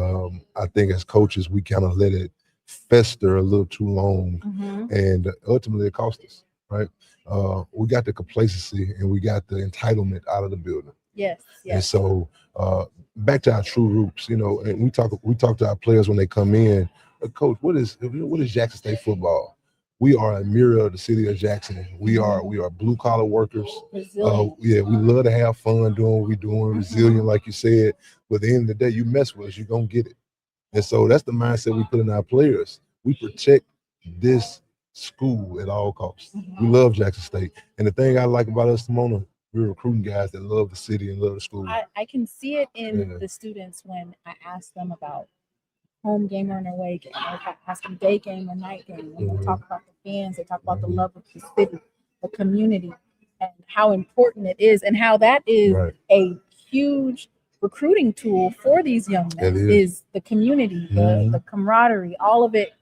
I think as coaches we kind of let it fester a little too long, and ultimately it cost us. Right? We got the complacency and we got the entitlement out of the building. Yes. And so back to our true roots, and we talk to our players when they come in. Coach, what is Jackson State football? We are a mirror of the city of Jackson. We are blue collar workers. We love to have fun doing what we're doing. Resilient, like you said. But at the end of the day, you mess with us, you're gonna get it. And so that's the mindset we put in our players. We protect this school at all costs. We love Jackson State, and the thing I like about us, Timona, we're recruiting guys that love the city and love the school. I can see it in the students when I ask them about home game or an away game, or if I ask them day game or night game. When they talk about the fans, they talk about the love of the city, the community, and how important it is, and how that is a huge recruiting tool for these young men. Is the community, the camaraderie, all of it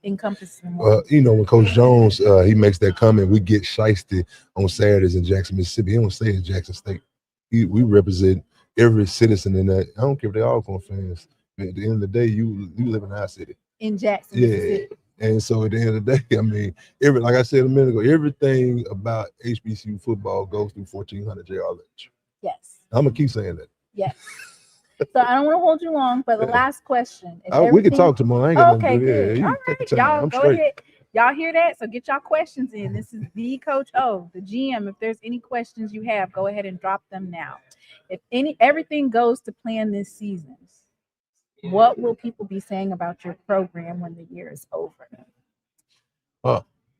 encompasses more? You know, when Coach Jones he makes that comment, we get shysted on Saturdays in Jackson, Mississippi. He don't say in Jackson State. We represent every citizen in that. I don't care if they're Alcorn fans. At the end of the day, you live in our city. In Jackson, Yeah. Mississippi. And so at the end of the day, I mean, like I said a minute ago, everything about HBCU football goes through 1400 JR Lynch. Yes. I'm gonna keep saying that. Yes. So I don't want to hold you long, but the last question. We can talk tomorrow. I ain't got nothing to do. Good. Yeah, All you take right, your time. y'all I'm go straight. ahead. Y'all hear that? So get y'all questions in. This is the Coach O, the GM. If there's any questions you have, go ahead and drop them now. If everything goes to plan this season, what will people be saying about your program when the year is over?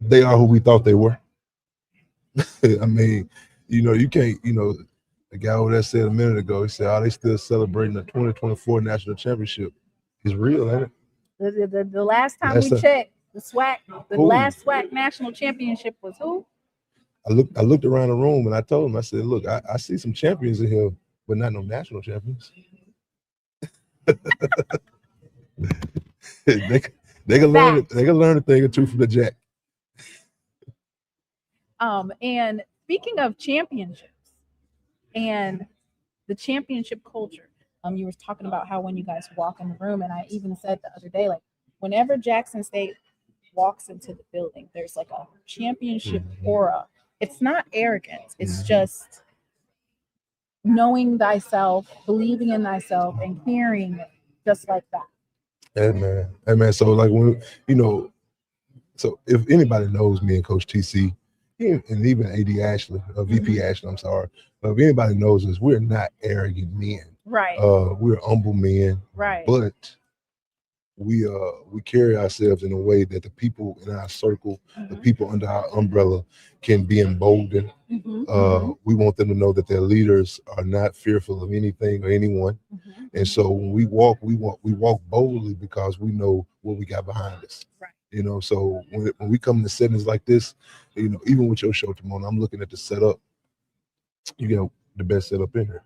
They are who we thought they were. I mean, you know, you can't, you know, the guy over there said a minute ago, he said, "Oh, they still celebrating the 2024 national championship." It's real, ain't it? The last time we checked, the SWAC, last SWAC national championship was who? I looked around the room and I told him, I said, "Look, I see some champions in here, but not no national champions." they can learn a thing or two from the Jack. And speaking of championships and the championship culture, you were talking about how when you guys walk in the room, and I even said the other day, like whenever Jackson State walks into the building, there's like a championship aura. It's not arrogance. It's just knowing thyself, believing in thyself, and carrying it just like that. Hey man. So like when you know, so if anybody knows me and Coach TC, and even AD Ashley, VP Ashley, I'm sorry, but if anybody knows us, we're not arrogant men. Right. We're humble men. Right. But we carry ourselves in a way that the people in our circle, the people under our umbrella, can be emboldened. We want them to know that their leaders are not fearful of anything or anyone. And so when we walk boldly because we know what we got behind us. Right. You know, so when we come to settings like this, you know, even with your show tomorrow, I'm looking at the setup. You got the best setup in here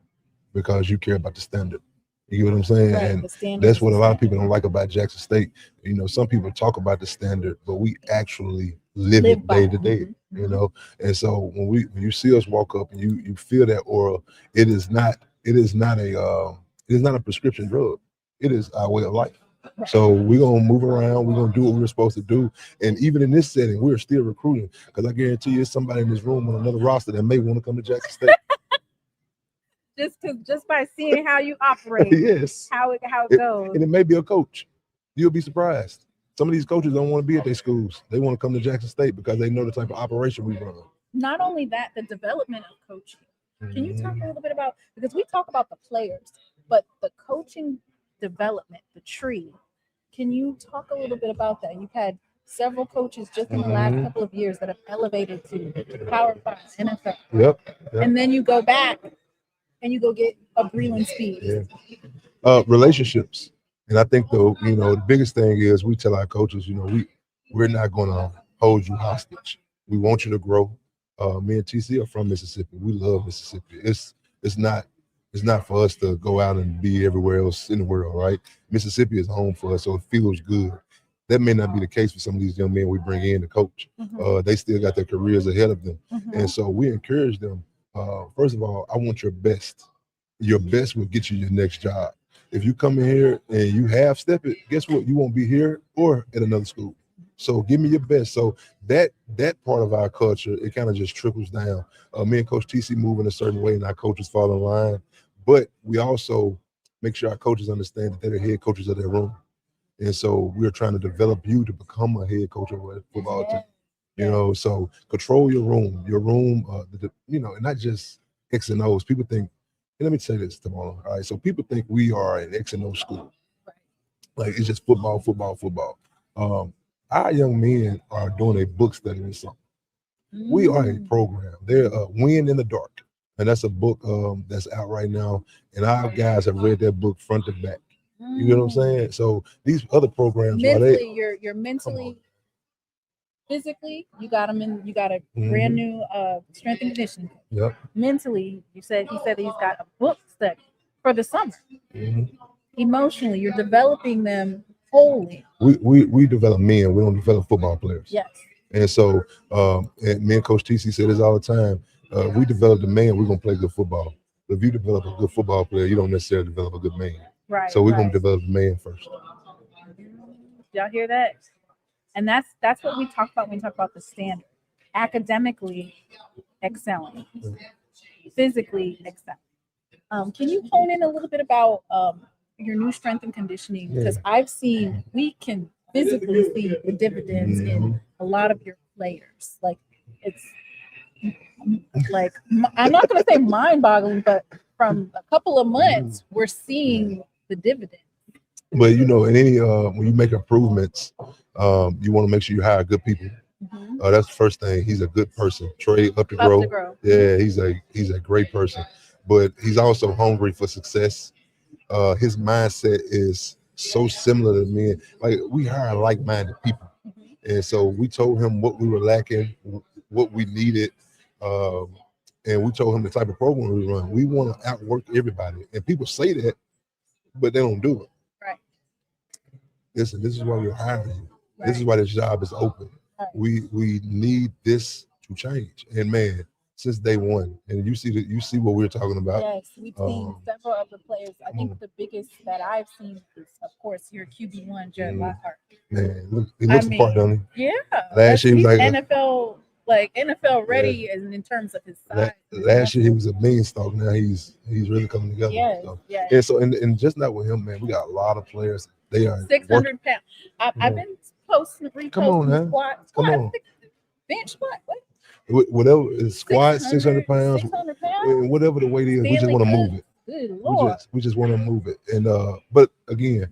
because you care about the standard. You get what I'm saying? Right, and that's what a lot of people don't like about Jackson State. You know, some people talk about the standard, but we actually live it day to day. You know, and so when you see us walk up and you feel that aura, it is not a prescription drug. It is our way of life. So we're gonna move around. We're gonna do what we're supposed to do. And even in this setting, we're still recruiting because I guarantee you, there's somebody in this room on another roster that may want to come to Jackson State. just by seeing how you operate, yes, how it goes, and it may be a coach. You'll be surprised. Some of these coaches don't want to be at their schools. They want to come to Jackson State because they know the type of operation we run. Not only that, the development of coaching. Can you talk a little bit about, because we talk about the players, but the coaching development, the tree. Can you talk a little bit about that? You've had several coaches just in the last couple of years that have elevated to Power 5, NFL. Yep. And then you go back and you go get a Breland Speed. Relationships. And I think the biggest thing is we tell our coaches, we're not going to hold you hostage. We want you to grow. Me and TC are from Mississippi. We love Mississippi. It's not for us to go out and be everywhere else in the world, right? Mississippi is home for us, so it feels good. That may not be the case for some of these young men we bring in to coach. They still got their careers ahead of them. And so we encourage them. First of all, I want your best. Your best will get you your next job. If you come in here and you half step it, guess what? You won't be here or at another school. So give me your best. So that part of our culture, it kind of just trickles down. Me and Coach TC move in a certain way and our coaches fall in line. But we also make sure our coaches understand that they're the head coaches of their room. And so we're trying to develop you to become a head coach of a football team. So control your room, and not just X and O's. People think, and let me say this tomorrow. All right. So people think we are an X and O school. Like it's just football. Our young men are doing a book study this summer. We are a program. They're Win in the Dark. And that's a book that's out right now. And our guys have read that book front to back. You know what I'm saying? So these other programs, mentally, you're mentally, physically, you got them in. You got a brand new strength and conditioning. Yep. Mentally, he said that he's got a book study for the summer. Emotionally, you're developing them Wholly. We develop men. We don't develop football players. Yes. And so, and me and Coach TC say this all the time. If we develop the man, we're gonna play good football. If you develop a good football player, you don't necessarily develop a good man. Right. So we're gonna develop the man first. Y'all hear that? And that's what we talk about when we talk about the standard. Academically excelling, physically excelling. Can you hone in a little bit about your new strength and conditioning? Because I've seen we can physically see the dividends in a lot of your players. Like it's like I'm not going to say mind-boggling, but from a couple of months, we're seeing the dividends. But you know, in any when you make improvements, you want to make sure you hire good people. That's the first thing. He's a good person. Trey up to grow. Yeah, he's a great person, but he's also hungry for success. His mindset is so similar to me. Like we hire like-minded people, and so we told him what we were lacking, what we needed, and we told him the type of program we run. We want to outwork everybody, and people say that, but they don't do it. Right. Listen, this is why we're hiring you. Right. This is why this job is open. Right. We need this to change. And man, since day one, and you see what we're talking about. Yes, we've seen several of the players. I think the biggest that I've seen is, of course, your QB1, Jared Lockhart. Man, he looks the part, doesn't he? Yeah. Last year he was like NFL ready, and in terms of his size. Last year he was a beanstalk. Now he's really coming together. Yes, so. yes. And so and just not with him, man. We got a lot of players. They are 600 pounds. I've been posting, reposting squats. Come on. Bench squat. What? Whatever is squat, 600 pounds, whatever the weight is, we just want to move it. Good Lord. We just want to move it. And but again,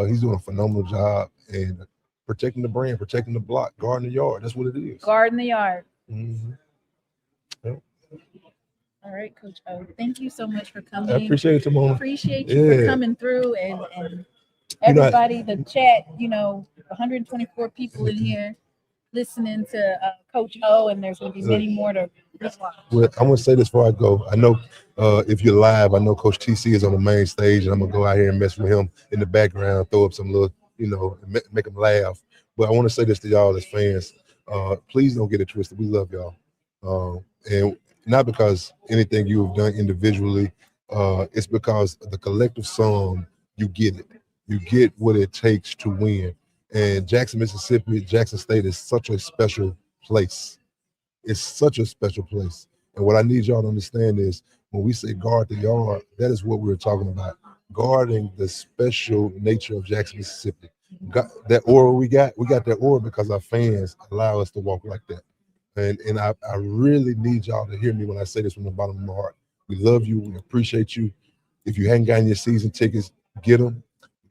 he's doing a phenomenal job and protecting the brand, protecting the block, guarding the yard. That's what it is. Guarding the yard. Mm-hmm. Yep. All right, Coach O. Thank you so much for coming. I appreciate it, Timona. Appreciate you for coming through and everybody, the chat, 124 people in here listening to Coach O, and there's going to be many more to watch. Well, I'm going to say this before I go. I know if you're live, I know Coach TC is on the main stage, and I'm going to go out here and mess with him in the background, throw up some little, make him laugh. But I want to say this to y'all as fans. Please don't get it twisted. We love y'all. And not because anything you've done individually, it's because the collective sum, you get it. You get what it takes to win. And Jackson, Mississippi, Jackson State is such a special place. It's such a special place. And what I need y'all to understand is when we say guard the yard, that is what we're talking about. Guarding the special nature of Jackson, Mississippi. That aura we got that aura because our fans allow us to walk like that. And I really need y'all to hear me when I say this from the bottom of my heart. We love you. We appreciate you. If you hadn't gotten your season tickets, get them.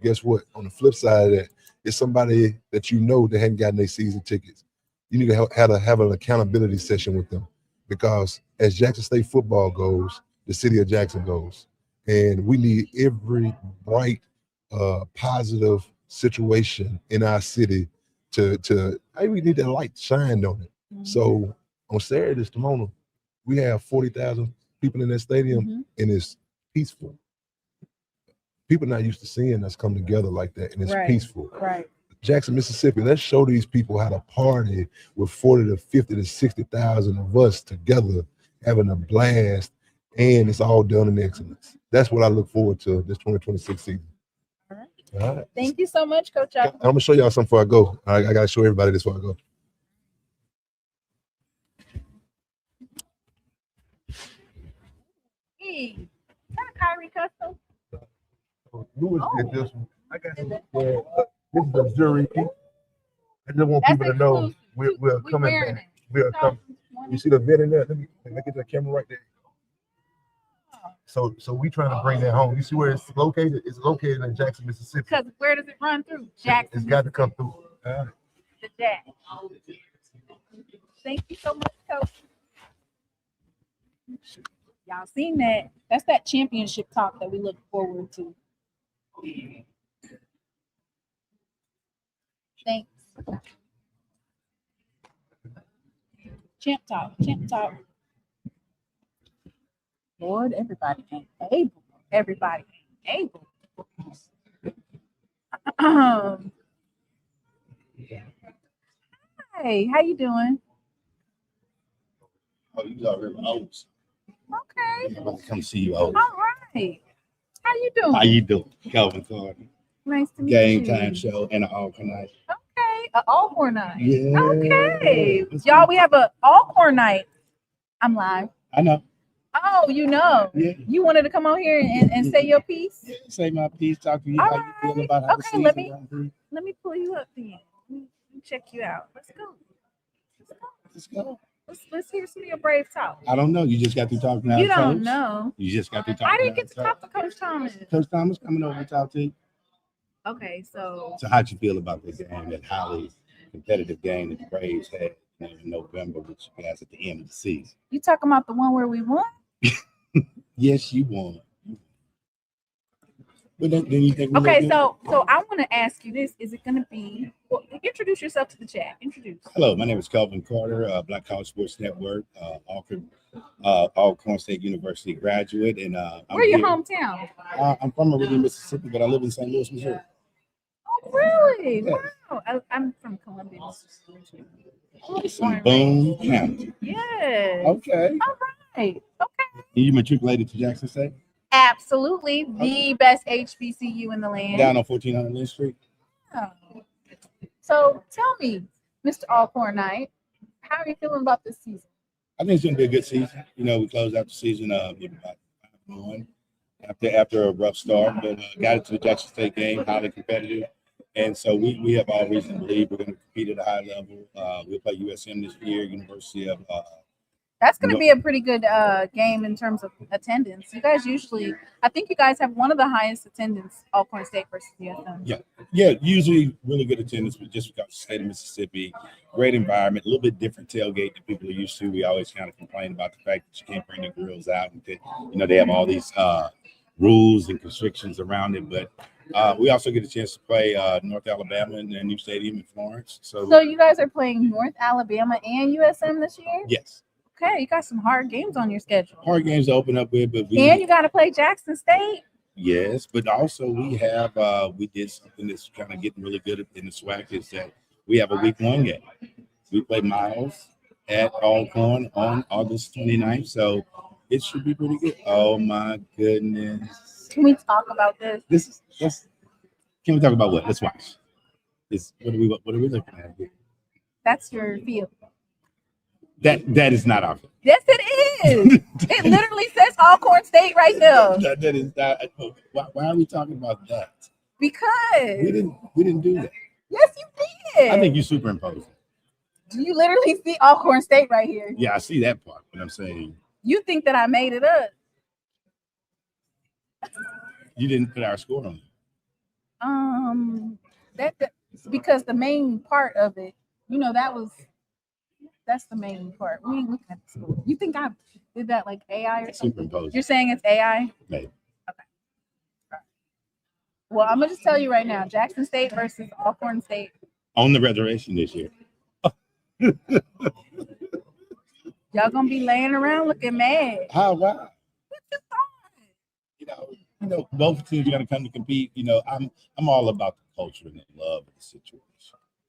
Guess what? On the flip side of that, it's somebody that that hadn't gotten their season tickets. You need to have an accountability session with them, because as Jackson State football goes, the city of Jackson goes, and we need every bright, positive situation in our city we need that light shined on it. Mm-hmm. So on Saturday, this Timona, we have 40,000 people in that stadium, and it's peaceful. People not used to seeing us come together like that, and it's peaceful. Right. Jackson, Mississippi, let's show these people how to party with 40 to 50 to 60,000 of us together, having a blast, and it's all done in excellence. That's what I look forward to this 2026 season. All right. Thank you so much, Coach. I'm going to show y'all something before I go. I got to show everybody this before I go. Hey, is that a Kyrie custom? Lewis did this one. I got this. This is a jury piece. I just want people to know we're coming back. We're coming. You see the vet in there? Let me get the camera right there. So we trying to bring that home. You see where it's located? It's located in Jackson, Mississippi. Because where does it run through? Jackson. It's got to come through. The Jack. Thank you so much, Coach. Y'all seen that? That's that championship talk that we look forward to. Thanks. Champ talk. Lord, everybody ain't able. Everybody ain't able. Hi, how you doing? Oh, you already Oaks. Okay. I'm about to come see you, Oaks. All right. How you doing? How you doing? Calvin Carter. Nice to meet Game you. time show and an Alcorn night. Okay, an Alcorn night. Yeah. Okay. Y'all, we have an Alcorn night. I'm live. I know. Oh, you know. Yeah. You wanted to come on here and say your piece? Yeah, say my piece, talk to you All how you feel about how the season let going through. me pull you up then. Let me check you out. Let's go. Let's go. Let's hear some of your brave talk. I don't know. You just got through talking to You our don't coach. know. You just got through talking I didn't to get to our talk to Coach Thomas. Coach Thomas coming over to talk to you. Okay, so So how'd you feel about the game, that highly competitive game that the Braves had in November with you guys at the end of the season? you talking about the one where we won? Yes, you won. But then you think we Okay, look good? so I want to ask you this: is it going to be? Well, introduce yourself to the chat. Introduce. Hello, my name is Calvin Carter, Black College Sports Network, Alcorn State University graduate, and Where your hometown? I'm from originally Mississippi, but I live in St. Louis, Missouri. Oh, really? Yes. Wow. I'm from Columbia, Mississippi. Awesome. Boone County. Yes. Okay. All right. Okay. You matriculated to Jackson State? Absolutely, the best HBCU in the land. Down on 1400 Lynn Street? Yeah. So tell me, Mr. Alcorn Knight, how are you feeling about this season? I think it's going to be a good season. You know, we closed out the season maybe about 5-1 after a rough start, but got into the Jackson State game, highly competitive. And so we have all reason to believe we're going to compete at a high level. We'll play USM this year, University of That's going to be a pretty good game in terms of attendance. You guys usually, I think you guys have one of the highest attendance, Alcorn State versus USM. Yeah, usually really good attendance, but just because the state of Mississippi, great environment, a little bit different tailgate than people are used to. We always kind of complain about the fact that you can't bring the grills out, and that, you know, they have all these rules and constrictions around it. But we also get a chance to play North Alabama in their new stadium in Florence. So you guys are playing North Alabama and USM this year? Yes. Okay, you got some hard games on your schedule. Hard games to open up with, but And you got to play Jackson State. yes, but also we have we did something that's kind of getting really good in the SWAC is that we have a week 1 game. We play Miles at Alcorn on August 29th, so it should be pretty good. Oh my goodness! Can we talk about this? Can we talk about what? Let's watch. What are we looking at here? That's your field. That is not our field. Yes, it is. It literally says Alcorn State right there. That is not. Why are we talking about that? Because We didn't do that. yes, you did. I think you superimposed it. Do you literally see Alcorn State right here? Yeah, I see that part, but I'm saying You think that I made it up? you didn't put our score on it. That's because the main part of it, you know, that's the main part. We ain't looking at the score. You think I did that like AI or something? Superimposed. You're saying it's AI? Maybe. Okay. All right. Well, I'm gonna just tell you right now, Jackson State versus Alcorn State. On the reservation this year. Y'all gonna be laying around looking mad. How? Why? You know, both teams are gonna come to compete. You know, I'm all about the culture and the love of the situation.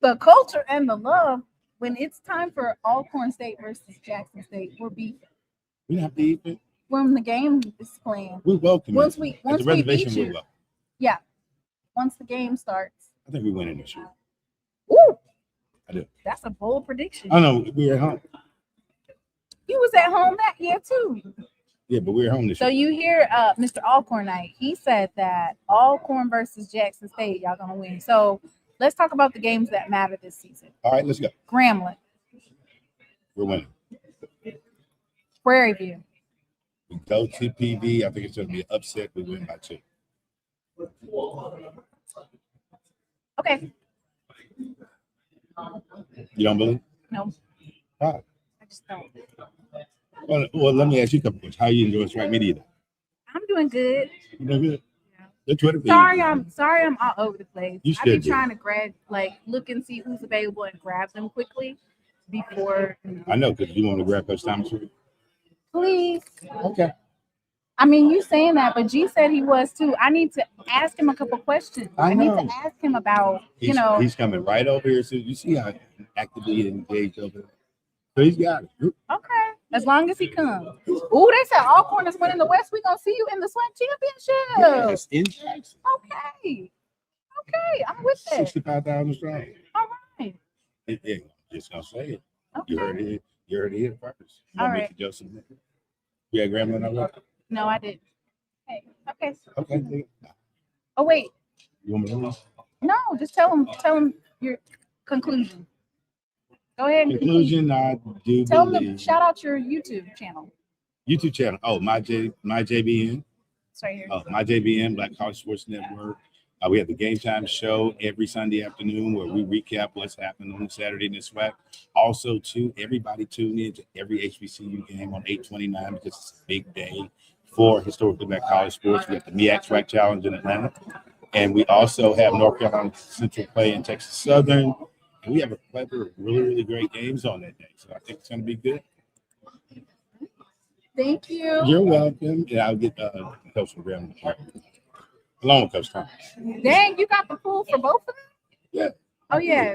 The culture and the love. When it's time for Alcorn State versus Jackson State, we're beefing. We don't have to even. When the game is playing, We welcome once you. we At once the we reservation, beat we're you, welcome. yeah. Once the game starts, I think we win in this year. woo, I do. that's a bold prediction. Oh no, we're at home. You was at home that year too. Yeah, but we're at home this So year. you hear Mr. Alcorn Knight, he said that Alcorn versus Jackson State, y'all gonna win. So let's talk about the games that matter this season. All right, let's go. Grambling, We're winning. Prairie View, We go to PV. I think it's gonna be an upset. We win by 2. okay. You don't believe? No, Why? I just don't. Well, let me ask you a couple questions. How you enjoy SWAC Media? I'm doing good. You doing good? The Twitter feed. Sorry, I'm all over the place. You I be should be. trying to look and see who's available and grab them quickly before. I know, because you want to grab Coach Thomas. Please. Okay. I mean, you saying that, but G said he was too. I need to ask him a couple questions. I need to ask him about, He's coming right over here. So you see how actively engaged over there. So he's got it. Okay, as long as he comes. Ooh, they said all corners win in the West. We gonna see you in the SWAC championship. Yes, in Jackson. Okay, I'm with that. 65,000 strong. All right. Yeah, just gonna say it. Okay. You heard it. You heard it here first. All right. Joseph. You had Grambling already? No, I didn't. Hey, okay. Okay. Oh wait, You want me to leave? no, just tell him your conclusion. Go ahead. And Conclusion, I do tell him to believe. shout out your YouTube channel. YouTube channel. Oh, my JBN. It's right here. Oh, my JBN, Black College Sports Network. We have the Game Time Show every Sunday afternoon where we recap what's happening on Saturday in the SWAC. Also, too, everybody tune in to every HBCU game on 8/29 because it's a big day for historically Black college sports. We have the MEAC SWAC Challenge in Atlanta. And we also have North Carolina Central play in Texas Southern. And we have a plethora of really, really great games on that day. So I think it's going to be good. Thank you. You're welcome. And I'll get Coach Graham along with Coach Thomas. Dang, you got the pool for both of them? Yeah. Oh yeah.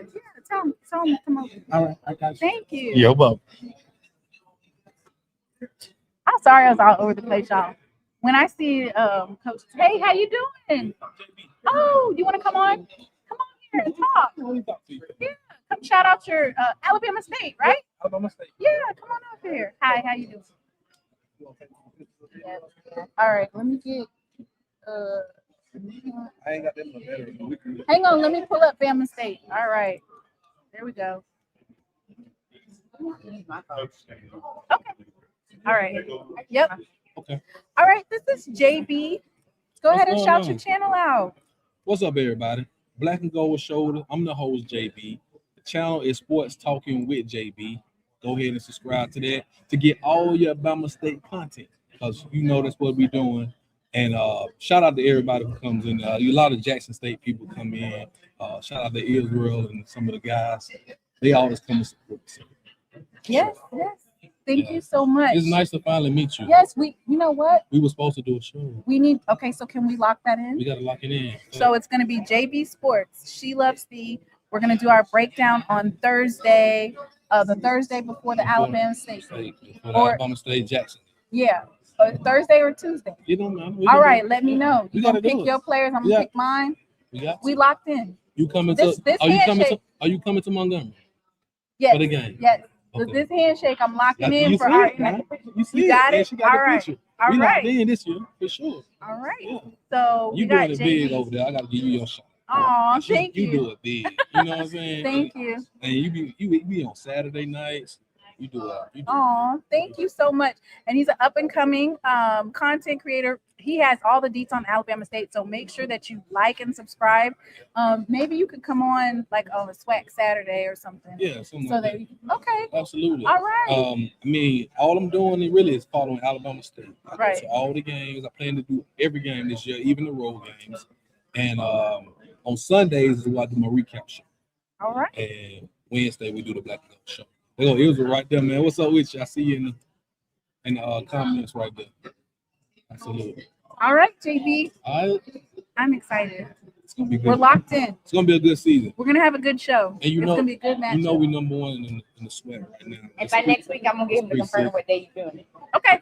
Tell him to come over. All right, I got you. Thank you. You're welcome. I'm sorry I was all over the place, y'all. When I see Coach, hey, how you doing? Oh, you want to come on? Come on here and talk. Yeah, come shout out your Alabama State, right? Alabama State. Yeah, come on up here. Hi, how you doing? Yeah. All right, let me get I ain't got that much better. hang on, let me pull up Bama State. All right. There we go. Okay. All right. Yep. Okay. All right, this is JB. Go ahead and What's shout going your channel out. What's up, everybody? Black and Gold Shoulder. I'm the host, JB. The channel is Sports Talking with JB. Go ahead and subscribe to that to get all your Alabama State content because you know that's what we're doing. And shout out to everybody who comes in. A lot of Jackson State people come in. Shout out to Israel and some of the guys. They always come to support us. Yes, yes. Thank you so much. It's nice to finally meet you. Yes, you know what? We were supposed to do a show. We need, okay, so can we lock that in? We got to lock it in. So it's going to be JB Sports. She loves thee. We're going to do our breakdown on Thursday, the Thursday before the Alabama State. Alabama State Jackson. Yeah, Thursday or Tuesday. You don't know. All right, let me know. We You gonna gotta do pick it. your players. I'm gonna pick mine. We locked in. You coming This to? Are you coming handshake- to? Are you coming to Montgomery? Yes. For the game. Yes. Okay. This handshake, I'm locking You in see for our. it, man. You see You got Man, it. she got All the right. picture. All We right. locked in this year for sure. All right. So You we got doing it big JB. over there. I got to give you your shot. Oh, thank You do you. it big. You know what I'm saying? Thank you. And you be on Saturday nights. You do it. Oh, thank you so much. And he's an up and coming content creator. He has all the deets on Alabama State. So make sure that you like and subscribe. Maybe you could come on like on a SWAC Saturday or something. Yeah, something So like that that. you can, okay. Absolutely. All right. I mean, all I'm doing really is following Alabama State. I go Right. to all the games. I plan to do every game this year, even the road games. And on Sundays is where I do my recap show. All right. And Wednesday we do the Black and Gold show. They go Israel right there, man. What's up with you? I see you in the comments right there. Absolutely. All right, JB. All right. I'm excited. It's gonna be good. We're locked in. It's gonna be a good season. We're gonna have a good show. And you it's know, gonna be a good match. you know we number one in the SWAC right now. And by next week, I'm gonna get him to confirm what day you're doing it. Okay.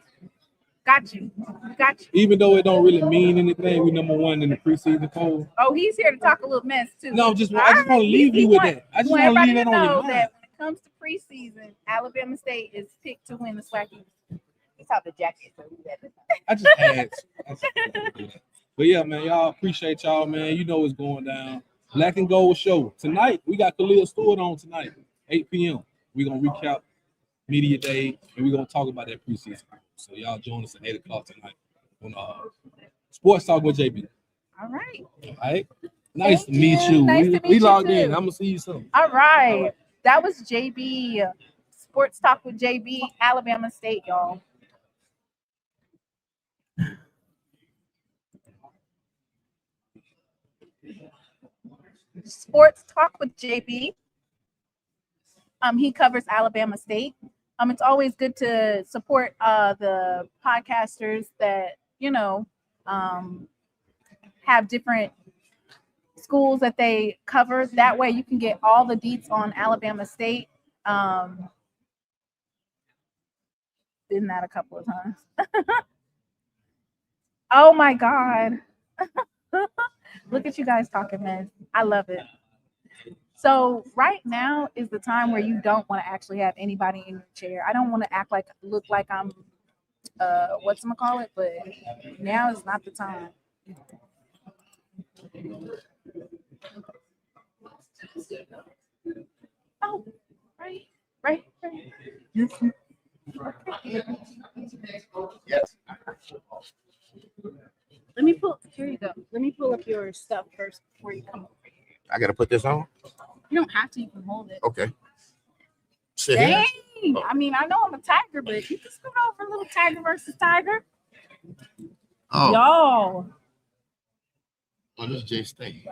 Got you. Got you. Even though it don't really mean anything, we number one in the preseason poll. Oh, he's here to talk a little mess too. No, I just All want to right. leave He you with want- that. I he just want want to everybody leave that to on know your mind. that when it comes to preseason, Alabama State is picked to win the SWAC East. It's out the jacket, so we had to. I just had to. But yeah, man, y'all appreciate y'all, man. You know what's going down. Black and Gold show. Tonight, we got Khalil Stewart on tonight, 8 p.m. We're going to recap Media Day, and we're going to talk about that preseason. So y'all join us at 8 o'clock tonight on Sports Talk with JB. All right. All right? Nice to Thank meet you. you. Nice We to meet you logged too. in. I'm going to see you soon. All right. That was JB. Sports Talk with JB, Alabama State, y'all. Sports Talk with JB. He covers Alabama State. It's always good to support the podcasters that have different schools that they cover. That way you can get all the deets on Alabama State. Been that a couple of times. Oh my God. Look at you guys talking, man. I love it. So right now is the time where you don't want to actually have anybody in your chair. I don't want to look like I'm whatchamacallit, but now is not the time. Oh, right. Yes. Here you go. Let me pull up your stuff first before you come over here. I gotta put this on. You don't have to, you can hold it. Okay. Sit Dang. here. I mean, I know I'm a tiger, but you can scoot over, little tiger versus tiger. Oh. Y'all. Oh, this is Jay State.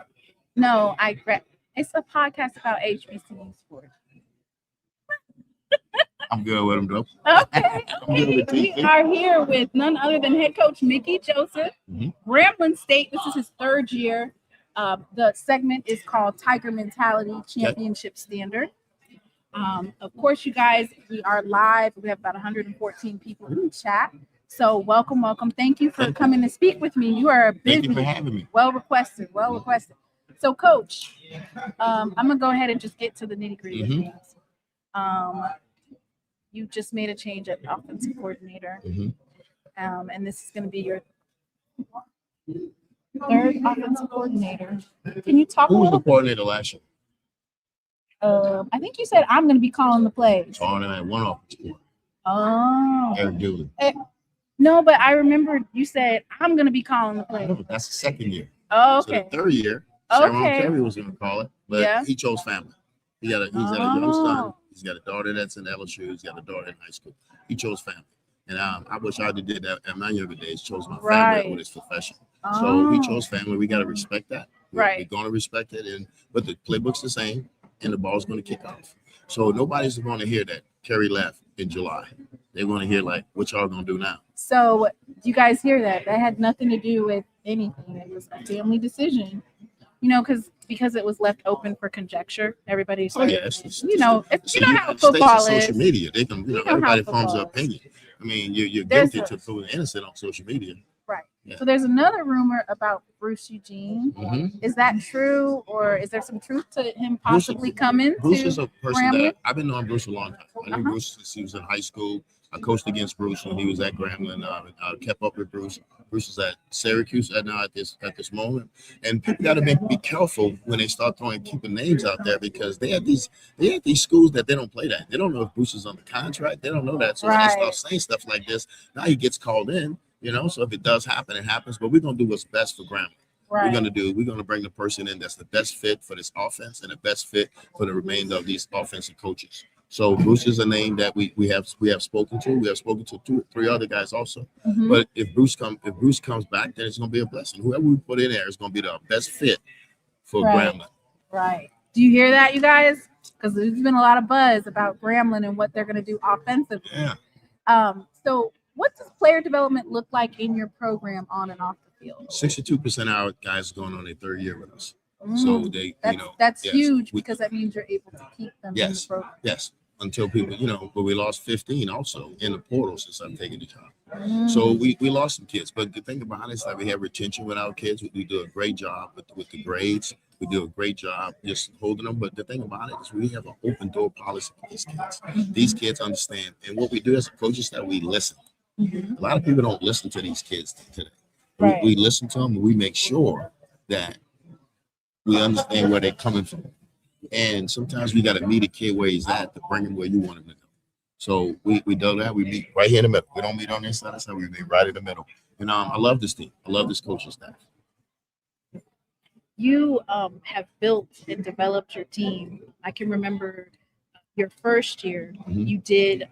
No, it's a podcast about HBCU sports. I'm good with him, though. Okay. We are here with none other than head coach Mickey Joseph, Grambling State. This is his third year. The segment is called Tiger Mentality Championship Standard. Of course, you guys, we are live. We have about 114 people in the chat. So welcome. Thank you for coming to speak with me. You are busy. Thank you for having me. Well requested. So, Coach, I'm gonna go ahead and just get to the nitty-gritty of things. You just made a change at offensive coordinator, and this is going to be your third offensive coordinator. Can you talk? Who was the coordinator last year? I think you said I'm going to be calling the plays. Oh, and I had one offensive coordinator. Oh, Eric Dooley. No, but I remember you said I'm going to be calling the plays. That's the second year. Oh, So okay. the third year, Sharon Carey was going to call it, but he chose family. He's got a young son. He's got a daughter that's in LSU. He's got a daughter in high school. He chose family. And I wish I did that at my younger days, chose my family with his profession. So he chose family. We got to respect that. We're going to respect it. But the playbook's the same, and the ball's going to kick off. So nobody's going to hear that Kerry left in July. They're going to hear, like, what y'all going to do now? So do you guys hear that? That had nothing to do with anything. It was a family decision. Because it was left open for conjecture. Everybody started, if you know how football is. Social media, they can, everybody forms an opinion. I mean, you're guilty to proving innocent on social media. Right. Yeah. So there's another rumor about Bruce Eugene. Is that true, or is there some truth to him possibly coming? Bruce is a person that I've been knowing Bruce a long time. I knew Bruce since he was in high school. I coached against Bruce when he was at Grambling. I kept up with Bruce. Bruce is at Syracuse at this moment, and people got to be careful when they start keeping names out there, because they have these schools that they don't play that. They don't know if Bruce is on the contract. They don't know that. So when they start saying stuff like this, now he gets called in. So if it does happen, it happens. But we're gonna do what's best for Grambling. We're gonna bring the person in that's the best fit for this offense and the best fit for the remainder of these offensive coaches. So Bruce is a name that we have spoken to. We have spoken to 2 or 3 other guys also. But if Bruce comes back, then it's gonna be a blessing. Whoever we put in there is gonna be the best fit for Grambling. Right. Do you hear that, you guys? Because there's been a lot of buzz about Grambling and what they're gonna do offensively. Yeah. So what does player development look like in your program on and off the field? 62% of our guys are going on their 3rd year with us. So that's huge, because that means you're able to keep them in the program. Yes. Until people, but we lost 15 also in the portal since I've taken the job. So we lost some kids. But the thing about it is that we have retention with our kids. We do a great job with the grades. We do a great job just holding them. But the thing about it is we have an open door policy for these kids. These kids understand. And what we do as coaches is that we listen. A lot of people don't listen to these kids today. We listen to them, and we make sure that we understand where they're coming from. And sometimes we got to meet a kid where he's at to bring him where you want him to go. So we do that. We meet right here in the middle. We don't meet on this side. We meet right in the middle. And I love this team. I love this coaching staff. You have built and developed your team. I can remember your first year. You did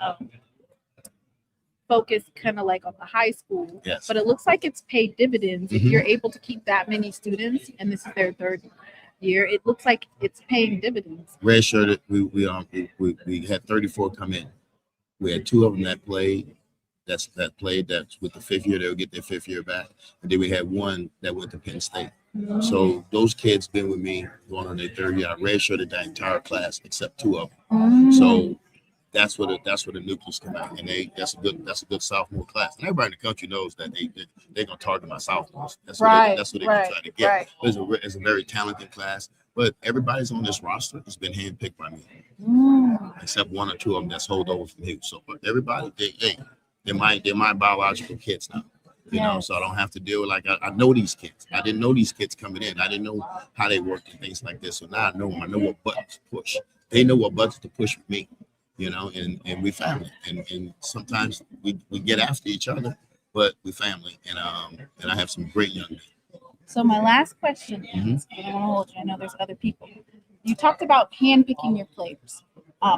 focus kind of like on the high school. Yes. But it looks like it's paid dividends if you're able to keep that many students, and this is their 3rd year. It looks like it's paying dividends. Redshirted, we had 34 come in. We had 2 of them that played, that played that's with the 5th year, they'll get their 5th year back. And then we had one that went to Penn State. So those kids been with me going on their 3rd year. I redshirted that entire class except 2 of them. So that's where the nucleus come out, and that's a good sophomore class. And everybody in the country knows that they're gonna target my sophomores. That's what they're gonna try to get. Right. It's a very talented class, but everybody's on this roster has been handpicked by me, except 1 or 2 of them that's holdover from here. So, but everybody, they're my biological kids now. You know, so I don't have to deal with I know these kids. I didn't know these kids coming in. I didn't know how they worked and things like this. So now I know them. I know what buttons to push. They know what buttons to push with me. You know, and we family, and sometimes we get after each other, but we family, and I have some great young men. So my last question is, I don't want to hold you. I know there's other people. You talked about handpicking your players.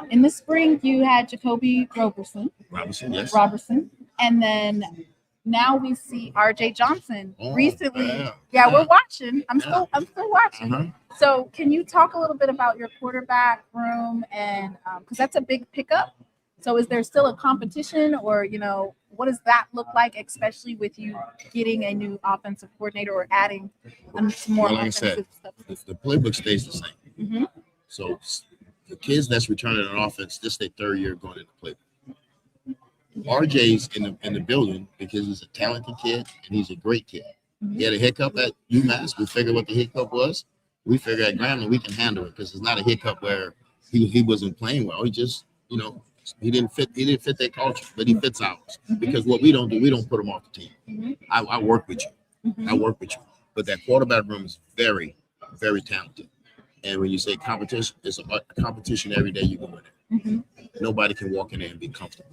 In the spring, you had Jacoby Roberson, yes. Robertson, and then now we see RJ Johnson recently. Yeah, we're watching. I'm still watching. So can you talk a little bit about your quarterback room, and because that's a big pickup. So is there still a competition, or what does that look like, especially with you getting a new offensive coordinator or adding some more offensive stuff? The playbook stays the same. So the kids that's returning on offense, this is their 3rd year going into playbook. RJ's in the building because he's a talented kid and he's a great kid. He had a hiccup at UMass. We figured what the hiccup was. We figured at Grambling we can handle it because it's not a hiccup where he wasn't playing well. He just, he didn't fit their culture, but he fits ours. Because what we don't do, we don't put him off the team. I work with you. I work with you. But that quarterback room is very, very talented. And when you say competition, it's a competition every day you go in there. Nobody can walk in there and be comfortable.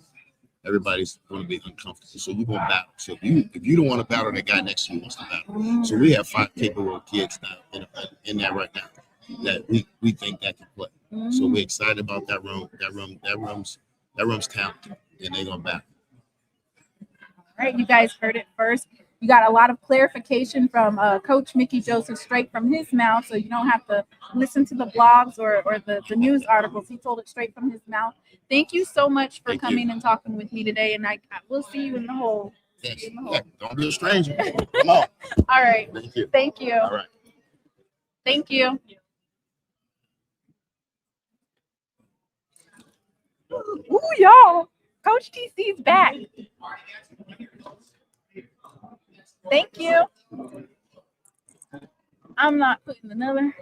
Everybody's going to be uncomfortable, so you're going to battle. So if you don't want to battle, that guy next to you wants to battle. So we have 5 capable kids now in there right now that we think that can play. So we're excited about that room. That room's talented, and they're going to battle. All right, you guys heard it first. You got a lot of clarification from Coach Mickey Joseph straight from his mouth, so you don't have to listen to the blogs or the news articles. He told it straight from his mouth. Thank you so much for coming and talking with me today, and I will see you in the hole. Yes. Yeah, don't be a stranger. Come on. All right. Thank you. Thank you. All right. Thank you. Ooh, y'all. Coach TC's back. Thank you. I'm not putting another.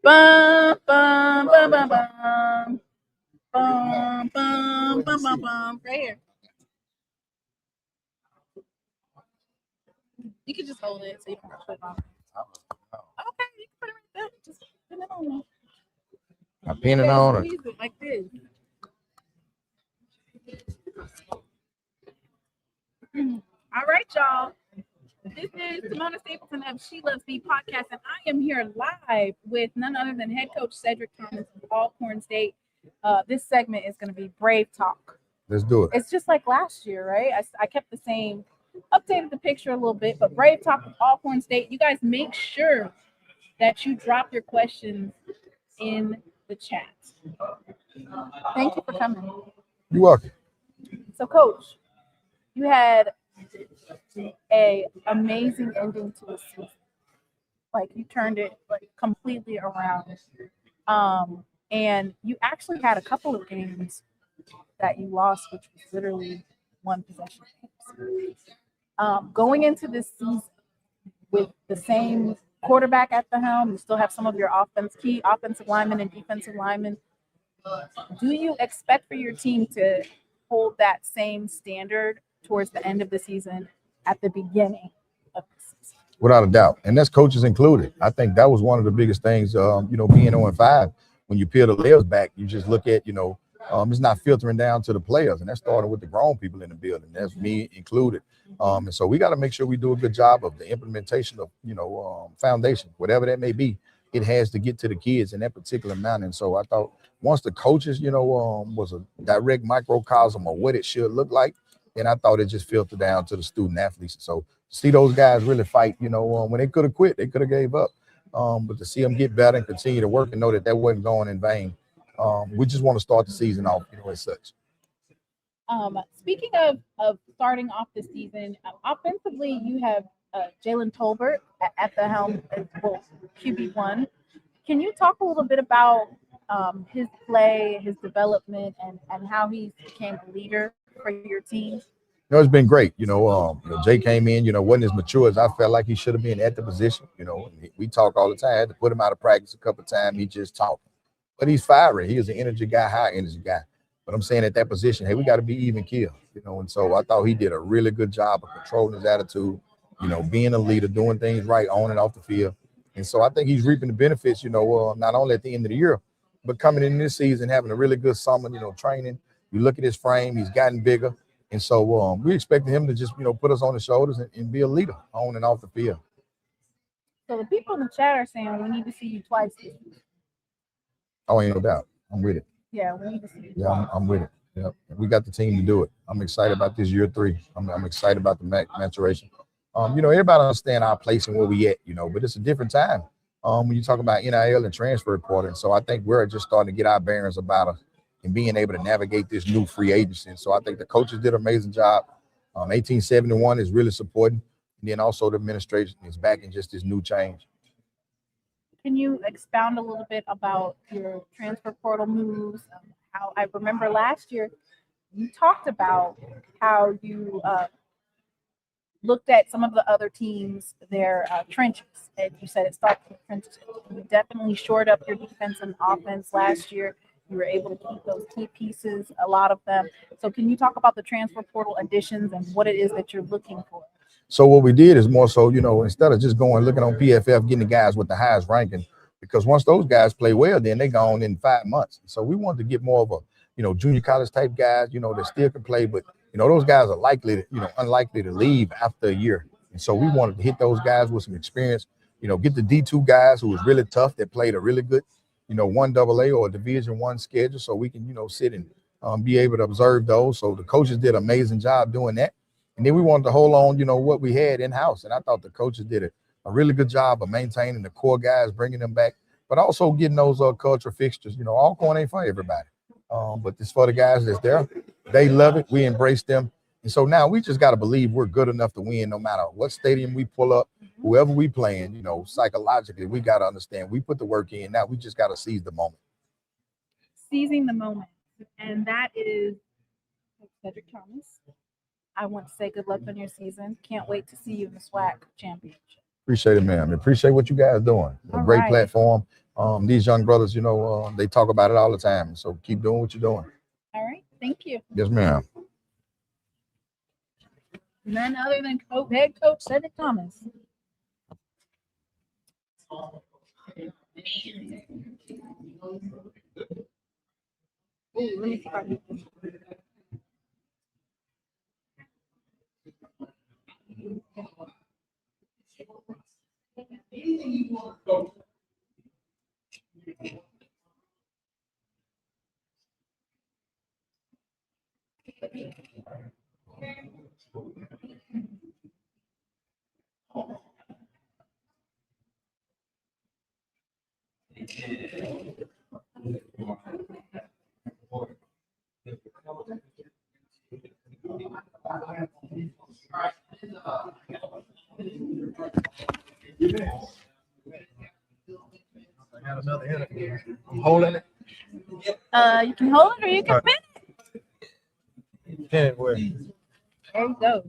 Bum, bum, bum, bum, bum. Bum, bum, bum, bum, bum. Right here. You can just hold it so you can put it on. Okay, you can put it right there. Just put it on there. I pin it on or Squeeze it like this. All right, y'all. This is Simona Stapleton of SheLovesThee Podcast, and I am here live with none other than head coach Cedric Thomas of Alcorn State. This segment is going to be Brave Talk. let's do it. It's just like last year, right? I kept the same, updated the picture a little bit, but Brave Talk with Alcorn State. You guys make sure that you drop your questions in the chat. Thank you for coming. You're welcome. So, Coach, you had a amazing ending to a season. Like, you turned it like completely around. And you actually had a couple of games that you lost, which was literally one possession games. Going into this season with the same quarterback at the helm, you still have some of your key offensive linemen and defensive linemen. Do you expect for your team to hold that same standard towards the end of the season at the beginning of the season? Without a doubt. And that's coaches included. I think that was one of the biggest things, being 0-5, when you peel the layers back, you just look at, it's not filtering down to the players. And that's starting with the grown people in the building. That's me included. And so we got to make sure we do a good job of the implementation of, foundation, whatever that may be. It has to get to the kids in that particular manner. And so I thought once the coaches, was a direct microcosm of what it should look like, and I thought it just filtered down to the student athletes. So see those guys really fight, when they could have quit, they could have gave up. But to see him get better and continue to work and know that wasn't going in vain, we just want to start the season off, as such. Speaking of starting off the season, offensively, you have Jalen Tolbert at the helm as well, QB1. Can you talk a little bit about his play, his development, and how he became a leader for your team? It's been great. Jay came in, wasn't as mature as I felt like he should have been at the position. We talk all the time. I had to put him out of practice a couple of times. He just talked. But he's fiery. He is an energy guy, high energy guy. But I'm saying at that position, hey, we got to be even keel, and so I thought he did a really good job of controlling his attitude, being a leader, doing things right on and off the field. And so I think he's reaping the benefits, not only at the end of the year, but coming in this season, having a really good summer, training. You look at his frame, he's gotten bigger. And so we expected him to just, put us on his shoulders and be a leader on and off the field. So the people in the chat are saying we need to see you twice this week. Oh, ain't no doubt. I'm with it. Yeah, we need to see you twice. Yeah, I'm with it. Yeah, we got the team to do it. I'm excited about this year 3. I'm excited about the maturation. Everybody understand our place and where we at, but it's a different time when you talk about NIL and transfer portal. And so I think we're just starting to get our bearings about us and being able to navigate this new free agency. And so I think the coaches did an amazing job. 1871 is really supporting. And then also the administration is backing just this new change. Can you expound a little bit about your transfer portal moves? How I remember last year you talked about how you looked at some of the other teams, their trenches, and you said it starts with trenches. You definitely shored up your defense and offense last year. You were able to keep those key pieces, a lot of them. So can you talk about the transfer portal additions and what it is that you're looking for? So what we did is more so, instead of just going looking on PFF, getting the guys with the highest ranking, because once those guys play well, then they're gone in 5 months. So we wanted to get more of a, junior college type guys, that still can play, but those guys are likely to, unlikely to leave after a year. And so we wanted to hit those guys with some experience, get the D2 guys who was really tough, that played a really good, 1AA or a Division I schedule, so we can, sit and be able to observe those. So the coaches did an amazing job doing that. And then we wanted to hold on, what we had in-house. And I thought the coaches did a really good job of maintaining the core guys, bringing them back, but also getting those culture fixtures. Alcorn ain't for everybody, but it's for the guys that's there. They love it. We embrace them. And so now we just got to believe we're good enough to win no matter what stadium we pull up, whoever we playing, psychologically, we got to understand we put the work in. Now we just got to seize the moment. Seizing the moment. And that is Cedric Thomas. I want to say good luck on your season. Can't wait to see you in the SWAC championship. Appreciate it, man. Appreciate what you guys doing. A great platform. These young brothers, they talk about it all the time. So keep doing what you're doing. All right. Thank you. Yes, ma'am. None other than head coach Cedric Thomas. Ooh, let me see if I can get this. I got another interview. I'm holding it. You can hold it or you can pin it. Pin it where? There you go.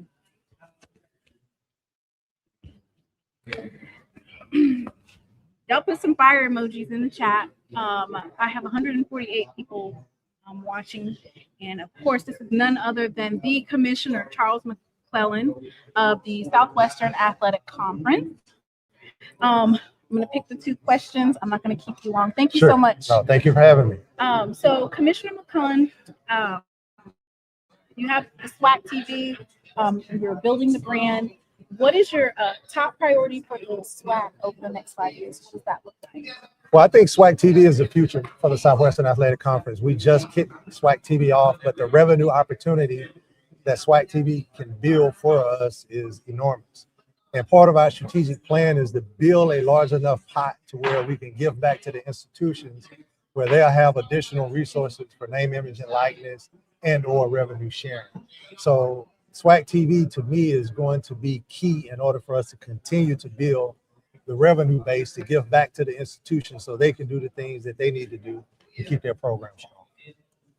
Y'all put some fire emojis in the chat. I have 148 people watching, and of course, this is none other than the Commissioner Charles McClellan of the Southwestern Athletic Conference. I'm going to pick the 2 questions. I'm not going to keep you long. Thank you so much. No, thank you for having me. So, Commissioner McClellan, you have the SWAC TV. You're building the brand. What is your top priority for the SWAC over the next 5 years? What does that look like? Well, I think SWAC TV is the future for the Southwestern Athletic Conference. We just kicked SWAC TV off, but the revenue opportunity that SWAC TV can build for us is enormous. And part of our strategic plan is to build a large enough pot to where we can give back to the institutions where they'll have additional resources for name, image, and likeness and or revenue sharing. So SWAC TV to me is going to be key in order for us to continue to build the revenue base to give back to the institutions so they can do the things that they need to do to keep their program strong.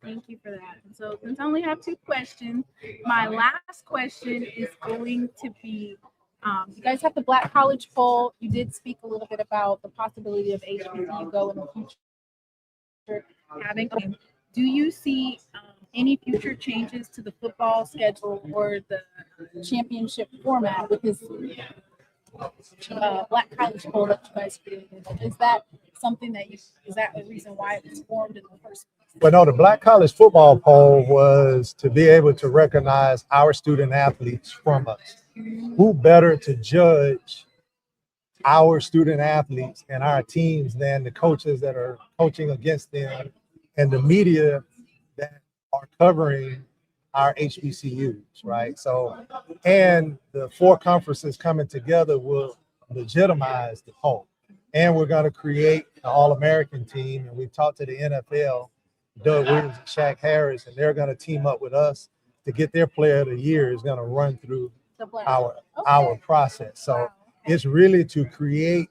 Thank you for that. So since I only have 2 questions, my last question is going to be, you guys have the Black College poll. You did speak a little bit about the possibility of HBCU go in the future having. Do you see any future changes to the football schedule or the championship format with this Black College poll that you guys created? Is that something that is that the reason why it was formed in the first place? Well, no, the Black College football poll was to be able to recognize our student athletes from us. Who better to judge our student athletes and our teams than the coaches that are coaching against them and the media that are covering our HBCUs, right? So, and the 4 conferences coming together will legitimize the poll. And we're going to create an All-American team, and we've talked to the NFL, Doug Williams and Shaq Harris, and they're going to team up with us to get their player of the year is going to run through our process. So it's really to create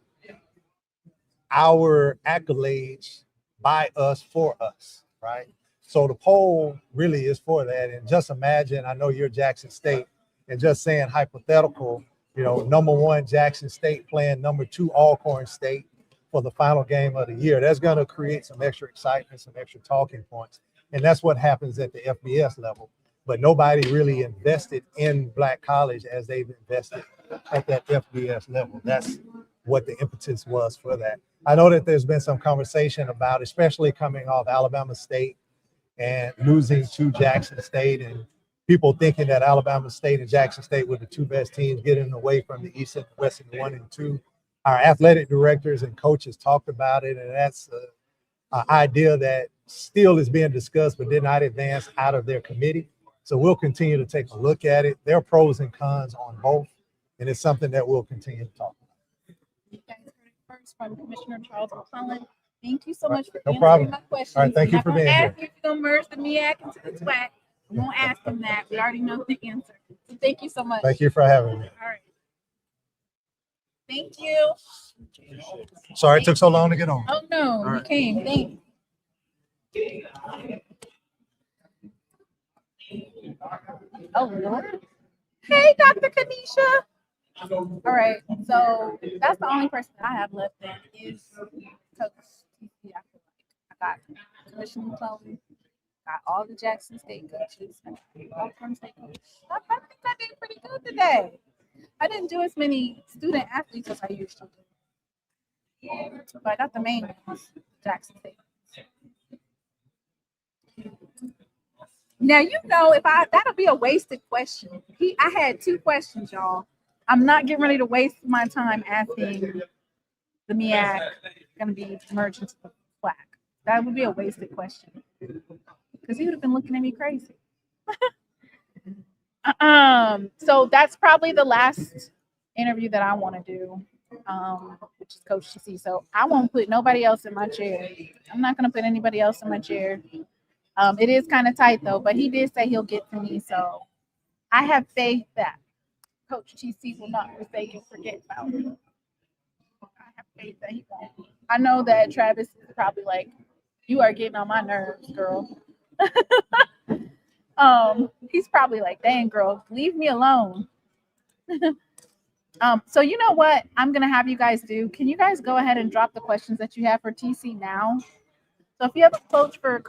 our accolades by us for us, right? So the poll really is for that. And just imagine, I know you're Jackson State, and just saying hypothetical, you know, #1 Jackson State playing #2 Alcorn State for the final game of the year. That's going to create some extra excitement, some extra talking points. And that's what happens at the FBS level. But nobody really invested in Black College as they've invested at that FBS level. That's what the impetus was for that. I know that there's been some conversation about, especially coming off Alabama State and losing to Jackson State, and people thinking that Alabama State and Jackson State were the 2 best teams, getting away from the East and West in 1 and 2. Our athletic directors and coaches talked about it, and that's an idea that still is being discussed but did not advance out of their committee. So we'll continue to take a look at it. There are pros and cons on both, and it's something that we'll continue to talk about. You guys heard it first from Commissioner Charles McClellan. Thank you so much for No answering problem. my questions. All right, thank you for being here. If you're going to merge the MEAC into the SWAC, we won't ask him that. We already know the answer. So thank you so much. Thank you for having me. All right. Thank you. Sorry it took so long to get on. Oh, no, you came. Thanks. Oh, Lord. Hey, Dr. Kanisha. All right, so that's the only person that I have left then is Coach TC. I feel like I got Commissioner McClellan, got all the Jackson State coaches, and all the State coaches. I think I did pretty good today. I didn't do as many student athletes as I used to do, but I got the main ones, Jackson State. Now, you know, that'll be a wasted question. I had 2 questions, y'all. I'm not getting ready to waste my time asking the MEAC going to be merged into the SWAC. That would be a wasted question because he would have been looking at me crazy. So that's probably the last interview that I want to do, which is Coach TC. So I won't put nobody else in my chair. I'm not going to put anybody else in my chair. It is kind of tight though, but he did say he'll get to me. So I have faith that Coach TC will not forsake and forget about me. I have faith that he won't. I know that Travis is probably like, you are getting on my nerves, girl. He's probably like, dang, girl, leave me alone. So you know what I'm gonna have you guys do? Can you guys go ahead and drop the questions that you have for TC now? So if you have a question for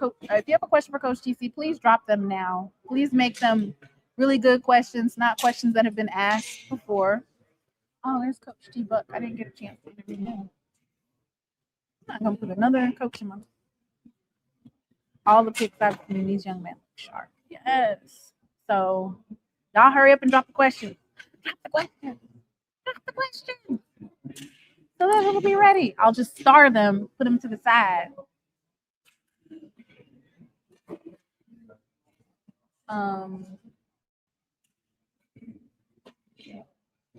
Coach TC, please drop them now. Please make them really good questions, not questions that have been asked before. Oh, there's Coach T Buck. I didn't get a chance to interview him. I'm not gonna put another coach in my. All the picks I've seen, these young men look sharp. Yes. So y'all hurry up and drop the question. Drop the question. Drop the question. So that it'll be ready. I'll just star them, put them to the side.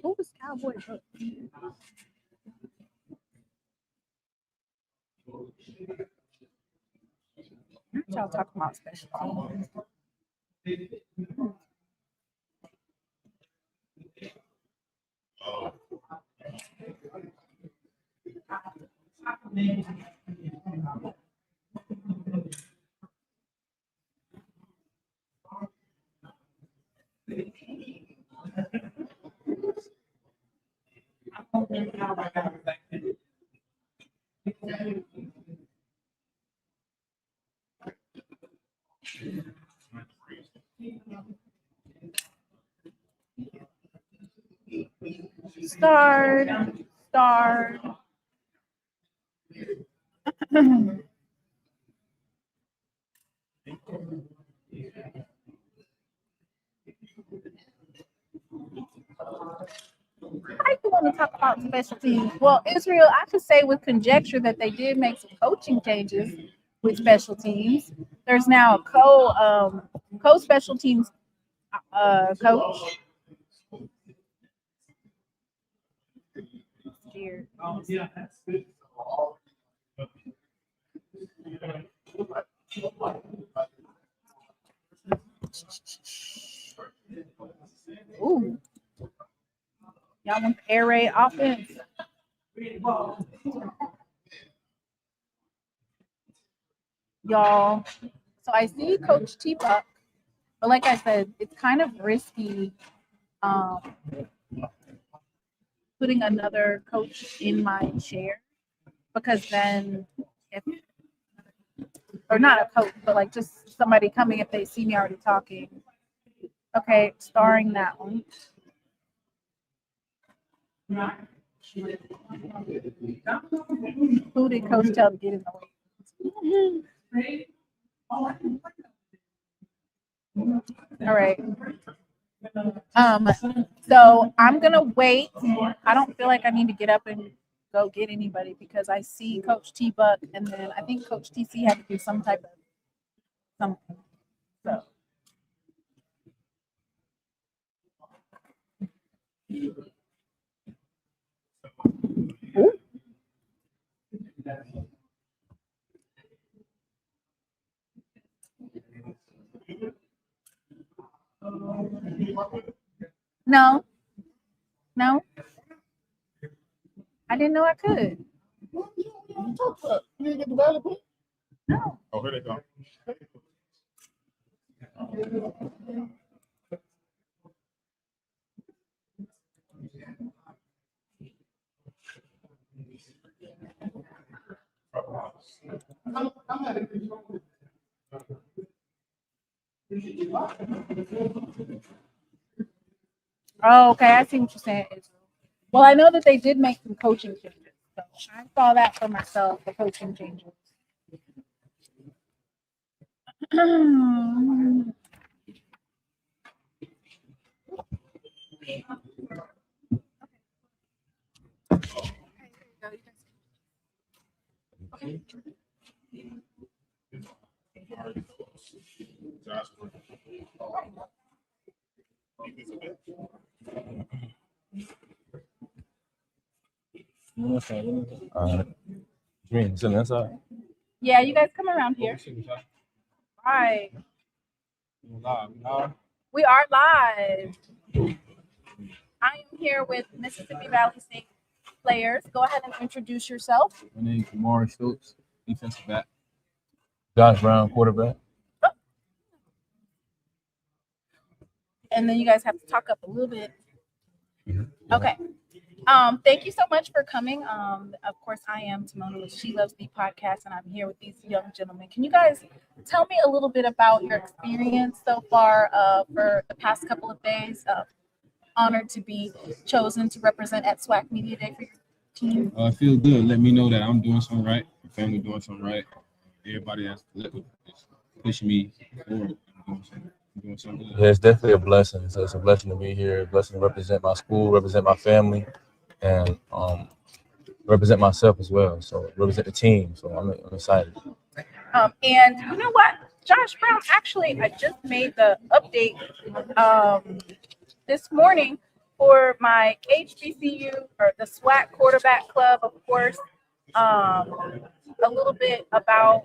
Who was Cowboy Book? Y'all talking about special teams. Start. I do want to talk about special teams. Well, Israel, I could say with conjecture that they did make some coaching changes with special teams. There's now a co special teams coach. Weird. Yeah, that's good. Ooh. Y'all want the air raid offense? Y'all. So I see Coach T-Buck, but like I said, it's kind of risky putting another coach in my chair because then or not a coach, but like just somebody coming if they see me already talking. Okay, starring that one. Who did Coach tell to get in the way? All right. So I'm gonna wait. I don't feel like I need to get up and go get anybody because I see Coach T-Buck and then I think Coach TC had to do some type of something. So ooh. No. I didn't know I could. You didn't get the valuable? No. Oh, here they go. Oh, okay. I see what you're saying. Well, I know that they did make some coaching changes. So I saw that for myself, the coaching changes. Dream, sitting inside. Yeah, you guys come around here. Right. We are live. I am here with Mississippi Valley State players. Go ahead and introduce yourself. My name is Kamari Stokes, defensive back. Josh Brown, quarterback. And then you guys have to talk up a little bit. Okay. Thank you so much for coming. Of course, I am Timona with SheLovesThee Podcast, and I'm here with these young gentlemen. Can you guys tell me a little bit about your experience so far for the past couple of days? Honored to be chosen to represent at SWAC Media Day for your team. I feel good. Let me know that I'm doing something right. My family doing something right. Everybody that's pushing me forward. Doing something good. Yeah, it's definitely a blessing. So it's a blessing to be here, a blessing to represent my school, represent my family, and represent myself as well. So represent the team. So I'm excited. And you know what? Josh Brown, actually, I just made the update this morning for my HBCU or the SWAC Quarterback Club, of course. A little bit about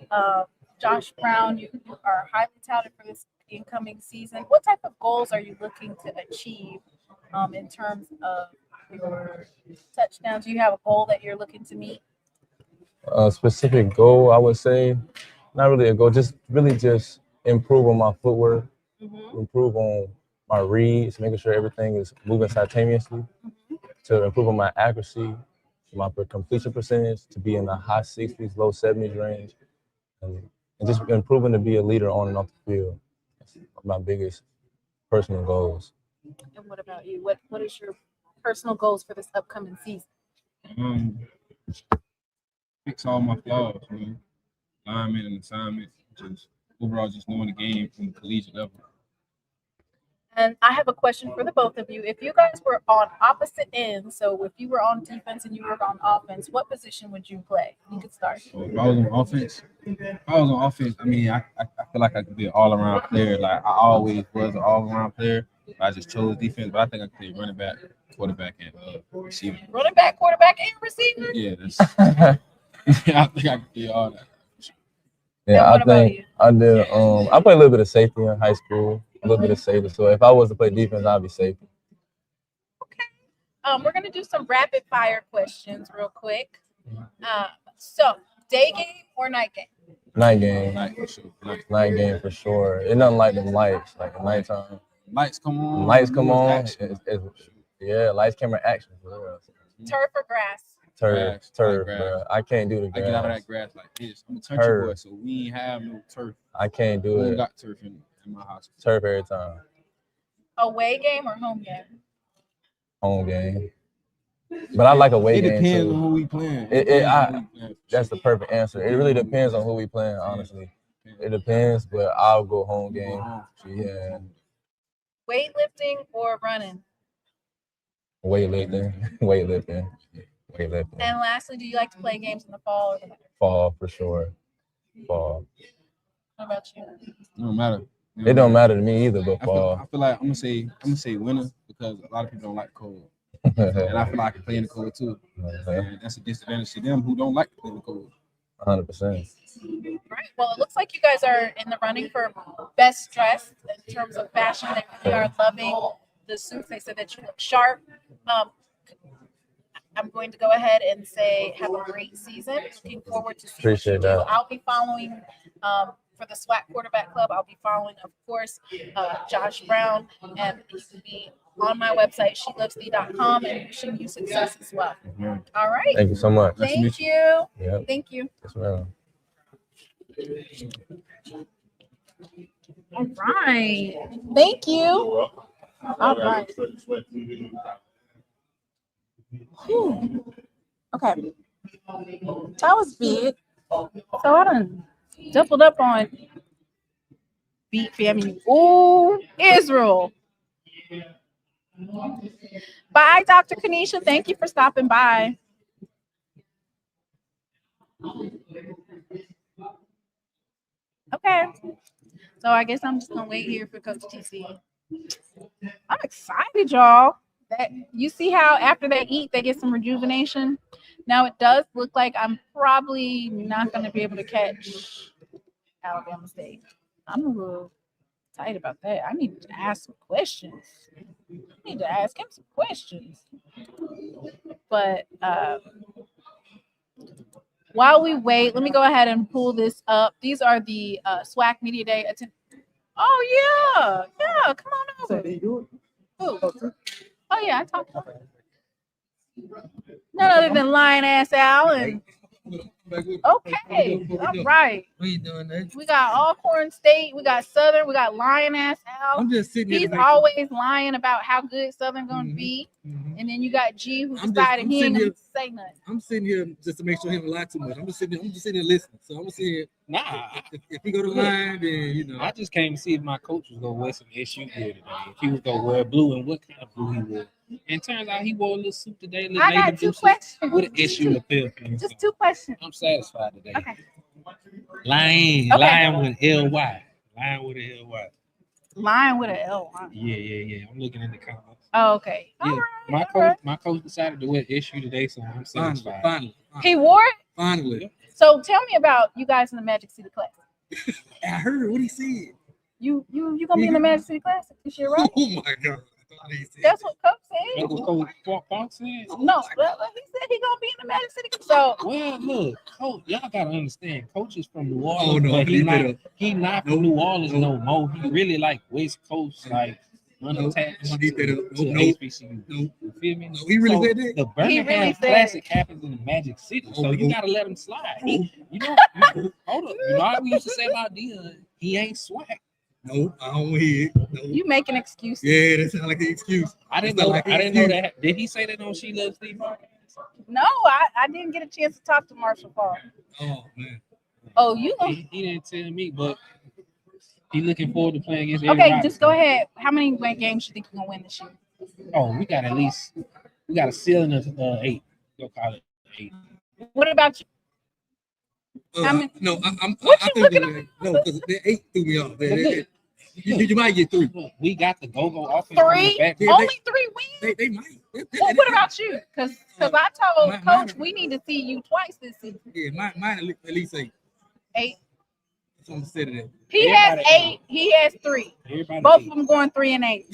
Josh Brown. You are highly touted for this incoming season. What type of goals are you looking to achieve in terms of your touchdowns? Do you have a goal that you're looking to meet? A specific goal, I would say, not really a goal, just really just improve on my footwork, improve on my reads, making sure everything is moving simultaneously, to improve on my accuracy, my completion percentage, to be in the high 60s, low 70s range, and just improving to be a leader on and off the field. That's my biggest personal goals. And what about you? What is your personal goals for this upcoming season? Fix all my flaws, alignment and assignment, just overall just knowing the game from the collegiate level. And I have a question for the both of you. If you guys were on opposite ends, so if you were on defense and you were on offense, what position would you play? You could start. So if I was on offense, I mean, I feel like I could be an all-around player. Like I always was an all-around player. I just chose defense, but I think I could be running back, quarterback, and receiver. Running back, quarterback, and receiver? Yeah, I think I could be all that. Yeah, I think I did. I played a little bit of safety in high school, a little bit of safety. So if I was to play defense, I'd be safety. We're gonna do some rapid fire questions real quick. So day game or night game? Night game. Night game for sure. It's nothing like them lights, like at nighttime. Lights come on. Yeah, lights, camera, action for real. Turf or grass? Turf, bro. I can't do the grass. I get out of that grass like this. I'm a country boy, so we ain't have no turf. I can't do it. We got turf in my house. Turf every time. Away game or home game? Home game. But I like away game. It depends on who we playing. That's the perfect answer. It really depends on who we playing, honestly. It depends, but I'll go home game. Yeah. Weightlifting or running? Weightlifting. And lastly, do you like to play games in the fall or the winter? Fall for sure. Fall. What about you? It don't matter. It don't matter to me either, but fall. I feel like I'm gonna say winter because a lot of people don't like cold. And I feel like I can play in the cold too. And that's a disadvantage to them who don't like to play in the cold. 100%. Right. Well, it looks like you guys are in the running for best dressed in terms of fashion. They really are loving the suits. They said that you look sharp. I'm going to go ahead and say have a great season. Looking forward to seeing what you do. I'll be following for the SWAC Quarterback Club. I'll be following, of course, Josh Brown, and he will be on my website, SheLovesThee.com, and wishing you success as well. All right. Thank you so much. Thank you. Yep. Thank you. Yes, ma'am. All right. Thank you. All right. Whew. Okay. That was big. So I done doubled up on beat family. Ooh, Israel. Bye, Dr. Kanisha. Thank you for stopping by. Okay. So I guess I'm just gonna wait here for Coach TC. I'm excited, y'all. That you see how after they eat, they get some rejuvenation. Now it does look like I'm probably not gonna be able to catch Alabama State. I'm a little tight about that. I need to ask some questions. I need to ask him some questions. But while we wait, let me go ahead and pull this up. These are the SWAC Media Day. Oh, yeah. Come on over. Who? Oh, yeah, I talked about it. None other than Lion Ass Al. And okay, all right. What you doing there? We got Alcorn State, we got Southern, we got Lion Ass Al. I'm just sitting here. He's always lying about how good Southern gonna be. And then you got G, who decided he ain't gonna say nothing. I'm sitting here just to make sure he don't lie too much. I'm just sitting here listening. So I'm gonna sit here. Nah. If we go to line, then I just came to see if my coach was gonna wear some SU gear today. If he was gonna wear blue and what kind of blue he wore. And turns out he wore a little suit today. I got 2 questions. With an SU lapel. Just 2 questions. I'm satisfied today. Okay. Lion with LY. Lion with a LY. Lion with an L. Huh? Yeah. I'm looking in the comments. Oh, okay. Yeah, my coach decided to wear issue today, so I'm satisfied. Finally. He wore it. Finally. So tell me about you guys in the Magic City Classic. I heard what he said. You gonna be in the Magic City Classic this year, right? Oh my God. That's what Coach said. That's what Coach Fox said. No, well, he said he gonna be in the Magic City. So Well, look, Coach, y'all gotta understand. Coach is from New Oh, Orleans, no, but he he not from New Orleans no more. He really like West Coast, like unattached to HBCU. You feel me? No, he really said that? The Birmingham really said Classic happens in the Magic City, so you gotta let him slide. You know, hold up. You know how we used to say about Dion? He ain't SWAC. No, I don't hear it. No. you making excuses. Yeah, that sounds like an excuse. I didn't That know. sound like an I didn't know excuse. that. Did he say that on SheLovesThee Podcast? No, I didn't get a chance to talk to Marshall Fall. Oh man. Oh, you gonna He didn't tell me, but he looking forward to playing against. okay? everybody. Just go ahead. How many games you think you're gonna win this year? Oh, we got a ceiling of 8. Go call it 8. What about you? How many- No, I What think you looking that, no, because the 8 threw me off. But look, You might get 3. Look, we got the go-go offense. Three? Yeah, Only 3 wins? They might. Well, what about you? Because I told mine- Coach we need to see you twice this season. Yeah, mine at least 8. 8. That's what I'm saying to that. He has 8. He has 3. Everybody Both 8. of them going 3 and 8.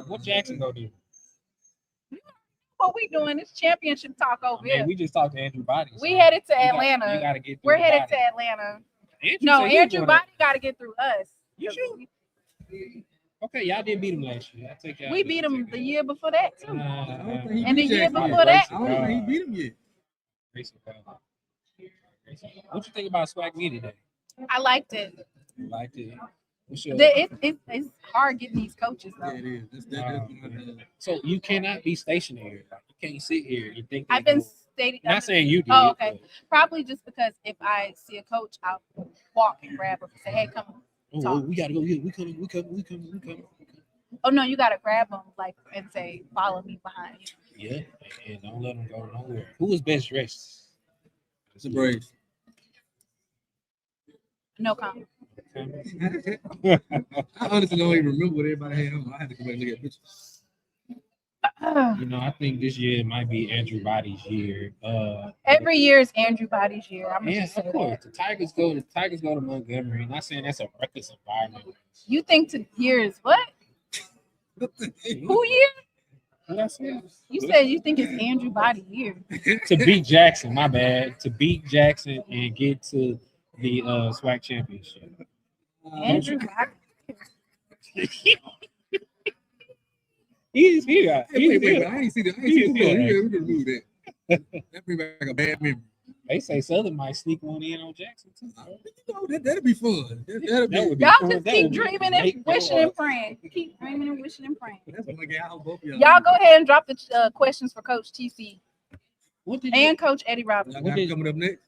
What Jackson gonna do? What we doing? This championship talk over Man, here. we just talked to Andrew Body. We headed to You Atlanta. gotta get through We're the headed Body. to Atlanta. Andrew No, said he was Andrew doing Body got to get through us. You sure? Okay, y'all did beat him last year. I take y'all. We beat him the year before that too. He And the beat year Jackson. before that. I don't think he beat him yet. What you think about SWAC Media Day? I liked it. You liked it? What's your- It's hard getting these coaches though. Yeah, it is. So you cannot be stationary. Like, you can't sit here. You think I've been stating. Not saying you do. Oh, okay. Probably just because if I see a coach, I'll walk and grab him and say, "Hey, come Oh, talk." we gotta go. Yeah, we coming. Oh no, you gotta grab them like and say, "Follow me behind you." Yeah, and don't let them go nowhere. Who was best dressed? It's a Braves. No comment. I honestly don't even remember what everybody had on. I had to go back and look at pictures. You know, I think this year might be Andrew Body's year. Every year is Andrew Body's year. I'm Yeah, just say of course. that. The Tigers go to Montgomery. Not saying that's a reckless environment. You think to year is what? Who year? What I said? You said you think it's Andrew Body year. To beat Jackson, my bad. To beat Jackson and get to the SWAC championship. Andrew Body. He's here. Hey, wait, I ain't see that. I ain't see that. We can remove that. That brings back a bad memory. They say Southern might sneak one in on Jackson too. You know, that'd be fun. That'd be, That would be Y'all fun. just That keep would be dreaming make and your wishing and praying. Keep dreaming and wishing and praying. That's one guy I hope both of Y'all go ahead and drop the questions for Coach TC What did and Coach Eddie Roberts. Y'all got him coming up next.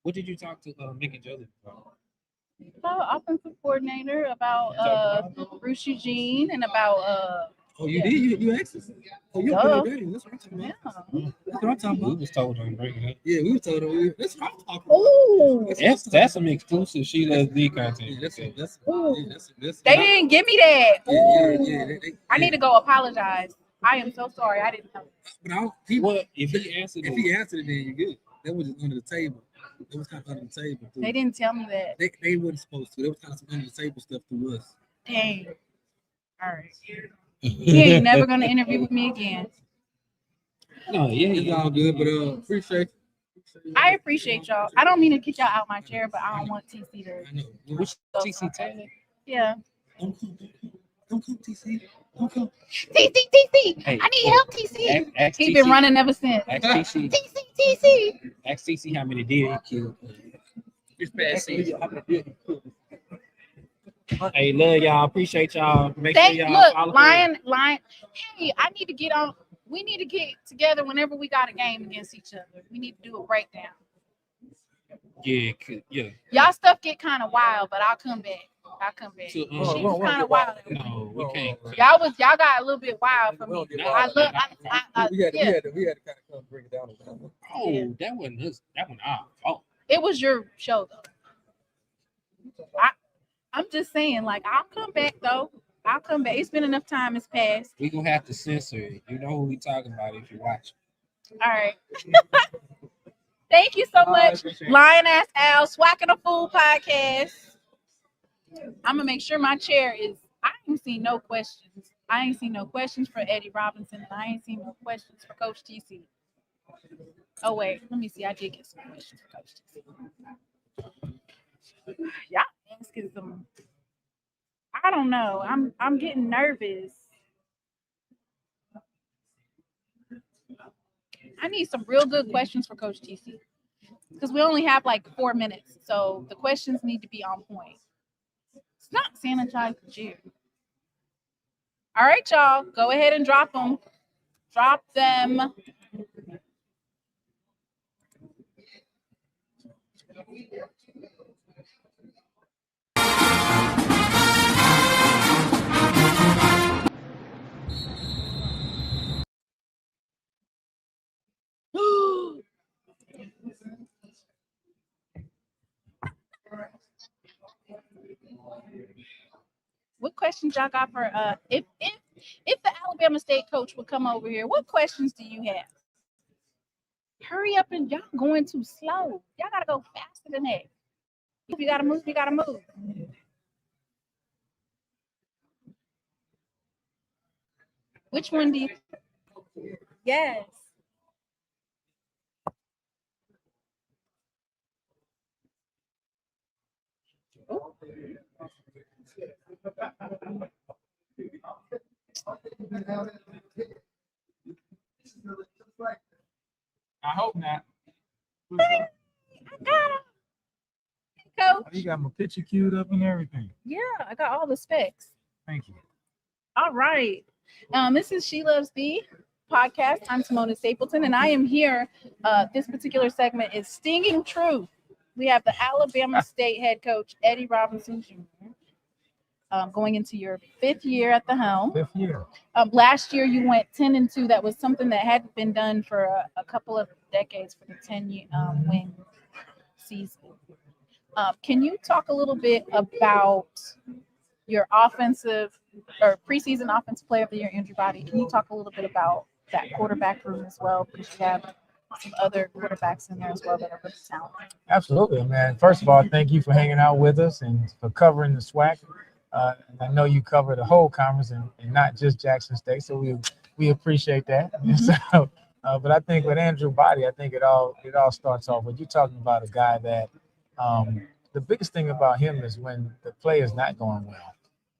What did you talk to Mick and Joseph about? Offensive coordinator about Bruce Eugene and about Oh, you did? You asked us? Oh, you Duh. put it ready. That's what I'm talking about. Yeah. That's what I'm talking We about. was told on breaking it. Yeah, we were told that. That's what I'm talking about. Oh, That's some exclusive SheLovesThee content. Yeah, that's they didn't give me that. Yeah, I need to go apologize. I am so sorry. I didn't know. But I don't, he, What if he answered? if he answered it, then you're good. That was just under the table. That was kind of under the table. Too. They didn't tell me that. They wasn't supposed to. That was kind of some under the table stuff to us. Dang. All right. He ain't never gonna interview with me again. No, yeah, It's all good, but appreciate I appreciate y'all. I don't mean to kick y'all out my chair, but I don't want TC to. I know. Which TC Taylor? Yeah. Don't come, TC. Don't come. TC. Hey, I need help, TC. Ask He been TC. running ever since. Ask TC. TC. Ask TC how many deer he killed. This past season. Hey, love y'all. Appreciate y'all. Make sure y'all Look, follow Lion. Hey, I need to get on. We need to get together whenever we got a game against each other. We need to do a breakdown. Yeah, Y'all stuff get kind of wild, but I'll come back. She was kind of wild. No, we can't. Y'all got a little bit wild for me. I look. We had to Yeah. kind of come bring it down. Oh, that wasn't us. That wasn't our fault. It was your show though. I'm just saying, like, I'll come back though. I'll come back. It's been enough time has passed. We gonna have to censor it. You know who we talking about if you watch. All right. Thank you so much, Lion Ass Al, SWAC a Fool Podcast. I'm gonna make sure my chair is. I ain't seen no questions. I ain't seen no questions for Eddie Robinson, and I ain't seen no questions for Coach TC. Oh wait, let me see. I did get some questions for Coach TC. Y'all asking some. I don't know. I'm getting nervous. I need some real good questions for Coach TC because we only have like 4 minutes, so the questions need to be on point. It's not sanitized Jew. All right, y'all, go ahead and drop them. Drop them. What questions y'all got for if the Alabama State coach would come over here, what questions do you have? Hurry up, and y'all going too slow. Y'all gotta go faster than that. If you gotta move, you gotta move. Which one do you? Yes. I hope not. I got him. Coach. You got my picture queued up and everything. Yeah, I got all the specs. Thank you. All right. This is SheLovesThee Podcast. I'm Simona Stapleton, and I am here. This particular segment is Stinging Truth. We have the Alabama State head coach, Eddie Robinson Jr., going into your 5th year at the helm. 5th year. Last year, you went 10-2. That was something that hadn't been done for a couple of decades for the 10-win season. Can you talk a little bit about your offensive or preseason offensive player of the year, Andrew Body? Can you talk a little bit about that quarterback room as well? Because you have some other quarterbacks in there as well that are really talented. Absolutely, man. First of all, thank you for hanging out with us and for covering the SWAC. And I know you cover the whole conference and not just Jackson State, so we appreciate that. So, but I think with Andrew Body, I think it all starts off with you talking about a guy that the biggest thing about him is when the play is not going well.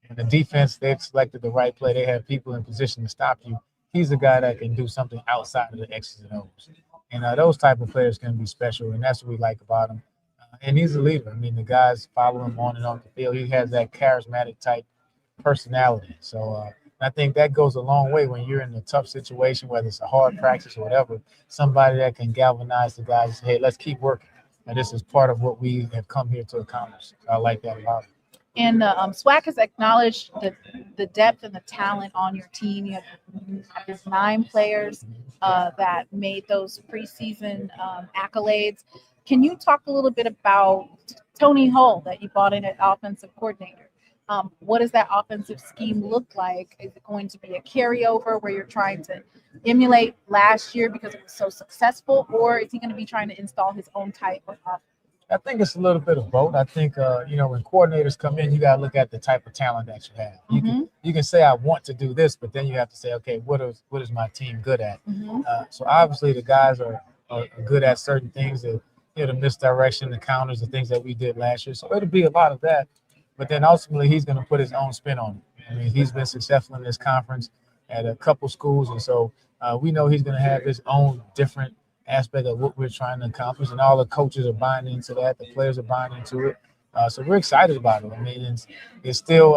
And the defense, they've selected the right play. They have people in position to stop you. He's a guy that can do something outside of the X's and O's. And those type of players can be special, and that's what we like about him. And he's a leader. I mean, the guys follow him on and off the field. He has that charismatic type personality. So I think that goes a long way when you're in a tough situation, whether it's a hard practice or whatever, somebody that can galvanize the guys and say, hey, let's keep working. And this is part of what we have come here to accomplish. I like that a lot. And SWAC has acknowledged the depth and the talent on your team. You have 9 players that made those preseason accolades. Can you talk a little bit about Tony Hull that you brought in as offensive coordinator? What does that offensive scheme look like? Is it going to be a carryover where you're trying to emulate last year because it was so successful, or is he going to be trying to install his own type of offense? I think it's a little bit of both. I think, when coordinators come in, you got to look at the type of talent that you have. You can say, I want to do this, but then you have to say, okay, what is my team good at? So obviously the guys are good at certain things, the misdirection, the counters, the things that we did last year. So it'll be a lot of that. But then ultimately he's going to put his own spin on it. I mean, he's been successful in this conference at a couple schools. And so we know he's going to have his own different aspect of what we're trying to accomplish, and all the coaches are buying into that. The players are buying into it, so we're excited about it. I mean, it's still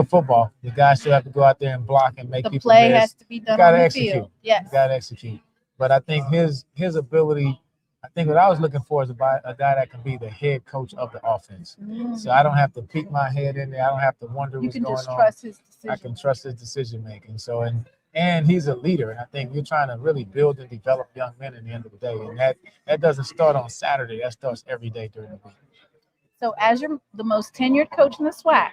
football. The guys still have to go out there and block and make the people play miss. has to be done on the field. Yes, you got to execute. But I think his ability. I think what I was looking for is a guy that can be the head coach of the offense. So I don't have to peek my head in there. I don't have to wonder what's going on. You can just trust his decision. I can trust his decision making. So and he's a leader. And I think you're trying to really build and develop young men at the end of the day. And that doesn't start on Saturday. That starts every day during the week. So as you're the most tenured coach in the SWAC,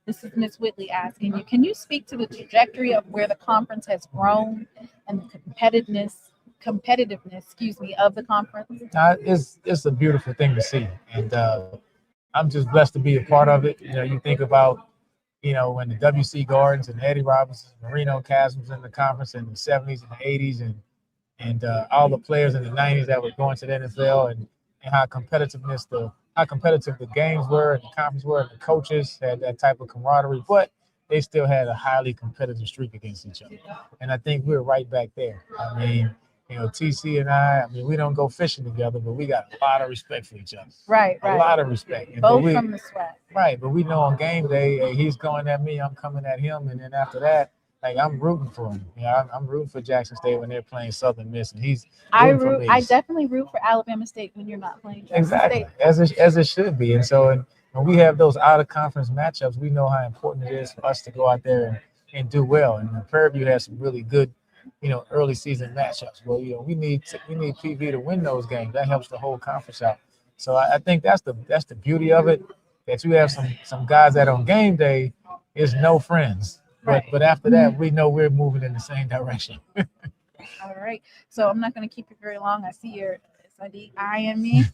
this is Ms. Whitley asking you, can you speak to the trajectory of where the conference has grown and the competitiveness, of the conference? It's a beautiful thing to see, and I'm just blessed to be a part of it. You think about, when the WC Gardens and Eddie Robinson, Marino Chasms in the conference in the 70s and the 80s, and all the players in the 90s that were going to the NFL, and how competitive the games were and the conference were, and the coaches had that type of camaraderie, but they still had a highly competitive streak against each other. And I think we're right back there. I mean, TC and I we don't go fishing together, but we got a lot of respect for each other. Right. A lot of respect. Both from the SWAC. Right, but we know on game day, hey, he's going at me, I'm coming at him, and then after that, I'm rooting for him. I'm rooting for Jackson State when they're playing Southern Miss, and he's rooting for me. I definitely root for Alabama State when you're not playing Jackson Exactly, State. as it should be. And so when we have those out of conference matchups, we know how important it is for us to go out there and do well. And Prairie View has some really good, early season matchups. Well, we need PV to win those games. That helps the whole conference out. So I think that's the beauty of it, that you have some guys that on game day is no friends. But after that, we know we're moving in the same direction. All right. So I'm not going to keep you very long. I see your SID eyeing me.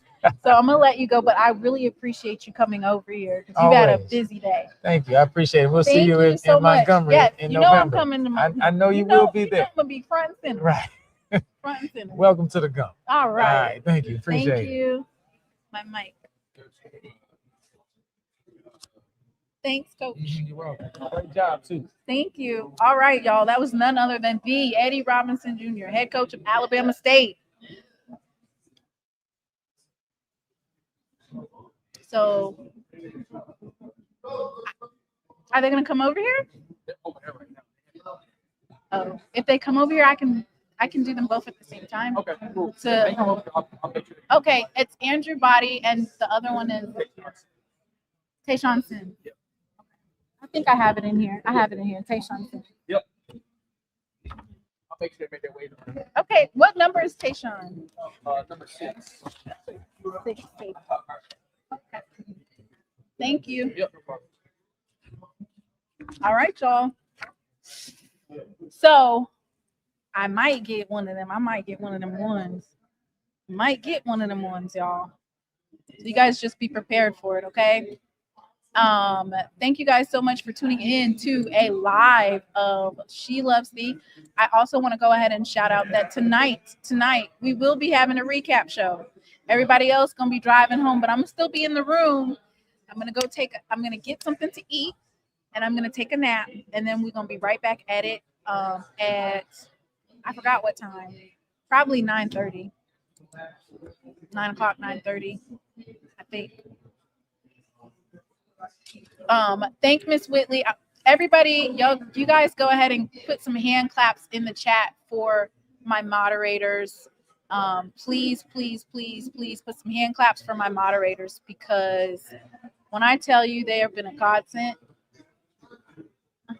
So I'm going to let you go. But I really appreciate you coming over here because you've had a busy day. Thank you. I appreciate it. We'll see you in Montgomery in November. I'm coming to I know you will be there. I'm going to be front and center. Right. Front and center. Welcome to the Gump. All right. All right. Thank you. Appreciate it. Thank you. My mic. Thanks, Coach. You're welcome. Great job, too. Thank you. All right, y'all. That was none other than the Eddie Robinson Jr., head coach of Alabama State. So, are they going to come over here? Oh, if they come over here, I can do them both at the same time. Okay, cool. Okay, it's Andrew Body, and the other one is Tayshawn Sin. I think I have it in here. Tayshawn Sin. Yep. I'll make sure they make their way. Okay, what number is Tayshawn? Number 6. 6. Okay. Thank you. Yep, no problem. All right, y'all. So I might get one of them. I might get one of them ones. Y'all. So you guys just be prepared for it, okay? Thank you guys so much for tuning in to a live of She Loves Thee. I also want to go ahead and shout out that tonight we will be having a recap show. Everybody else gonna be driving home, but I'm gonna still be in the room. I'm gonna get something to eat, and I'm gonna take a nap, and then we're gonna be right back at it at I forgot what time, probably 9:30, 9 o'clock, 9:30, I think. Thank Miss Whitley. Everybody, you guys go ahead and put some hand claps in the chat for my moderators. Please put some hand claps for my moderators, because when I tell you they have been a godsend. Let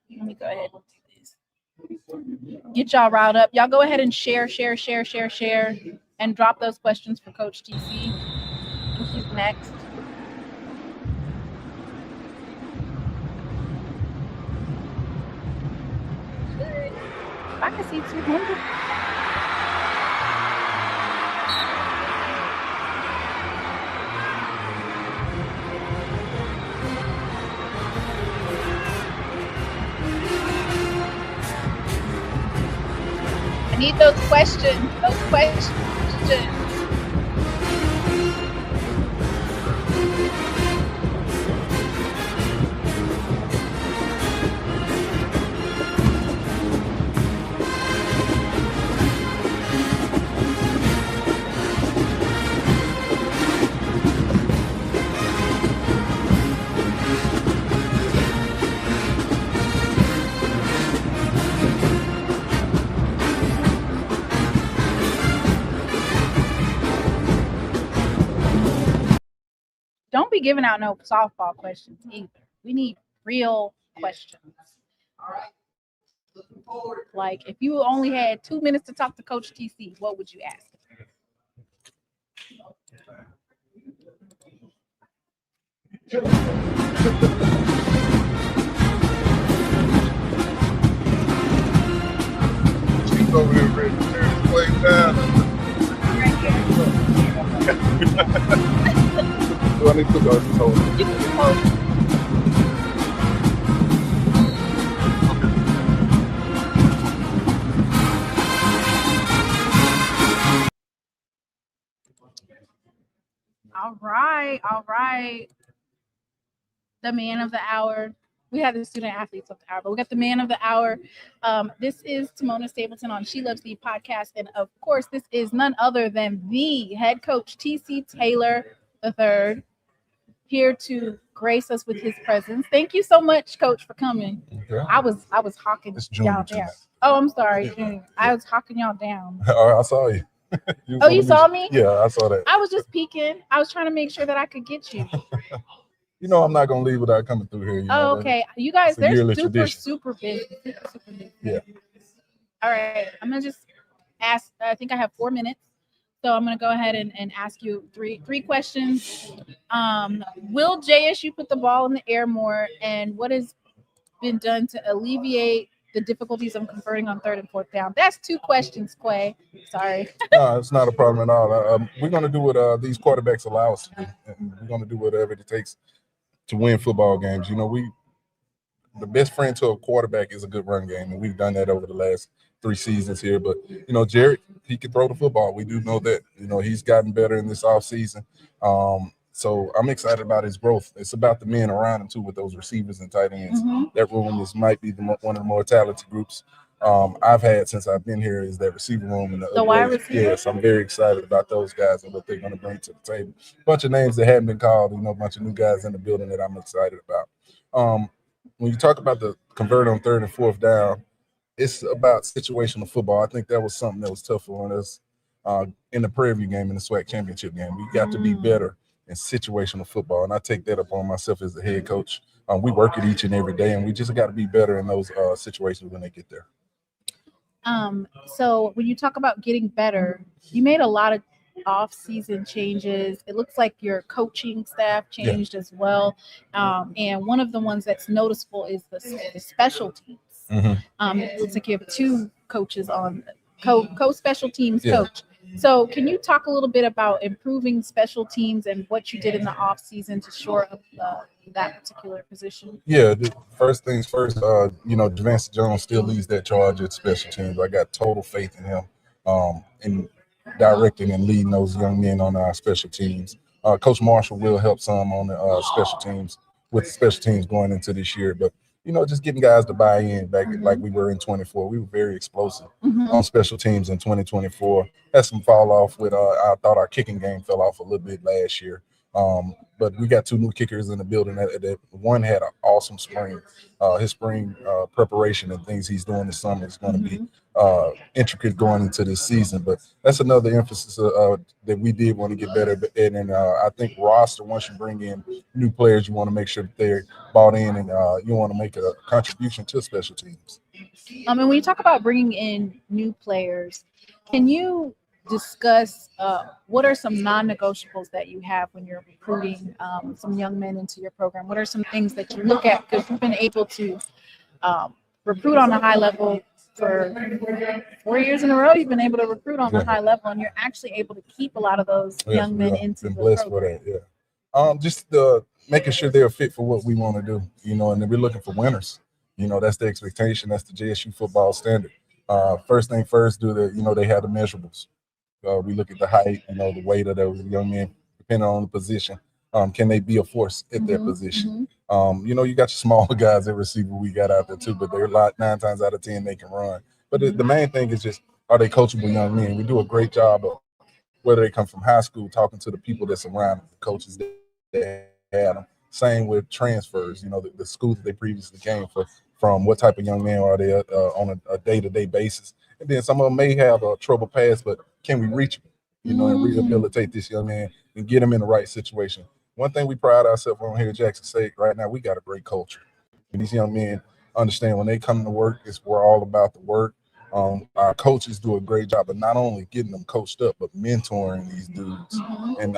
me go ahead and do this. Get y'all riled up. Y'all go ahead and share, and drop those questions for Coach TC. He's next. I can see 200. I need those questions. Don't be giving out no softball questions either. We need real questions. All right. Like, if you only had 2 minutes to talk to Coach TC, what would you ask? She's over there ready to tear this place down. Do I need to go this whole thing? You can just hold it. All right. The man of the hour. We had the student athletes of the hour, but we got the man of the hour. This is Timona Stapleton on SheLovesThee Podcast. And of course, this is none other than the head coach, T.C. Taylor III, here to grace us with his presence. Thank you so much, Coach, for coming. Okay. I was hawking y'all down. Oh, I'm sorry, Junior. I was hawking y'all down. I saw you. You saw me? Yeah, I saw that. I was just peeking. I was trying to make sure that I could get you. You know, I'm not gonna leave without coming through here. You know, Okay. You guys, they're super busy. Super busy. Yeah. All right. I'm gonna just ask. I think I have 4 minutes, so I'm gonna go ahead and ask you three questions. Will JSU put the ball in the air more, and what has been done to alleviate the difficulties of converting on 3rd and 4th down? That's 2 questions, Quay. Sorry. No, it's not a problem at all. We're gonna do what these quarterbacks allow us to do, and we're gonna do whatever it takes to win football games. You know, the best friend to a quarterback is a good run game, and we've done that over the last 3 seasons here. But you know, Jared, he can throw the football. We do know that. You know, he's gotten better in this offseason. So I'm excited about his growth. It's about the men around him too, with those receivers and tight ends. That room might be one of the more talented groups I've had since I've been here. Is that receiver room and the wide receiver? Yes, I'm very excited about those guys and what they're going to bring to the table. Bunch of names that haven't been called. You know, a bunch of new guys in the building that I'm excited about. When you talk about the convert on 3rd and 4th down, it's about situational football. I think that was something that was tough on us in the Prairie View game, in the SWAC championship game. We got to be better in situational football, and I take that upon myself as the head coach. We work it each and every day, and we just got to be better in those situations when they get there. So when you talk about getting better, you made a lot of off-season changes. It looks like your coaching staff changed as well. And one of the ones that's noticeable is the special teams. It looks like you have 2 coaches on co-special teams coach. So can you talk a little bit about improving special teams and what you did in the off season to shore up that particular position? Yeah, first things first, you know, Devance Jones still leads that charge at special teams. I got total faith in him in directing and leading those young men on our special teams. Coach Marshall will help some on the special teams with the special teams going into this year. But you know, just getting guys to buy in back like we were in 24. We were very explosive on special teams in 2024. Had some fall off with I thought our kicking game fell off a little bit last year. But we got 2 new kickers in the building that one had an awesome spring. His spring preparation and things he's doing this summer is going to be intricate going into this season. But that's another emphasis that we did want to get better at. And I think roster, once you bring in new players, you want to make sure that they're bought in and you want to make a contribution to special teams. And when you talk about bringing in new players, can you discuss what are some non-negotiables that you have when you're recruiting some young men into your program? What are some things that you look at? Because you've been able to recruit on a high level for 4 years in a row. You've been able to recruit on a high level, and you're actually able to keep a lot of those young men into the blessed program. for that, just making sure they're fit for what we want to do, you know, and then we're looking for winners. You know, that's the expectation. That's the JSU football standard. First thing first, they have the measurables. We look at the height, you know, the weight of those young men, depending on the position. Can they be a force at their position? You know, you got your smaller guys at receiver we got out there too, but they're 9 times out of 10 they can run. But the main thing is just, are they coachable young men? We do a great job of whether they come from high school, talking to the people that's around them, the coaches that had them. Same with transfers, you know, the schools that they previously came from, what type of young men are they on a day-to-day basis. And then some of them may have a troubled past, but can we reach them, you know, and rehabilitate this young man and get him in the right situation? One thing we pride ourselves on here at Jackson State right now, we got a great culture. And these young men understand when they come to work, we're all about the work. Our coaches do a great job of not only getting them coached up, but mentoring these dudes and,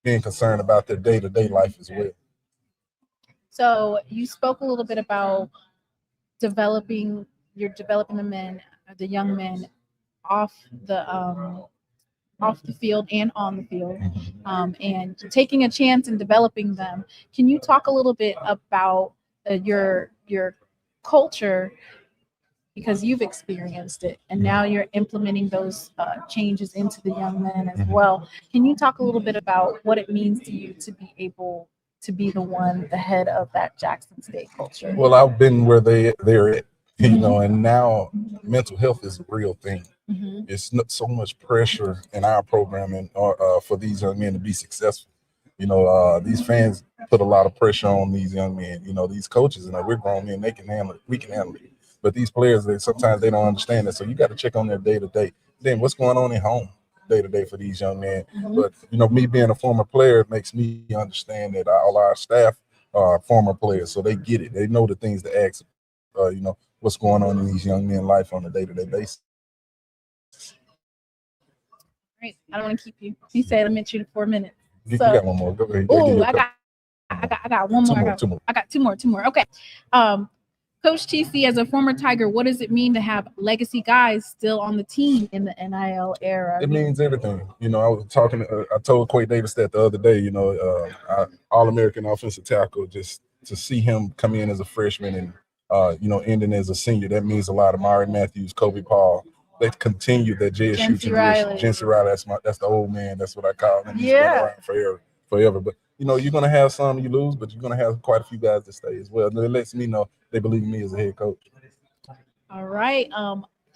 being concerned about their day-to-day life as well. So you spoke a little bit about developing the young men off the field and on the field, and taking a chance and developing them. Can you talk a little bit about your culture, because you've experienced it and now you're implementing those changes into the young men as well? Can you talk a little bit about what it means to you to be able to be the head of that Jackson State culture? Well, I've been where they're at, and now mental health is a real thing. It's not so much pressure in our programming for these young men to be successful. These fans put a lot of pressure on these young men. These coaches, we're grown men, they can handle it, we can handle it. But these players, sometimes they don't understand that. So you got to check on their day-to-day. Then what's going on at home day-to-day for these young men? But, me being a former player, it makes me understand that all our staff are former players. So they get it. They know the things to ask, what's going on in these young men's life on a day-to-day basis. Great. I don't want to keep you. You said limit you to 4 minutes. You got one more. Go ahead. Oh, I got one more. Two more. I got two more. Okay. Coach TC, as a former Tiger, what does it mean to have legacy guys still on the team in the NIL era? It means everything. I was talking. I told Quay Davis that the other day. All-American offensive tackle. Just to see him come in as a freshman and ending as a senior, that means a lot. Amari Matthews, Kobe Paul. They continue that JSU tradition. Jency Riley, that's the old man. That's what I call him. He's been around forever. But you're gonna have some you lose, but you're gonna have quite a few guys that stay as well. And it lets me know they believe in me as a head coach. All right.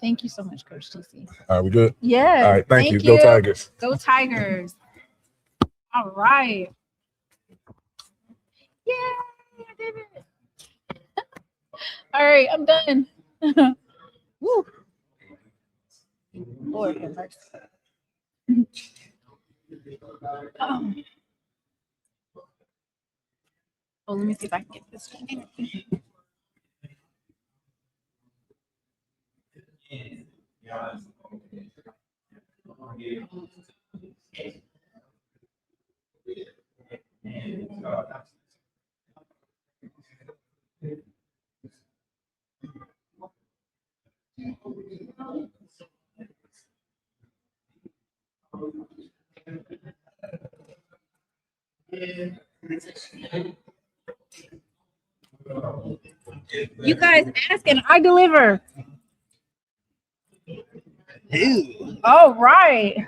Thank you so much, Coach TC. All right, we good? Yeah. All right, thank you. Go Tigers. Go Tigers. All right. Yay, I did it. All right, I'm done. Woo. Lord have mercy. Let me see if I can get this one. You guys ask and I deliver. Ew. All right.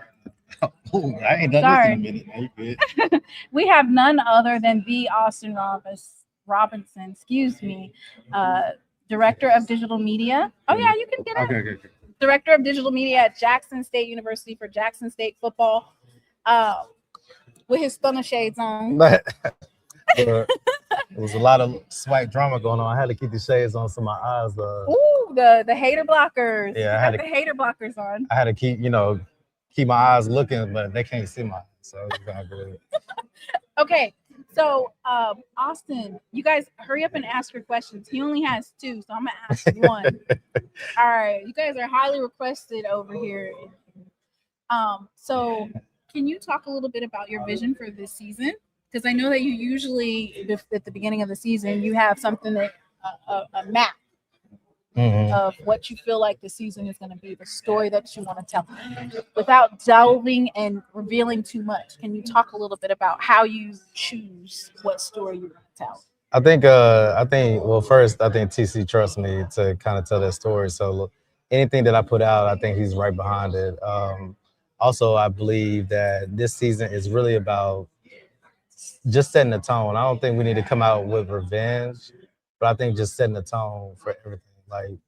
Ooh, I ain't done this in a minute. Are you good? We have none other than the Austin Robinson, Director of Digital Media. Oh yeah, you can get it. Okay. Director of Digital Media at Jackson State University for Jackson State football. With his stunner shades on. There was a lot of SWAC drama going on. I had to keep the shades on so my eyes. Ooh, the hater blockers. Yeah, I had the hater blockers on. I had to keep my eyes looking, but they can't see my eyes, so it's gonna be. Okay, so Austin, you guys hurry up and ask your questions. He only has 2, so I'm gonna ask 1. All right, you guys are highly requested over here. So can you talk a little bit about your vision for this season? Because I know that you usually, at the beginning of the season, you have something that a map of what you feel like the season is going to be, the story that you want to tell. Without delving and revealing too much, can you talk a little bit about how you choose what story you want to tell? I think first, I think TC trusts me to kind of tell that story. So anything that I put out, I think he's right behind it. Also, I believe that this season is really about just setting the tone. I don't think we need to come out with revenge, but I think just setting the tone for everything. Like,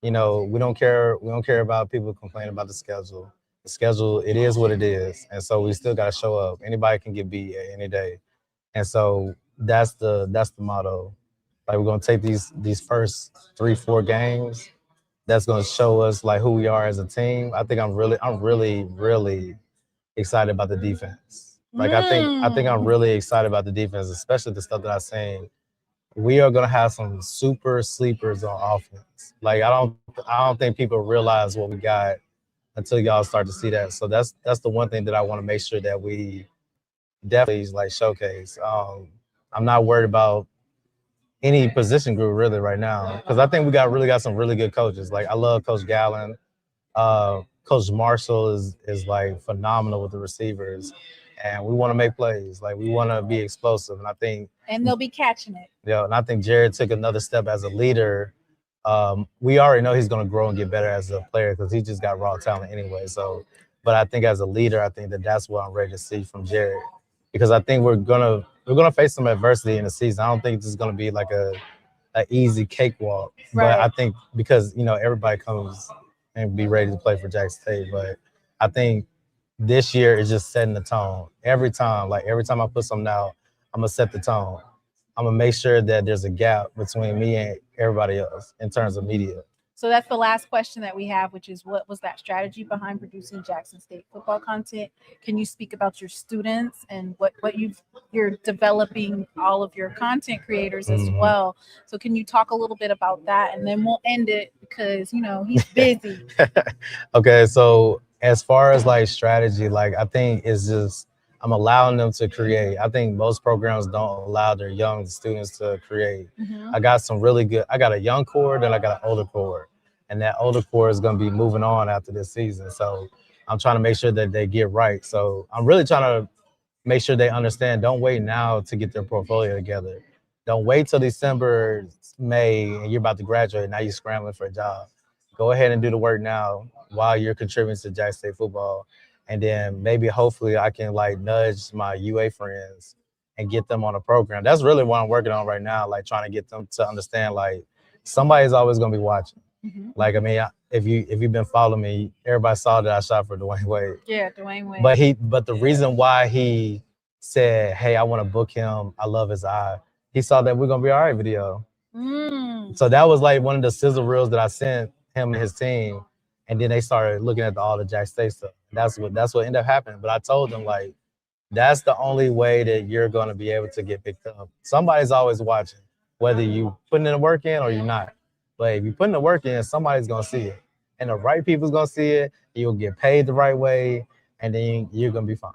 we don't care about people complaining about the schedule. The schedule, it is what it is. And so we still got to show up. Anybody can get beat any day. And so that's the motto. Like, we're going to take these first 3-4 games. That's going to show us like who we are as a team. I think I'm really excited about the defense. Like, I think I'm really excited about the defense, especially the stuff that I've seen we are gonna have some super sleepers on offense. Like I don't think people realize what we got until y'all start to see that. So that's the one thing that I want to make sure that we definitely like showcase. I'm not worried about any position group really right now because I think we really got some really good coaches. Like I love Coach Gallen. Coach Marshall is like phenomenal with the receivers, and we want to make plays. Like we want to be explosive, and I think they'll be catching it. yeah, and I think Jared took another step as a leader. We already know he's going to grow and get better as a player because he just got raw talent anyway. So, but I think as a leader, I think that's what I'm ready to see from Jared because I think we're gonna face some adversity in the season. I don't think this is going to be like a easy cakewalk, but I think because everybody comes and be ready to play for Jackson State, but I think this year is just setting the tone. Every time I put something out, I'm gonna set the tone. I'm gonna make sure that there's a gap between me and everybody else in terms of media. So that's the last question that we have, which is what was that strategy behind producing Jackson State football content? Can you speak about your students and what you're developing all of your content creators as well? So can you talk a little bit about that, and then we'll end it because he's busy. Okay, so as far as like strategy, like I think it's just I'm allowing them to create. I think most programs don't allow their young students to create. I got a young core, then I got an older core. And that older core is going to be moving on after this season. So I'm trying to make sure that they get right. So I'm really trying to make sure they understand, don't wait now to get their portfolio together. Don't wait till December, May, and you're about to graduate. Now you're scrambling for a job. Go ahead and do the work now while you're contributing to Jackson State football. And then maybe hopefully I can like nudge my UA friends and get them on a program. That's really what I'm working on right now, like trying to get them to understand like somebody's always going to be watching. Like, I mean, if you've been following me, everybody saw that I shot for Dwayne Wade. Yeah, Dwayne Wade. But the reason why he said, hey, I want to book him, I love his eye, he saw that We're Gonna Be All Right video. So that was like one of the sizzle reels that I sent him and his team. And then they started looking at all the Jack State stuff. That's what ended up happening. But I told them, like, that's the only way that you're going to be able to get picked up. Somebody's always watching, whether you putting in the work in or you're not. But if you putting the work in, somebody's going to see it. And the right people's going to see it. You'll get paid the right way. And then you're going to be fine.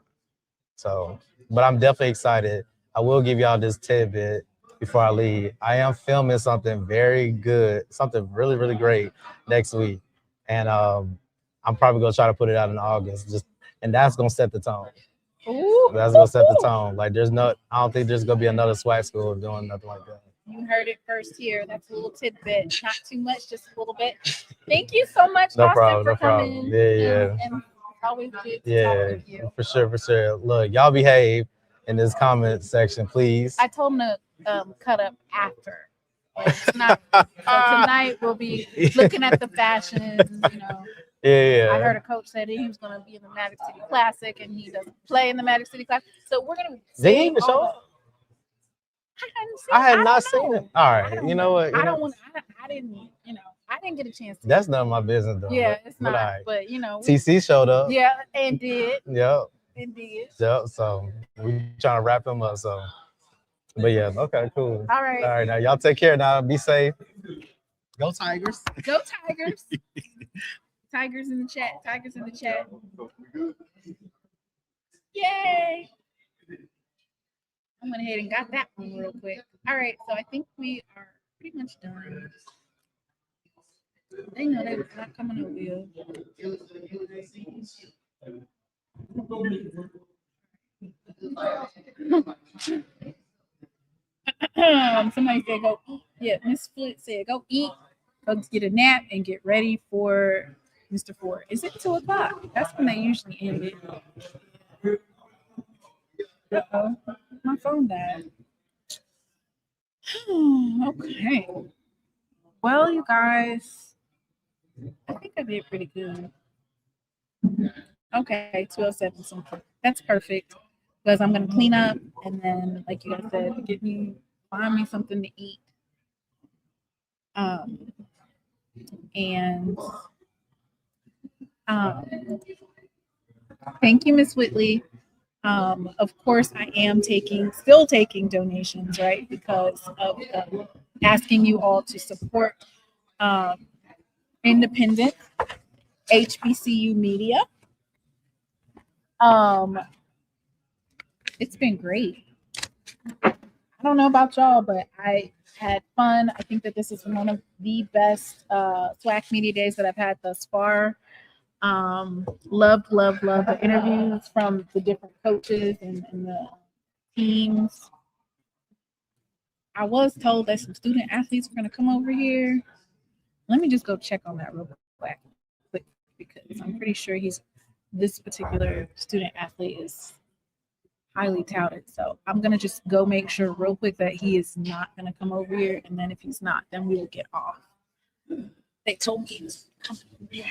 So, but I'm definitely excited. I will give y'all this tidbit before I leave. I am filming something very good, something really, really great next week. And I'm probably going to try to put it out in August. And that's going to set the tone. Ooh. That's going to set the tone. Like, I don't think there's going to be another SWAC school doing nothing like that. You heard it first here. That's a little tidbit. Not too much, just a little bit. Thank you so much, No Austin, problem, for no coming. problem. Yeah. And it's always good to talk with you. For sure. Look, y'all behave in this comment section, please. I told him to cut up after. Like, it's not, so tonight we'll be looking at the fashions, Yeah. I heard a coach said he was going to be in the Magic City Classic, and he doesn't play in the Magic City Classic. So we're going to. They didn't even show up. I had not seen it. All right, you know what? I didn't get a chance to. That's none of my business, though. Yeah, it's not. Right. But TC showed up. Yeah, and did. Yep. And did. Yep. So we trying to wrap him up. So, but yeah, okay, cool. All right. All right, now y'all take care. Now be safe. Go Tigers. Go Tigers. Tigers in the chat. Tigers in the chat. Yay! I went ahead and got that one real quick. All right, so I think we are pretty much done. They know they're not coming over here. Somebody said go. Yeah, Miss Flint said go eat, go get a nap, and get ready for Mr. Ford. Is it 2:00? That's when they usually end it. Uh-oh, my phone died. Okay. Well, you guys, I think I did pretty good. Okay, 2:07 something. That's perfect because I'm gonna clean up and then, like you guys said, find me something to eat. Thank you, Miss Whitley. Of course, I am still taking donations, right? Because of asking you all to support independent HBCU media. It's been great. I don't know about y'all, but I had fun. I think that this is one of the best SWAC Media days that I've had thus far. Love the interviews from the different coaches and the teams. I was told that some student athletes are going to come over here. Let me just go check on that real quick because I'm pretty sure this particular student athlete is highly touted. So I'm going to just go make sure real quick that he is not going to come over here. And then if he's not, then we will get off. They told me he was coming over here.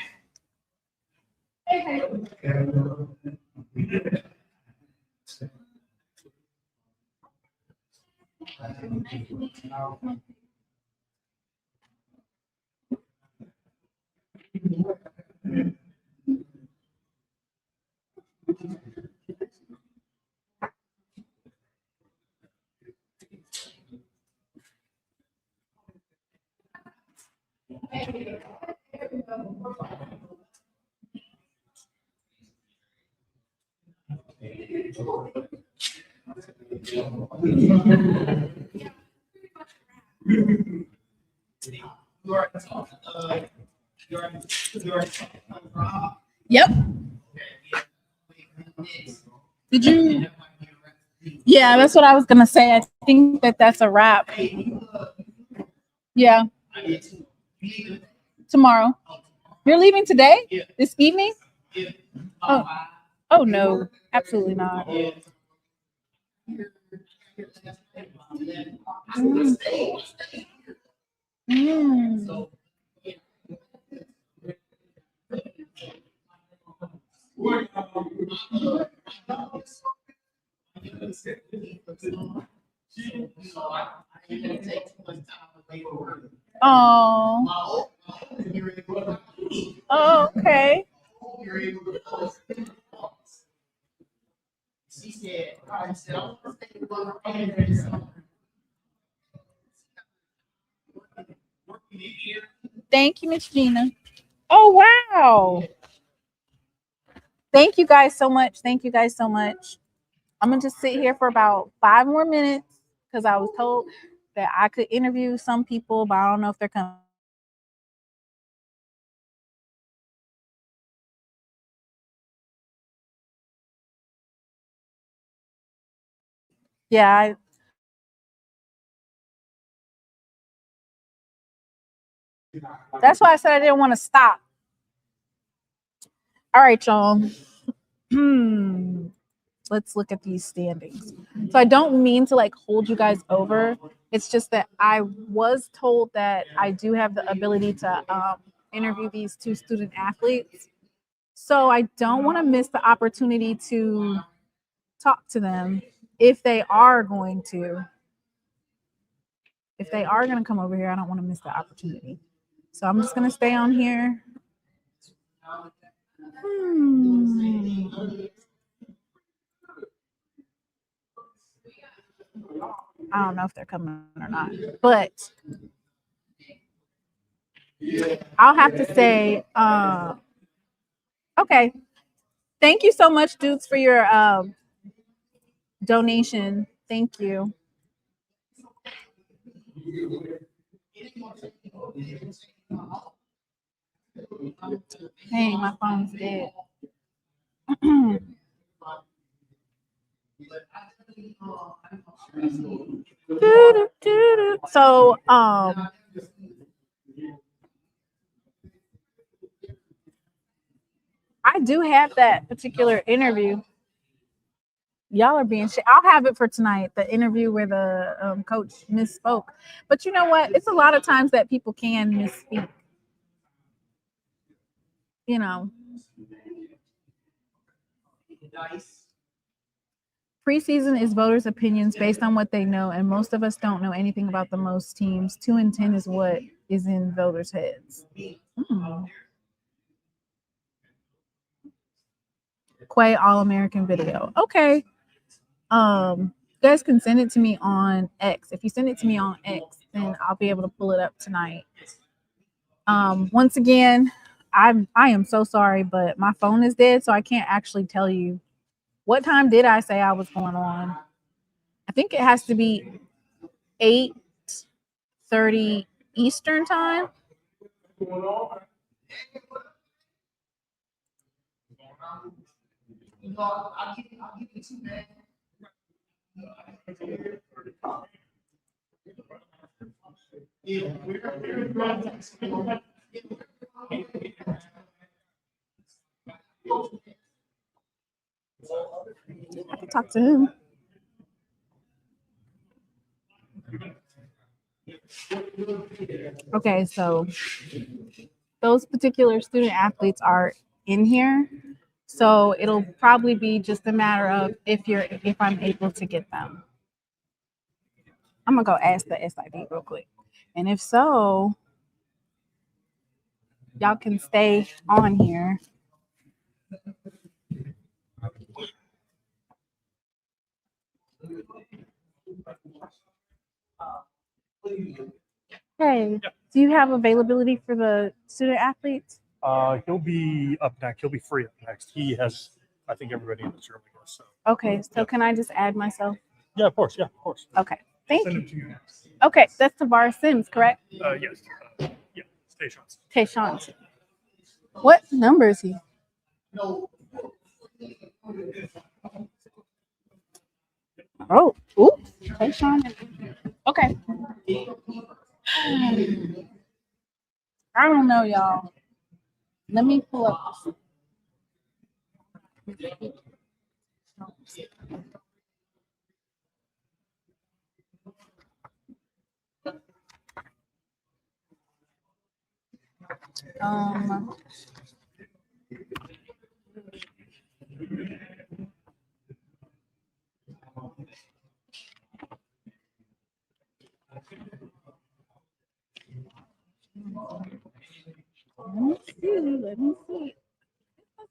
Yep. Did you? Yeah, that's what I was gonna say. I think that's a wrap. Yeah. Tomorrow. You're leaving today? This evening? Oh no, absolutely not. Oh. Oh, okay. Thank you, Miss Gina. Oh, wow. Thank you guys so much. Thank you guys so much. I'm going to just sit here for about 5 more minutes because I was told that I could interview some people, but I don't know if they're coming. Yeah. That's why I said I didn't want to stop. All right, y'all. Let's look at these standings. So I don't mean to like hold you guys over. It's just that I was told that I do have the ability to interview these 2 student athletes. So I don't want to miss the opportunity to talk to them if they are going to. If they are going to come over here, I don't want to miss the opportunity. So I'm just going to stay on here. I don't know if they're coming or not, but I'll have to say, okay. Thank you so much, Dukes, for your donation. Thank you. Hey, my phone's dead. So, I do have that particular interview. Y'all are being shit. I'll have it for tonight, the interview where the coach misspoke. But you know what? It's a lot of times that people can misspeak. You know. Preseason is voters' opinions based on what they know, and most of us don't know anything about the most teams. 2 and 10 is what is in voters' heads. Quay All-American video. Okay. You guys can send it to me on X. If you send it to me on X, then I'll be able to pull it up tonight. Once again, I am so sorry, but my phone is dead, so I can't actually tell you what time did I say I was going on. I think it has to be 8:30 Eastern time. I can talk to him. Okay, so those particular student athletes are in here. So it'll probably be just a matter of if I'm able to get them. I'm gonna go ask the SID real quick. And if so, y'all can stay on here. Hey, do you have availability for the student athletes? He'll be up next. He'll be free up next. He has, I think, everybody in this room, I guess. So. Okay, so can I just add myself? Yeah, of course. Yeah, of course. Okay, thank Send you. him to you next. Okay, that's Tavares Sims, correct? Yes. Yeah, Station. Tayshawn. What number is he? Oh, ooh, Tayshawn. Okay. I don't know, y'all. Let me pull up. Let me see. It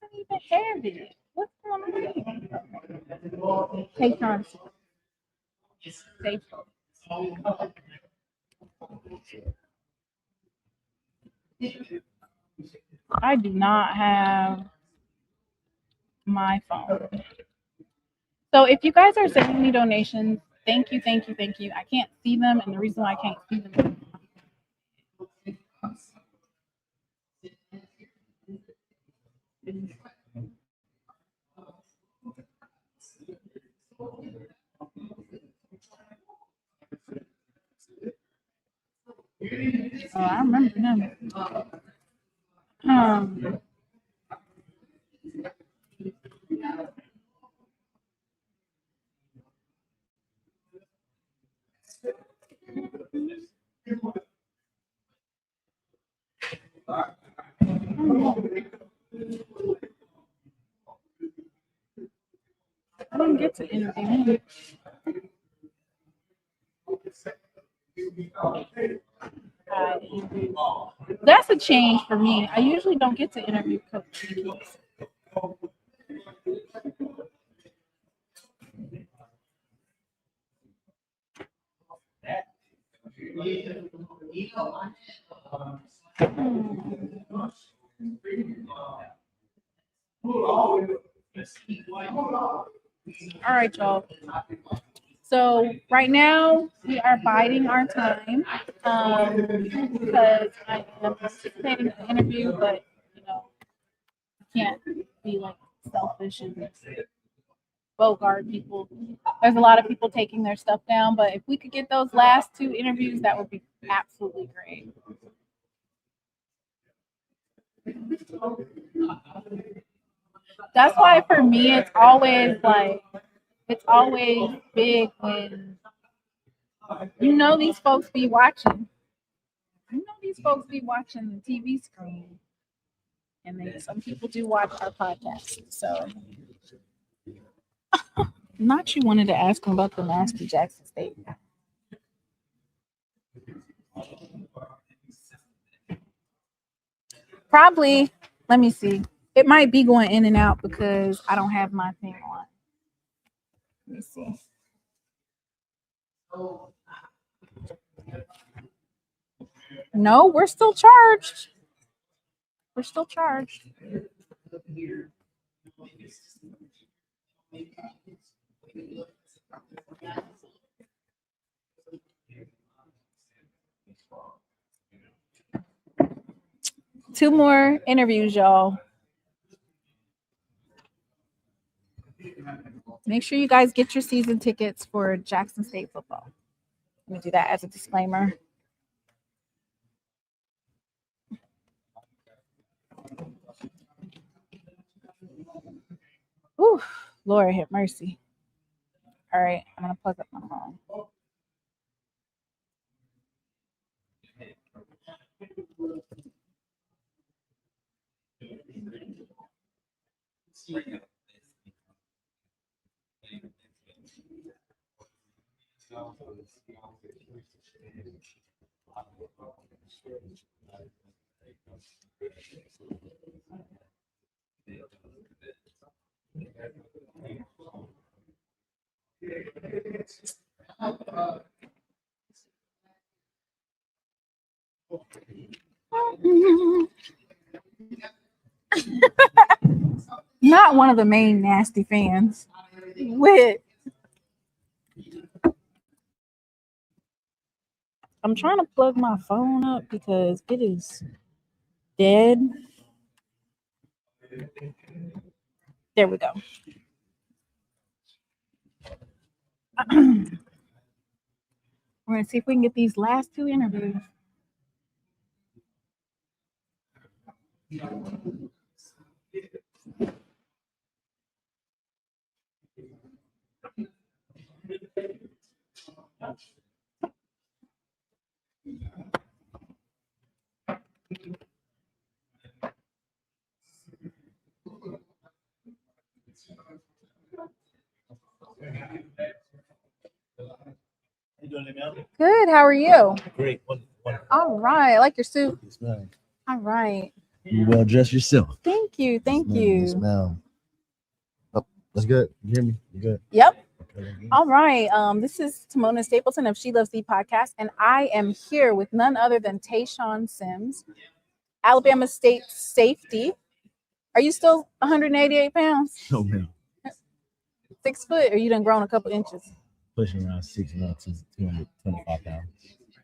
doesn't even have it. What's going on? Take time. Safe. I do not have my phone. So if you guys are sending me donations, thank you, thank you, thank you. I can't see them, and the reason why I can't see them oh, I remember him. I didn't get to interview him. That's a change for me. I usually don't get to interview Coach. All right, y'all. So right now we are biding our time because I am participating in the interview, but you know, you can't be like selfish and bogart people. There's a lot of people taking their stuff down, but if we could get those last two interviews, that would be absolutely great. That's why for me it's always big when you know these folks be watching. You know these folks be watching the TV screen. And then some people do watch our podcast. So not you wanted to ask him about the nasty Jackson State. Probably, let me see. It might be going in and out because I don't have my thing on. Let me see. No, we're still charged. We're still charged. Two more interviews, y'all. Make sure you guys get your season tickets for Jackson State football. Let me do that as a disclaimer. Ooh, Lord have mercy. All right, I'm gonna plug up my phone. Not one of the main nasty fans. I'm trying to plug my phone up because it is dead. There we go. We're going to see if we can get these last two interviews. Good. How are you? Great. All right. I like your suit. Yes, ma'am. All right. You well dressed yourself. Thank you. Thank Yes, ma'am. you. Yes, ma'am. Oh, that's good. You hear me? You good? Yep. All right. This is Timona Stapleton of SheLovesThee Podcast, and I am here with none other than Tayshawn Sims, Alabama State safety. Are you still 188 pounds? No, ma'am. 6 foot, or you done grown a couple inches? Pushing around 225 pounds.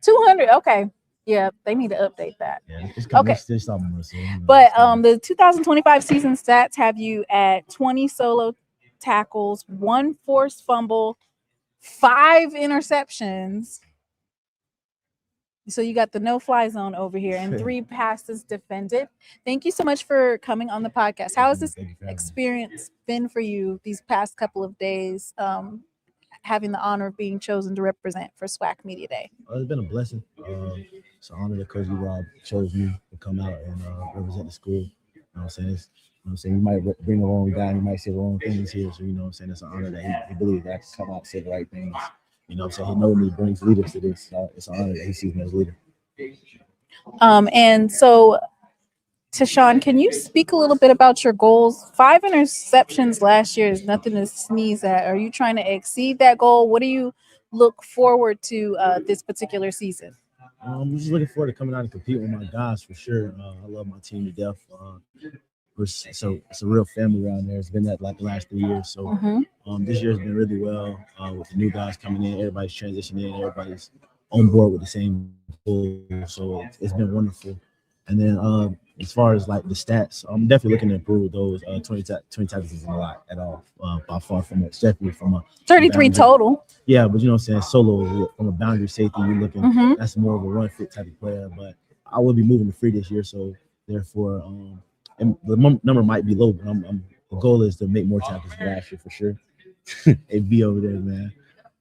200. Okay. Yeah, they need to update that. Yeah, it's coming. Okay. It's something, so, you know, But the 2025 season stats have you at 20 solo tackles, 1 forced fumble, 5 interceptions. So you got the no-fly zone over here and 3 passes defended. Thank you so much for coming on the podcast. How has this experience been for you these past couple of days, having the honor of being chosen to represent for SWAC Media Day? It's been a blessing. It's an honor that Coach Rob chose me to come out and represent the school. You know what I'm saying? You might bring the wrong guy, you might say the wrong things here. So, you know what I'm saying? It's an honor that he believes that I can come out and say the right things. You know what I'm saying? He knows me, brings leaders to this. It's an honor that he sees me as a leader. And so, Tayshawn, can you speak a little bit about your goals? 5 interceptions last year is nothing to sneeze at. Are you trying to exceed that goal? What do you look forward to this particular season? I'm just looking forward to coming out and competing with my guys for sure. I love my team to death. So it's a real family around there. It's been that like the last 3 years. So this year's been really well with the new guys coming in. Everybody's transitioning in. Everybody's on board with the same goal. So it's been wonderful. And then as far as like the stats, I'm definitely looking to improve those. 20 tackles isn't a lot at all. By far from it. Definitely from a 33 total. Yeah, but you know what I'm saying? Solo from a boundary safety, you're looking that's more of a run fit type of player. But I will be moving to free this year, so therefore and the number might be low, but the goal is to make more tackles than last year for sure. It'd be over there, man.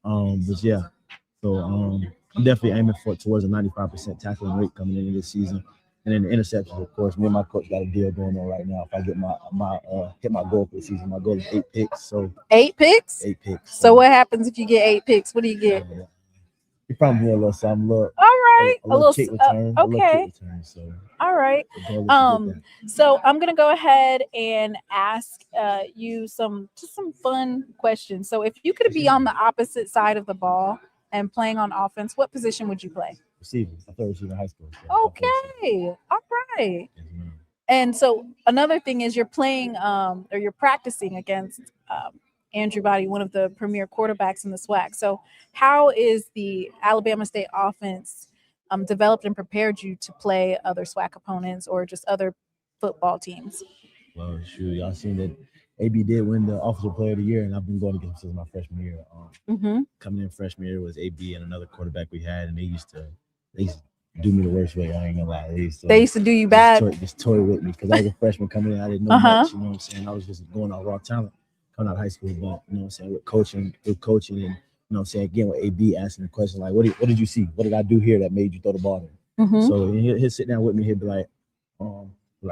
But yeah, so I'm definitely aiming towards a 95% tackling rate coming into this season. And then the interceptions, of course, me and my coach got a deal going on right now. If I get hit my goal for the season, my goal is 8 picks. So 8 picks? 8 picks. So what happens if you get 8 picks? What do you get? You probably get a little something. Look. All right. a little kick return. A little Okay. kick return. So All right. the goal is to get that. So I'm gonna go ahead and ask you some fun questions. So if you could be on the opposite side of the ball and playing on offense, what position would you play? Receiver. I thought receiver in high school. So Okay. All right. And so another thing is you're playing or you're practicing against Andrew Body, one of the premier quarterbacks in the SWAC. So how is the Alabama State offense developed and prepared you to play other SWAC opponents or just other football teams? Well, sure. Y'all seen that AB did win the Offensive Player of the Year, and I've been going against him since my freshman year. Coming in freshman year was AB and another quarterback we had, and they used to do me the worst way. I ain't gonna lie. They used to do you bad. Just toy with me because I was a freshman coming in. I didn't know much. You know what I'm saying? I was just going out raw talent coming out of high school. But you know what I'm saying, with coaching, and you know what I'm saying, again with AB asking the question like, what did you see? What did I do here that made you throw the ball there? So he'll sit down with me. He'll be like,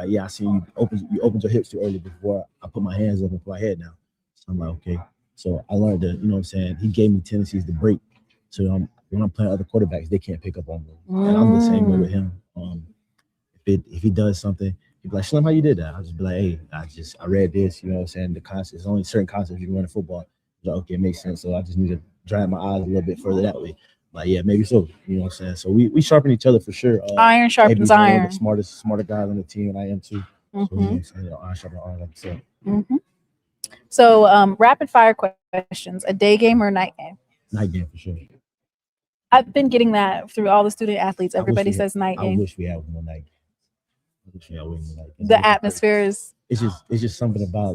yeah, I see you opened your hips too early before I put my hands up and put my head down. So I'm like, okay. So I learned that, you know what I'm saying, he gave me tendencies to break. So when I'm playing other quarterbacks, they can't pick up on me. And I'm the same way with him. If he does something, he'd be like, Slim, how you did that? I'll just be like, hey, I read this, you know what I'm saying? The concepts, only certain concepts you can run in football. Like, okay, it makes sense. So I just need to drive my eyes a little bit further that way. Like, yeah, maybe so. You know what I'm saying? So we sharpen each other for sure. Iron sharpens iron. The smarter guys on the team, and I am too. So, you know what I'm saying? Iron sharpens iron, like I said. So rapid fire questions: a day game or a night game? Night game for sure. I've been getting that through all the student athletes. Everybody says night game. I wish we had one night game. The atmosphere is. It's just something about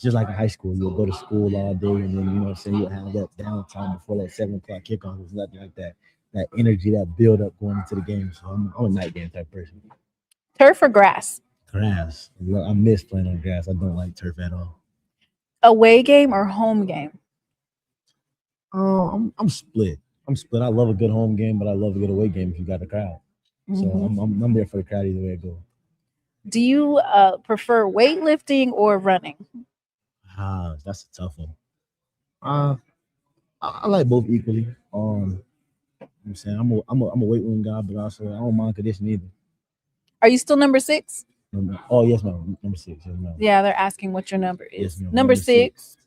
just like in high school, you'll go to school all day and then, you know what I'm saying, you'll have that downtime before that 7 o'clock kickoff. It's nothing like that. That energy, that build up going into the game. So I'm a night game type person. Turf or grass? Grass. I miss playing on grass. I don't like turf at all. Away game or home game? I'm split. I love a good home game, but I love a good away game if you got the crowd. So I'm there for the crowd either way it goes. Do you prefer weightlifting or running? That's a tough one. I like both equally. I'm saying I'm a weight room guy, but also I don't mind conditioning either. Are you still number 6? Oh yes, ma'am. Number 6. Yes, ma'am. Yeah, they're asking what your number is. Yes, ma'am. Number 6.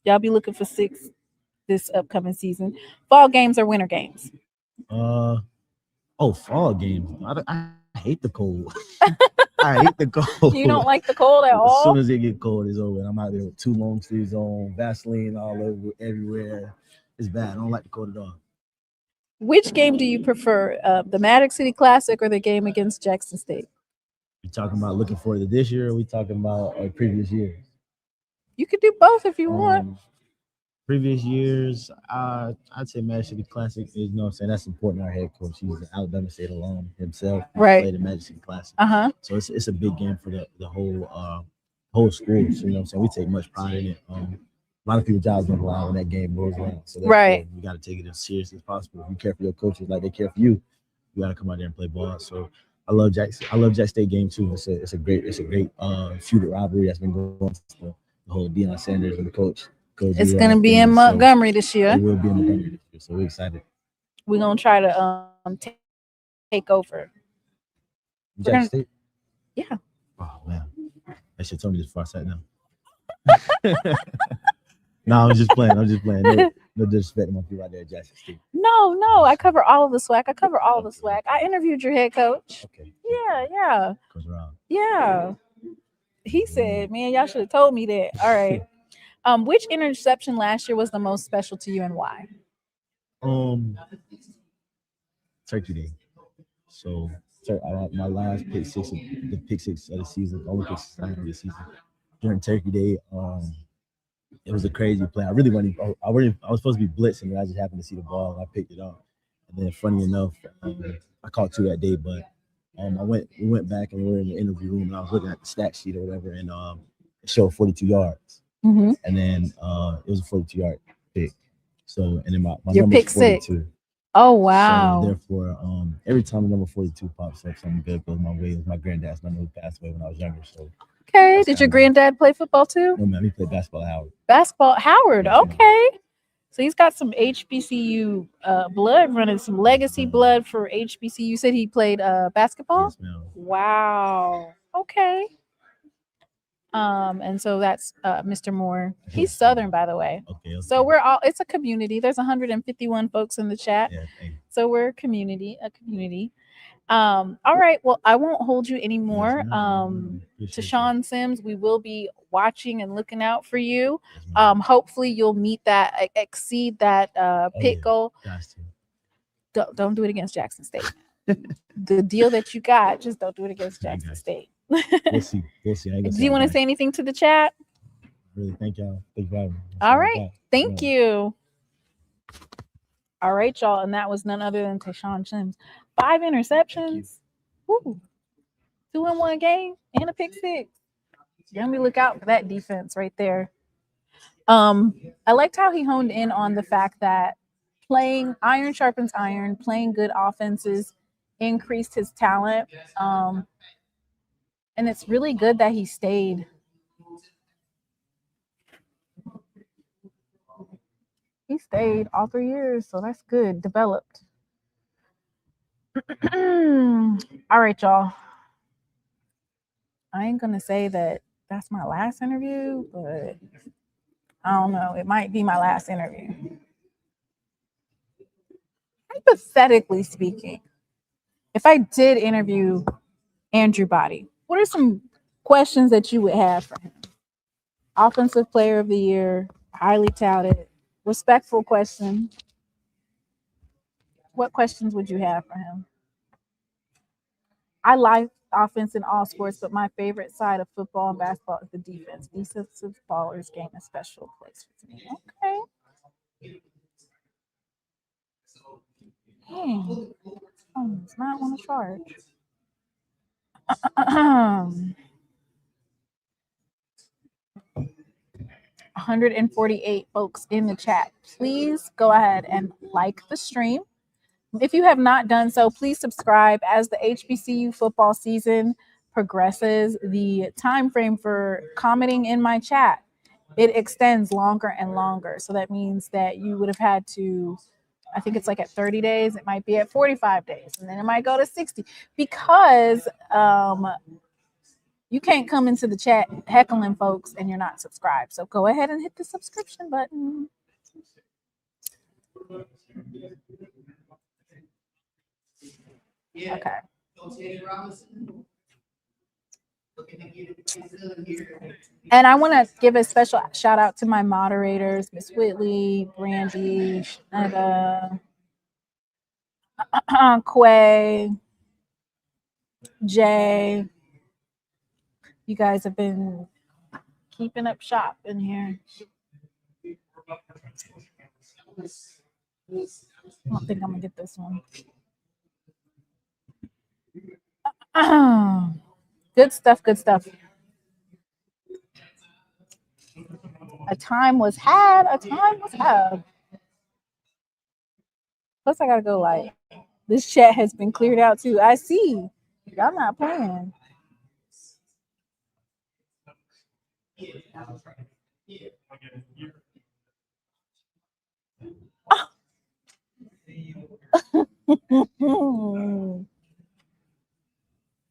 Y'all be looking for 6 this upcoming season. Fall games or winter games? Fall games. I hate the cold. I hate the cold. You don't like the cold at all? As soon as it get cold, it's over. I'm out there with 2 long sleeves on, Vaseline all over everywhere. It's bad. I don't like the cold at all. Which game do you prefer, the Maddox City Classic or the game against Jackson State? You talking about looking forward to this year, or we talking about previous years? You could do both if you want. Previous years, I'd say Maddox City Classic is, you know what I'm saying, that's important. Our head coach, he's an Alabama State alum himself. Right. Played the Maddox City Classic. So it's a big game for the whole school. So, you know what I'm saying, we take much pride in it. A lot of people's jobs don't allow when that game rolls around. So right. We got to take it as serious as possible. If you care for your coaches like they care for you, you got to come out there and play ball. So I love Jack State game too. It's a great feudal rivalry that's been going on since the whole Deion Sanders and the coach. It's going to be in Montgomery this year. It will be in Montgomery this year, so we're excited. We're going to try to take over. Jack State? Yeah. Oh, man. That shit told me this before I sat down. No, I'm just playing. No disrespect to my people out there at Jackson State. No. I cover all of the SWAC. I interviewed your head coach. Okay. Yeah. Coach Rob. Yeah. He said, man, y'all should have told me that. All right. Which interception last year was the most special to you and why? Turkey Day. So my last pick six of the season, only pick 6 of the season. During Turkey Day, it was a crazy play. I was supposed to be blitzing, and I just happened to see the ball and I picked it up. And then funny enough, I caught 2 that day, but we went back and we were in the interview room and I was looking at the stat sheet or whatever, and it showed 42 yards. And then it was a 42-yard pick. So, and then my your pick 6. Oh wow! So therefore, every time the number 42 pops up, something good goes my way. It was my granddad's number, who passed away when I was younger. So okay, did your granddad play football too? No, man, he played basketball at Howard. Basketball at Howard, okay. So he's got some HBCU blood running, some legacy blood for HBCU. You said he played basketball? Yes, ma'am. Wow. Okay. And so that's Mr. Moore. He's Southern, by the way. Okay. So we're all, it's a community. There's 151 folks in the chat. Yeah, thank you. So we're a community. All right. Well, I won't hold you anymore. To Sean Sims, we will be watching and looking out for you. Hopefully you'll exceed that pit goal. Don't do it against Jackson State. The deal that you got, just don't do it against Jackson State. We'll see. Do you want to say anything to the chat? Really, thank y'all. Thank you for having me. All right. Thank you. All right, y'all. And that was none other than Tayshawn Sims. 5 interceptions. Woo. 2-in-1 game and a pick 6. Let me look out for that defense right there. I liked how he honed in on the fact that playing iron sharpens iron, playing good offenses increased his talent. And it's really good that he stayed. He stayed all 3 years, so that's good. Developed. All right, y'all. I ain't gonna say that that's my last interview, but I don't know. It might be my last interview. Hypothetically speaking, if I did interview Andrew Body, what are some questions that you would have for him? Offensive Player of the Year, highly touted, respectful question. What questions would you have for him? I like offense in all sports, but my favorite side of football and basketball is the defense. Defensive ballers gain a special place for me. Okay. It's not on the charge. 148 folks in the chat. Please go ahead and like the stream. If you have not done so, please subscribe. As the HBCU football season progresses, the time frame for commenting in my chat, it extends longer and longer. So that means that you would have had to, I think it's like at 30 days, it might be at 45 days, and then it might go to 60, because you can't come into the chat heckling folks and you're not subscribed. So go ahead and hit the subscription button. Okay. And I want to give a special shout out to my moderators, Miss Whitley, Brandy, Shanetta, Quay, Jay. You guys have been keeping up shop in here. I don't think I'm gonna get this one. Good stuff, good stuff. A time was had. Plus, I gotta go like, this chat has been cleared out too. I see. Y'all not playing.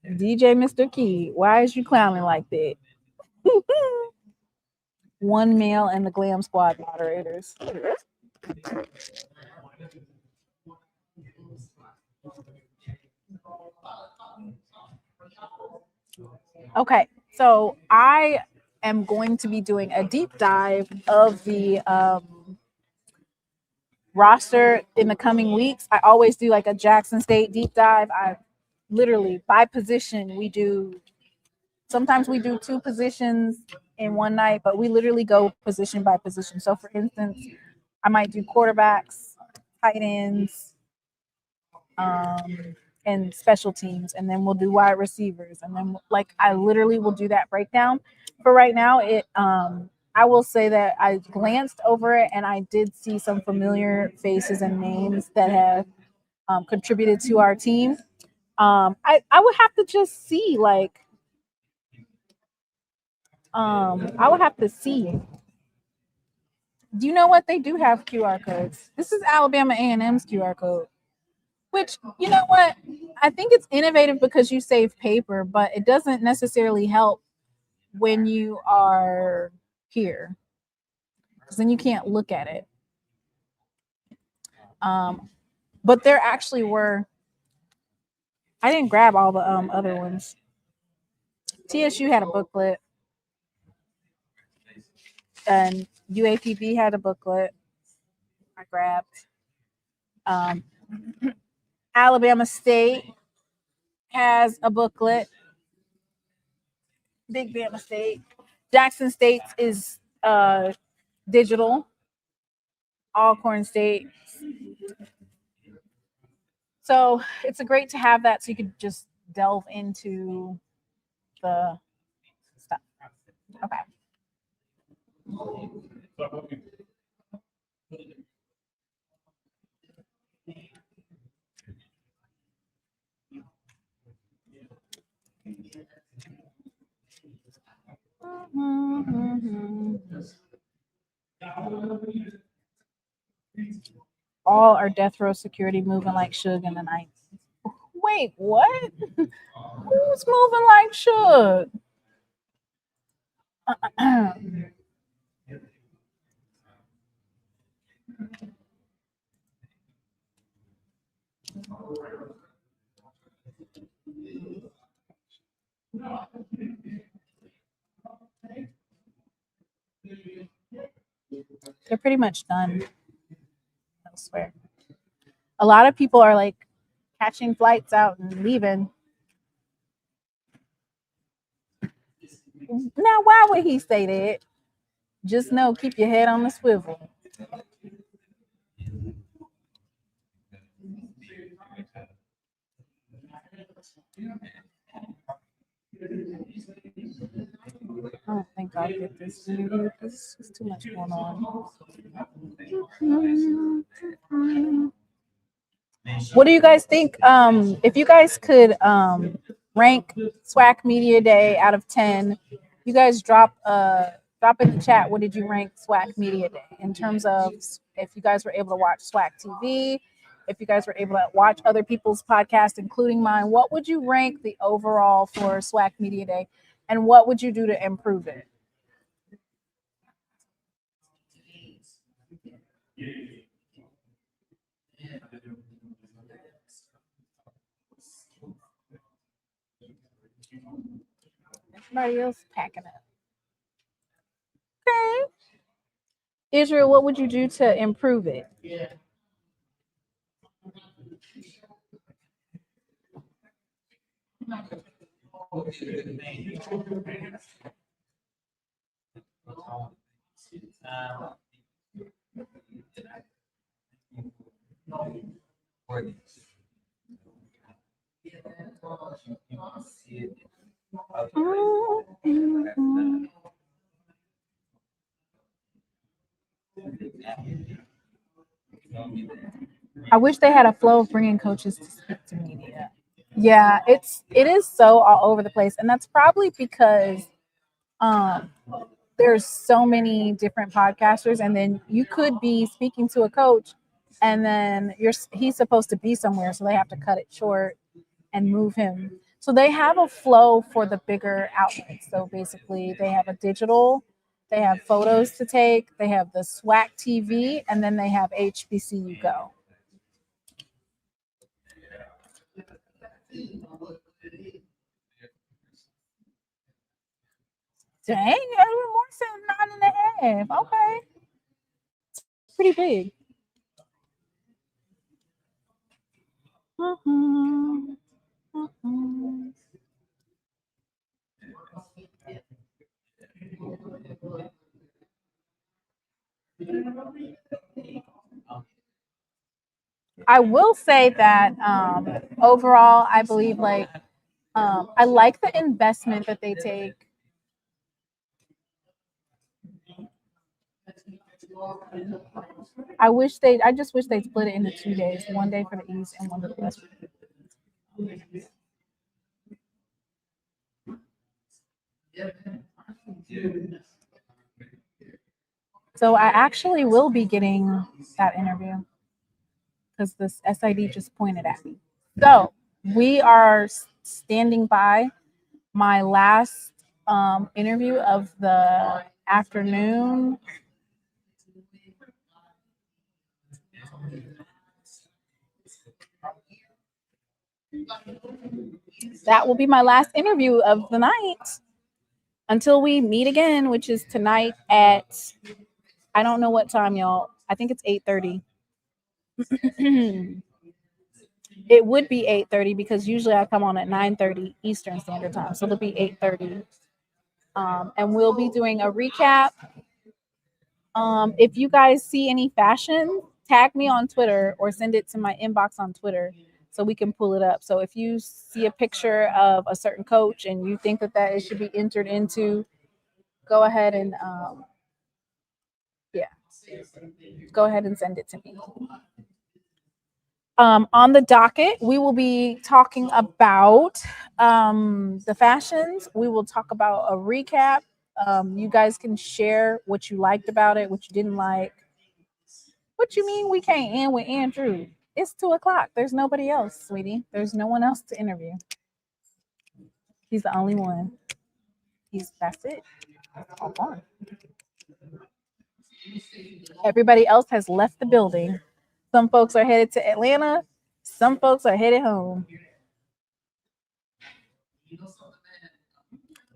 DJ Mr. Key, why is you clowning like that? One male and the Glam Squad moderators. Okay, so I am going to be doing a deep dive of the roster in the coming weeks. I always do like a Jackson State deep dive. I literally, by position, sometimes we do 2 positions in one night, but we literally go position by position. So for instance, I might do quarterbacks, tight ends, and special teams, and then we'll do wide receivers, and then like I literally will do that breakdown. For right now, I will say that I glanced over it and I did see some familiar faces and names that have contributed to our team. I would have to just see like I would have to see Do you know what? They do have QR codes. This is Alabama A&M's QR code, which, you know what? I think it's innovative because you save paper, but it doesn't necessarily help when you are here, because then you can't look at it. But there actually were, I didn't grab all the other ones. TSU had a booklet, and UAPB had a booklet I grabbed. Alabama State has a booklet. Big Bama State. Jackson State is digital. Alcorn State. So it's great to have that so you could just delve into the stuff. Okay. All our death row security moving like Suge in the night. Wait, what? Who's moving like Suge? They're pretty much done elsewhere. A lot of people are like catching flights out and leaving. Now, why would he say that? Just know, keep your head on the swivel. I don't think I'll get this interview because there's too much going on. What do you guys think? If you guys could rank SWAC Media Day out of 10, you guys drop in the chat. What did you rank SWAC Media Day in terms of if you guys were able to watch SWAC TV, if you guys were able to watch other people's podcasts, including mine? What would you rank the overall for SWAC Media Day, and what would you do to improve it? Everybody else packing up. Okay. Israel, what would you do to improve it? Yeah. I wish they had a flow of bringing coaches to speak to media. Yeah, it is so all over the place, and that's probably because there's so many different podcasters, and then you could be speaking to a coach, and then he's supposed to be somewhere, so they have to cut it short and move him. So they have a flow for the bigger outlets. So basically, they have a digital, they have photos to take, they have the SWAC TV, and then they have HBCU Go. Dang, Edwin Moore said 9.5. Okay. It's pretty big. I will say that overall, I believe I like the investment that they take. I just wish they'd split it into 2 days, 1 day for the East and 1 for the West. So I actually will be getting that interview because this SID just pointed at me. So we are standing by my last interview of the afternoon. That will be my last interview of the night until we meet again, which is tonight at, I don't know what time, y'all. I think it's 8:30. It would be 8:30 because usually I come on at 9:30 Eastern Standard Time. So it'll be 8:30. And we'll be doing a recap. If you guys see any fashion, tag me on Twitter or send it to my inbox on Twitter so we can pull it up. So if you see a picture of a certain coach and you think that it should be entered into, go ahead and go ahead and send it to me. On the docket, we will be talking about the fashions. We will talk about a recap. You guys can share what you liked about it, what you didn't like. What you mean we can't end with Andrew? It's 2:00. There's nobody else, sweetie. There's no one else to interview. He's the only one. That's it. All gone. Everybody else has left the building. Some folks are headed to Atlanta. Some folks are headed home.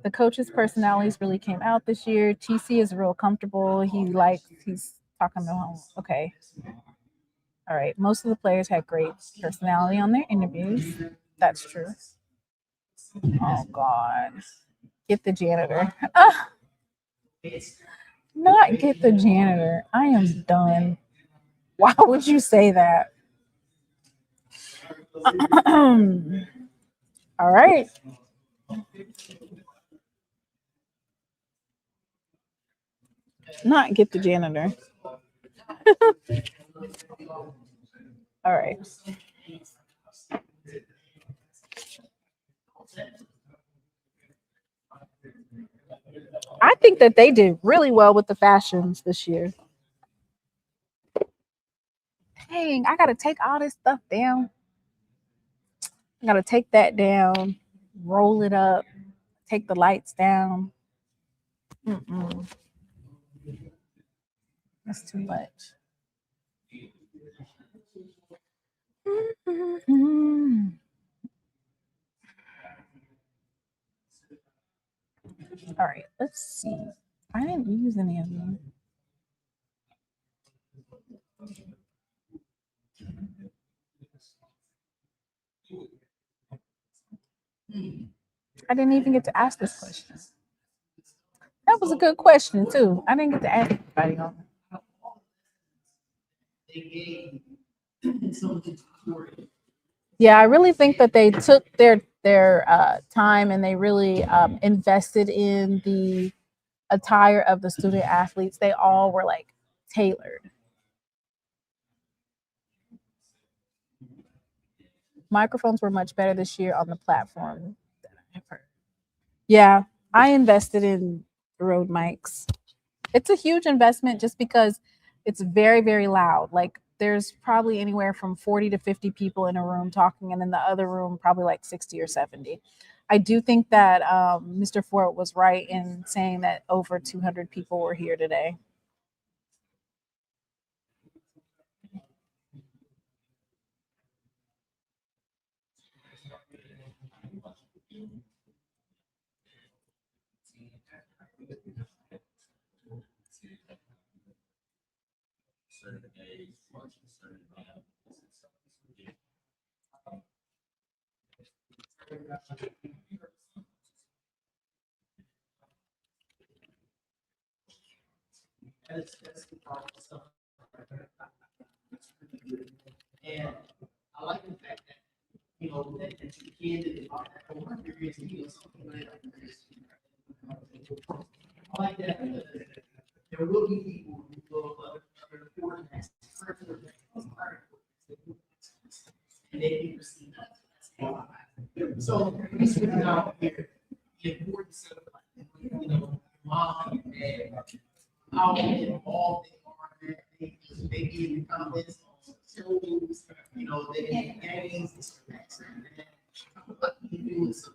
The coach's personalities really came out this year. TC is real comfortable. He's talking to home. Okay. All right. Most of the players had great personality on their interviews. That's true. Oh, God. Get the janitor. Not get the janitor. I am done. Why would you say that? All right. Not get the janitor. All right. I think that they did really well with the fashions this year. Dang, I gotta take all this stuff down. I gotta take that down, roll it up, take the lights down. That's too much. All right, let's see. I didn't use any of them. I didn't even get to ask this question. That was a good question too. I didn't get to ask anybody on it. Yeah, I really think that they took their time and they really invested in the attire of the student athletes. They all were like tailored. Microphones were much better this year on the platform that I've heard. Yeah, I invested in Rode mics. It's a huge investment just because it's very, very loud. Like there's probably anywhere from 40 to 50 people in a room talking, and in the other room, probably like 60 or 70. I do think that Mr. Ford was right in saying that over 200 people were here today. And I like the fact that, that you can about that whole experience and something like that. I like that. There will be people who will report that and they can receive that. So we sit down here, the importance of mom and dad how involved they are, they get the comments on shows, you know, they get games, and what you do is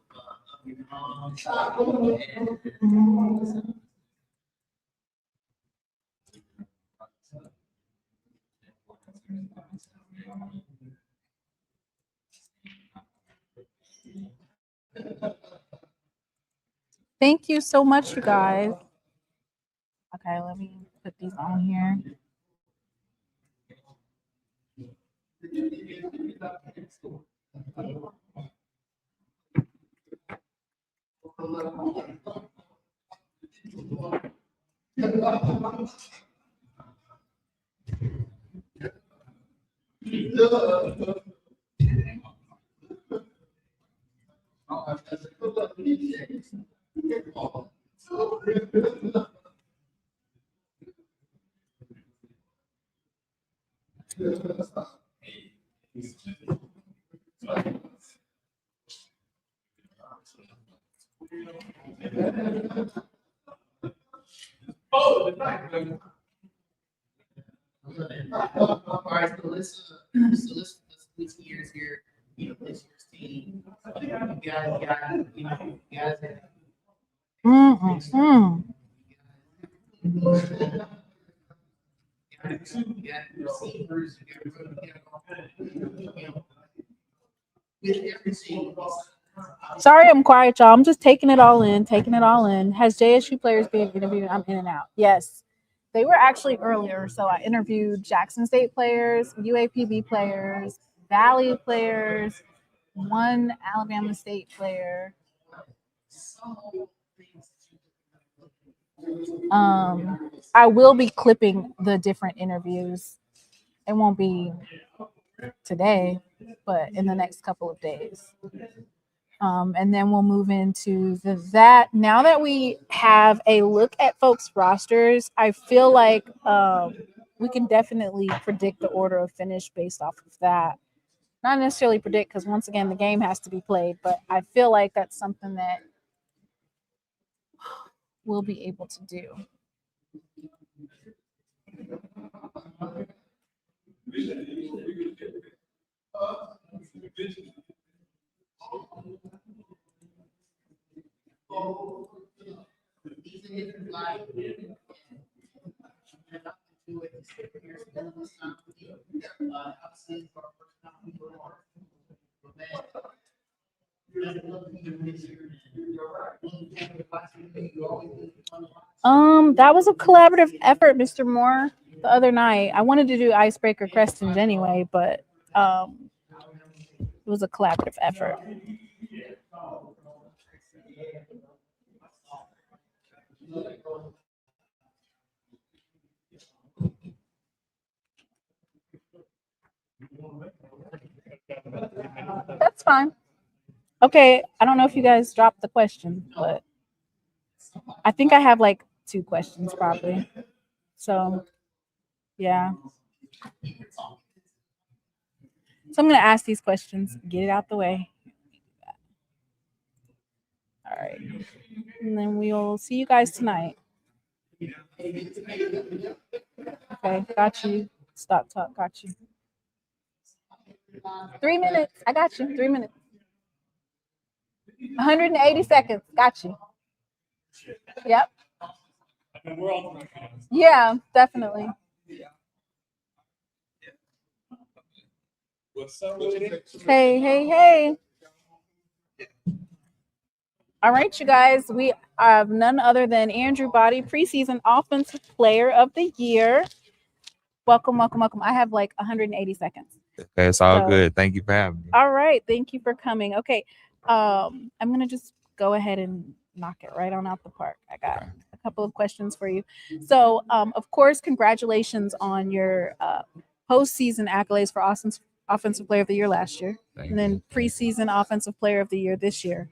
Thank you so much, you guys. Okay, let me put these on here. All right, so let's switch gears here. You know, this year's team. You guys got, you know, you guys have. Sorry, I'm quiet, y'all. I'm just taking it all in, Has JSU players been interviewed? I'm in and out. Yes, they were actually earlier. So I interviewed Jackson State players, UAPB players, Valley players, one Alabama State player. I will be clipping the different interviews. It won't be today, but in the next couple of days. And then we'll move into that. Now that we have a look at folks' rosters, I feel like we can definitely predict the order of finish based off of that. Not necessarily predict, because once again, the game has to be played, but I feel like that's something that we'll be able to do. That was a collaborative effort, Mr. Moore, the other night. I wanted to do icebreaker questions anyway, but it was a collaborative effort. That's fine. Okay, I don't know if you guys dropped the question, but I think I have like 2 questions probably. So, yeah. So I'm going to ask these questions, get it out the way. All right. And then we'll see you guys tonight. Okay, got you. Stop talk, got you. 3 minutes. I got you. 3 minutes. 180 seconds. Got you. Yep. Yeah, definitely. Hey. All right, you guys. We have none other than Andrew Body, Preseason Offensive Player of the Year. Welcome. I have like 180 seconds. Okay, it's all good. Thank you for having me. All right. Thank you for coming. Okay. I'm going to just go ahead and knock it right on out the park. I got a couple of questions for you. So, of course, congratulations on your postseason accolades for Offensive Player of the Year last year. And then Preseason Offensive Player of the Year this year.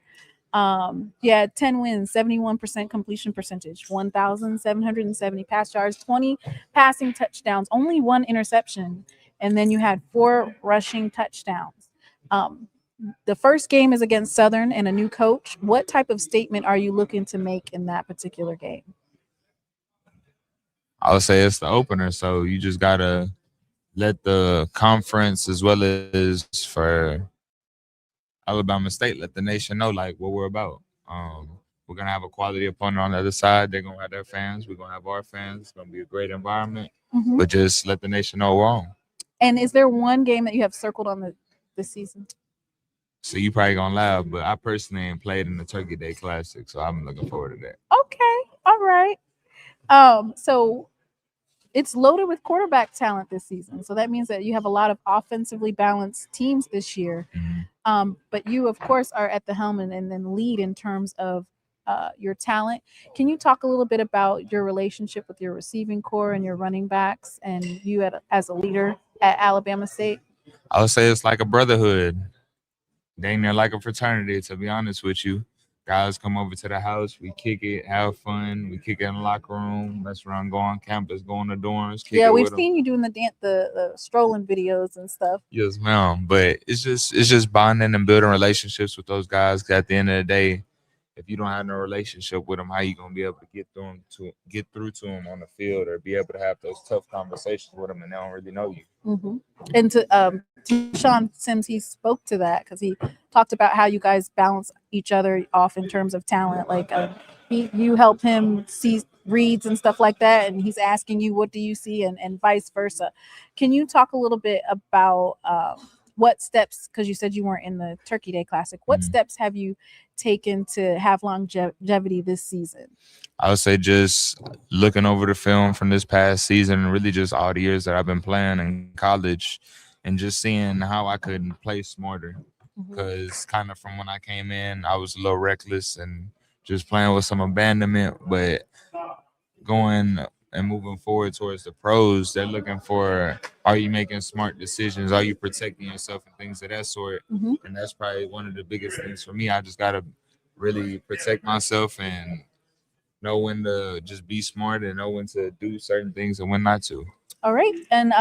You had 10 wins, 71% completion percentage, 1,770 pass yards, 20 passing touchdowns, only 1 interception. And then you had 4 rushing touchdowns. The first game is against Southern and a new coach. What type of statement are you looking to make in that particular game? I would say it's the opener. So you just gotta let the conference as well as for Alabama State, let the nation know like what we're about. We're gonna have a quality opponent on the other side. They're gonna have their fans. We're gonna have our fans. It's gonna be a great environment. Mhm. But just let the nation know we're on. And is there one game that you have circled on this season? So you probably gonna laugh, but I personally ain't played in the Turkey Day Classic, so I'm looking forward to that. Okay, all right. So it's loaded with quarterback talent this season. So that means that you have a lot of offensively balanced teams this year. But you, of course, are at the helm and then lead in terms of your talent. Can you talk a little bit about your relationship with your receiving core and your running backs and you as a leader at Alabama State? I would say it's like a brotherhood. Dang near like a fraternity, to be honest with you. Guys come over to the house, we kick it, have fun, we kick it in the locker room, mess around, go on campus, go in the dorms. Yeah, we've seen you doing the strolling videos and stuff. Yes, ma'am. But it's just bonding and building relationships with those guys. 'Cause at the end of the day, if you don't have no relationship with them, how you gonna be able to get through to them on the field or be able to have those tough conversations with them and they don't really know you? Mm-hmm. And to Sean Sims, he spoke to that because he talked about how you guys balance each other off in terms of talent. Like you help him see reads and stuff like that, and he's asking you, what do you see, and vice versa. Can you talk a little bit about what steps, because you said you weren't in the Turkey Day Classic, what steps have you taken to have longevity this season? I would say just looking over the film from this past season and really just all the years that I've been playing in college and just seeing how I could play smarter. Because kind of from when I came in, I was a little reckless and just playing with some abandonment. But going and moving forward towards the pros, they're looking for, are you making smart decisions? Are you protecting yourself and things of that sort? And that's probably one of the biggest things for me. I just got to really protect myself and know when to just be smart and know when to do certain things and when not to. All right. And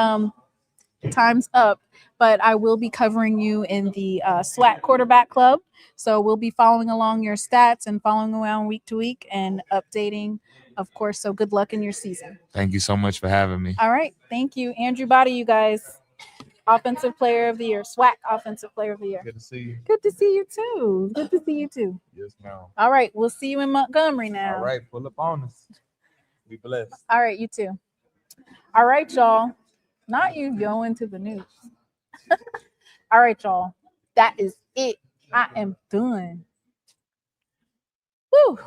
time's up, but I will be covering you in the SWAC Quarterback Club. So we'll be following along your stats and following around week to week and updating, of course. So good luck in your season. Thank you so much for having me. All right. Thank you. Andrew Body, you guys. Offensive Player of the Year. SWAC Offensive Player of the Year. Good to see you. Good to see you too. Good to see you too. Yes, ma'am. All right. We'll see you in Montgomery now. All right. Pull up on us. Be blessed. All right. You too. All right, y'all. Not you going to the news. All right, y'all. That is it. I am done. Woo.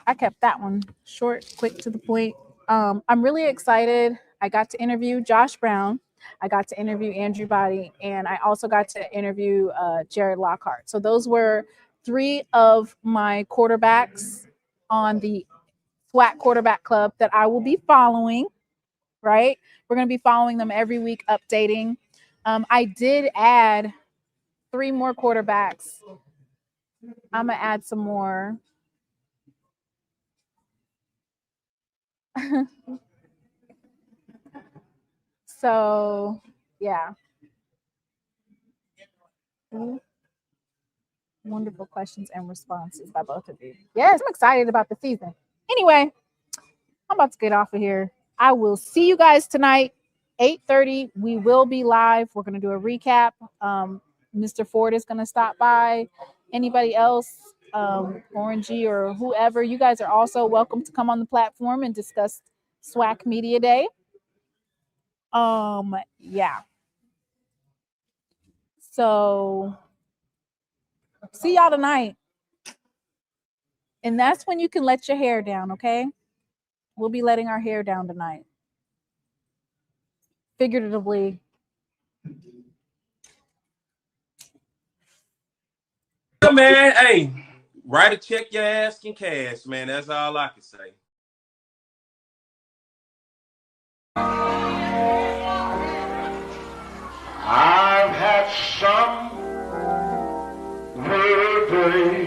I kept that one short, quick, to the point. I'm really excited. I got to interview Josh Brown. I got to interview Andrew Body, and I also got to interview Jared Lockhart. So those were 3 of my quarterbacks on the SWAC Quarterback Club that I will be following, right? We're going to be following them every week, updating. I did add 3 more quarterbacks. I'm going to add some more. So, yeah. Wonderful questions and responses by both of you. Yes, I'm excited about the season. Anyway, I'm about to get off of here. I will see you guys tonight, 8:30. We will be live. We're going to do a recap. Mr. Ford is going to stop by. Anybody else, Orangey or whoever, you guys are also welcome to come on the platform and discuss SWAC Media Day. Yeah. So see y'all tonight. And that's when you can let your hair down, okay? We'll be letting our hair down tonight. Figuratively. Man, hey, write a check your ass in cash, man. That's all I can say. I've had some weary days.